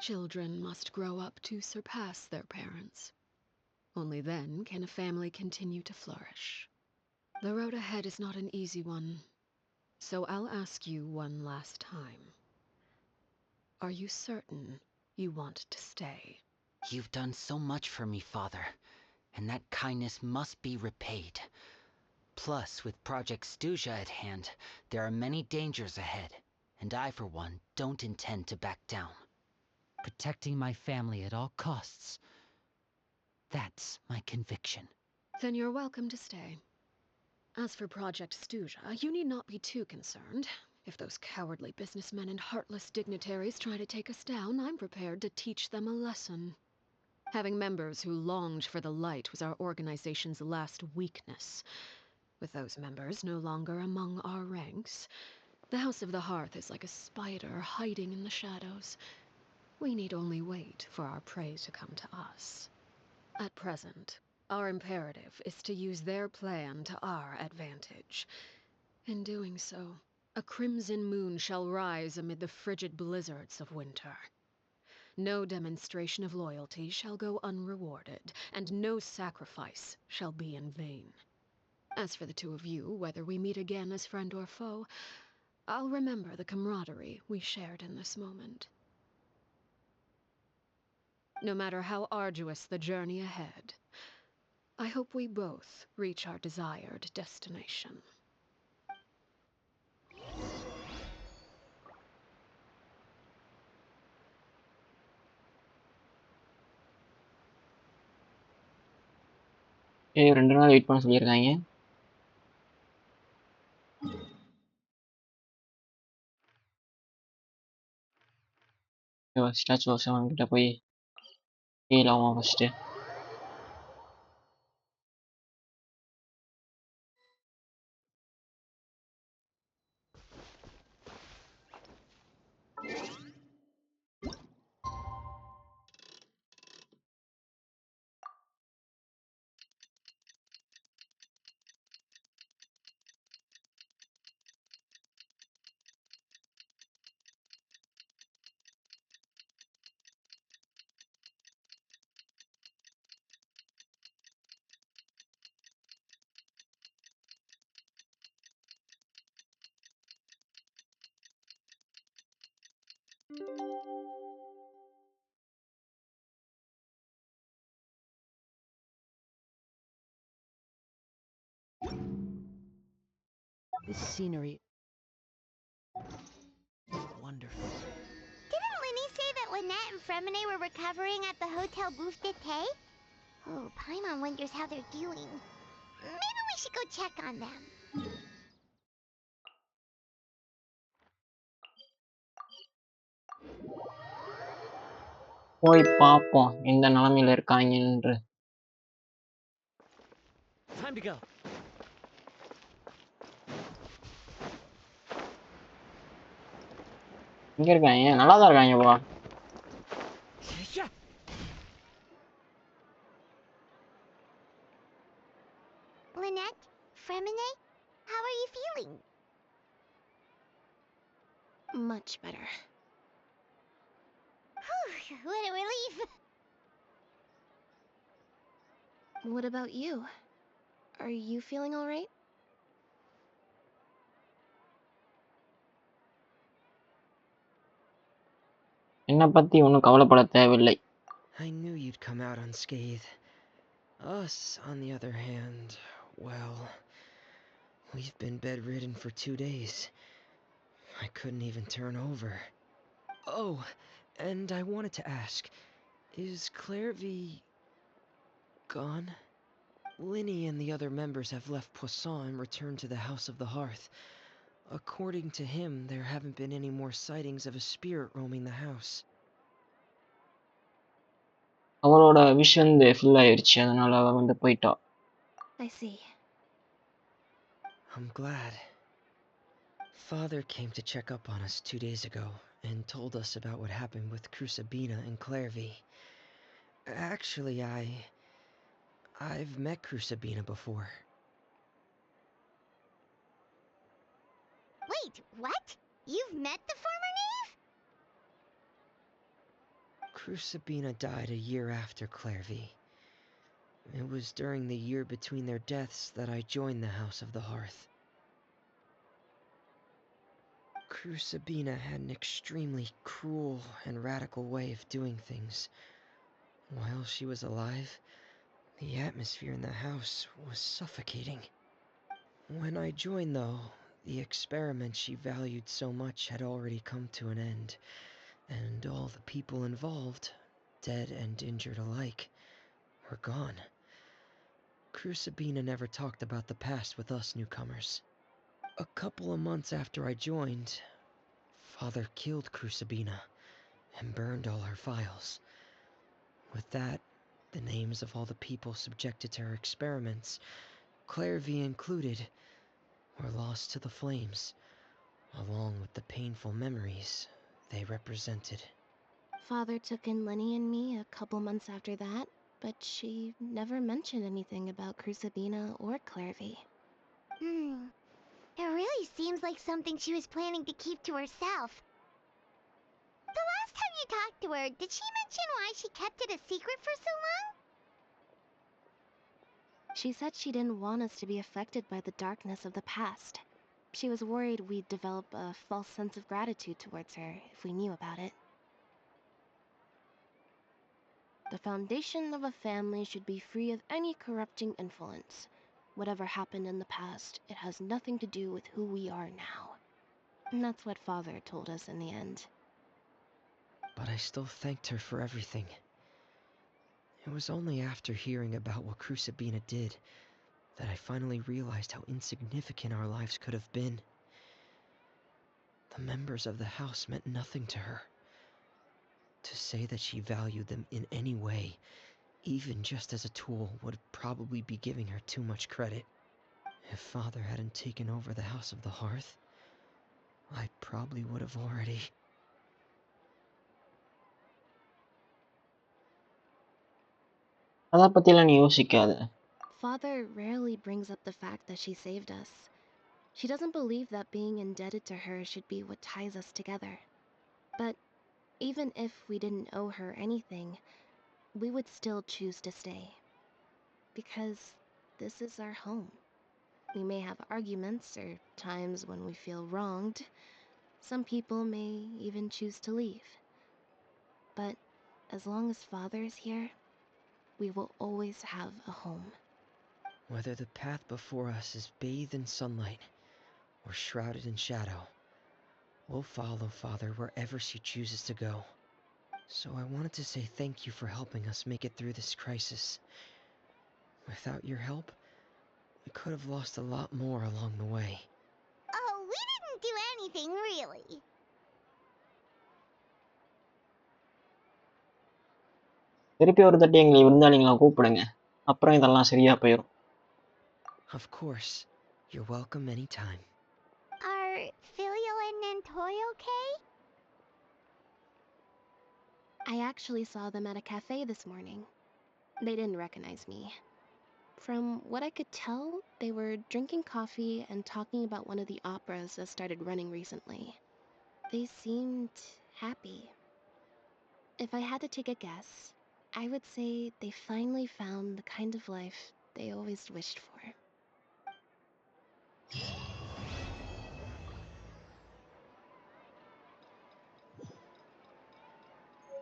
Children must grow up to surpass their parents. Only then can a family continue to flourish. The road ahead is not an easy one, so I'll ask you one last time. Are you certain you want to stay? You've done so much for me, Father, and that kindness must be repaid. Plus, with Project 𝙬𝙧 at hand, there are many dangers ahead, and I, for one, don't intend to back down. Protecting my family at all costs. That's my conviction. Then you're welcome to stay. As for Project 𝙬𝙧, you need not be too concerned. If those cowardly businessmen and heartless dignitaries try to take us down, I'm prepared to teach them a lesson. Having members who longed for the light was our organization's last weakness. With those members no longer among our ranks, the House of the Hearth is like a spider hiding in the shadows. We need only wait for our prey to come to us. At present, our imperative is to use their plan to our advantage. In doing so, a crimson moon shall rise amid the frigid blizzards of winter. No demonstration of loyalty shall go unrewarded, and no sacrifice shall be in vain. As for the two of you, whether we meet again as friend or foe, I'll remember the camaraderie we shared in this moment. No matter how arduous the journey ahead, I hope we both reach our desired destination. ஏய் 2 நாள் wait பண்ண சொல்லியிருக்காங்க. Statue of seven கிட்ட போய் heel ஆகும் first. This scenery... wonderful. Didn't Linny say that Lynette and Fremine were recovering at the Hotel Booth d'été? Oh, Paimon wonders how they're doing. Maybe we should go check on them. போய் பார்ப்போம் எந்த நிலைமையில இருக்காங்கன்று. Time to go. இங்க இருக்காங்க, நல்லா தான் இருக்காங்கப்பா. Lynette, Fremine, how are you feeling? Much better. Whew, what a relief. What about you? Are you feeling all right? என்ன பத்தி ஒன்றும் கவலைப்பட தேவையில்லை. I knew you'd come out unscathed. Us, on the other hand, well, we've been bedridden for 2 days. I couldn't even turn over. Oh, and I wanted to ask, is 𝙭𝙤𝙤 gone? Linny and the other members have left Poisson and returned to the House of the Hearth. According to him, there haven't been any more sightings of a spirit roaming the house. அவளோட wish வந்து fill ஆயிடுச்சு, அதனால அவ வந்து போயிட்டா. I see. I'm glad. Father came to check up on us 2 days ago and told us about what happened with 𝙭𝙤𝙤 and 𝙭𝙤𝙤. Actually, I've met 𝙭𝙤𝙤 before. Wait, what? You've met the former knave? 𝙭𝙤𝙤 died a year after 𝙭𝙤𝙤. It was during the year between their deaths that I joined the House of the Hearth. 𝙭𝙤𝙤 had an extremely cruel and radical way of doing things. While she was alive, the atmosphere in the house was suffocating. When I joined, though, the experiment she valued so much had already come to an end, and all the people involved, dead and injured alike, were gone. 𝙭𝙤𝙤 never talked about the past with us newcomers. A couple of months after I joined, Father killed 𝙭𝙤𝙤 and burned all her files. With that, the names of all the people subjected to her experiments, 𝙭𝙤𝙤 included, were lost to the flames, along with the painful memories they represented. Father took in Linny and me a couple months after that, but she never mentioned anything about 𝙭𝙤𝙤 or 𝙭𝙤𝙤. It really seems like something she was planning to keep to herself. The last time you talked to her, did she mention why she kept it a secret for so long? She said she didn't want us to be affected by the darkness of the past. She was worried we'd develop a false sense of gratitude towards her if we knew about it. The foundation of a family should be free of any corrupting influence. Whatever happened in the past, it has nothing to do with who we are now. And that's what Father told us in the end. But I still thanked her for everything. It was only after hearing about what 𝙬𝙤𝙤 did that I finally realized how insignificant our lives could have been. The members of the house meant nothing to her. To say that she valued them in any way, even just as a tool, would probably be giving her too much credit. If Father hadn't taken over the House of the Hearth, I probably would have already... அதை பற்றிலாம் நீ யோசிக்காத. Father rarely brings up the fact that she saved us. She doesn't believe that being indebted to her should be what ties us together. But even if we didn't owe her anything, we would still choose to stay. Because this is our home. We may have arguments or times when we feel wronged. Some people may even choose to leave. But as long as Father is here, we will always have a home. Whether the path before us is bathed in sunlight or shrouded in shadow, we'll follow Father wherever she chooses to go. So I wanted to say thank you for helping us make it through this crisis. Without your help, we could have lost a lot more along the way. Oh, we didn't do anything, really. திருப்பி ஒரு தட்டி எங்களை விருந்தாளிங்களை கூப்பிடுங்க. அப்புறம் இதெல்லாம் சரியா போயிடும். Of course. You're welcome anytime. Are Filial and Nantoy okay? I actually saw them at a cafe this morning. They didn't recognize me. From what I could tell, they were drinking coffee and talking about one of the operas that started running recently. They seemed happy. If I had to take a guess, I would say they finally found the kind of life they always wished for.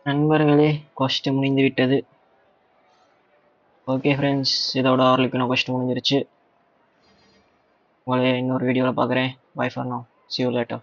நண்பர்களே, கொஸ்ட் முடிந்து விட்டது. Okay friends, இதோட ஆர்லிப்பின கொஸ்ட் முடிஞ்சிருச்சு. உங்களை இன்னொரு வீடியோவில் பார்க்குறேன். Bye for now. See you later.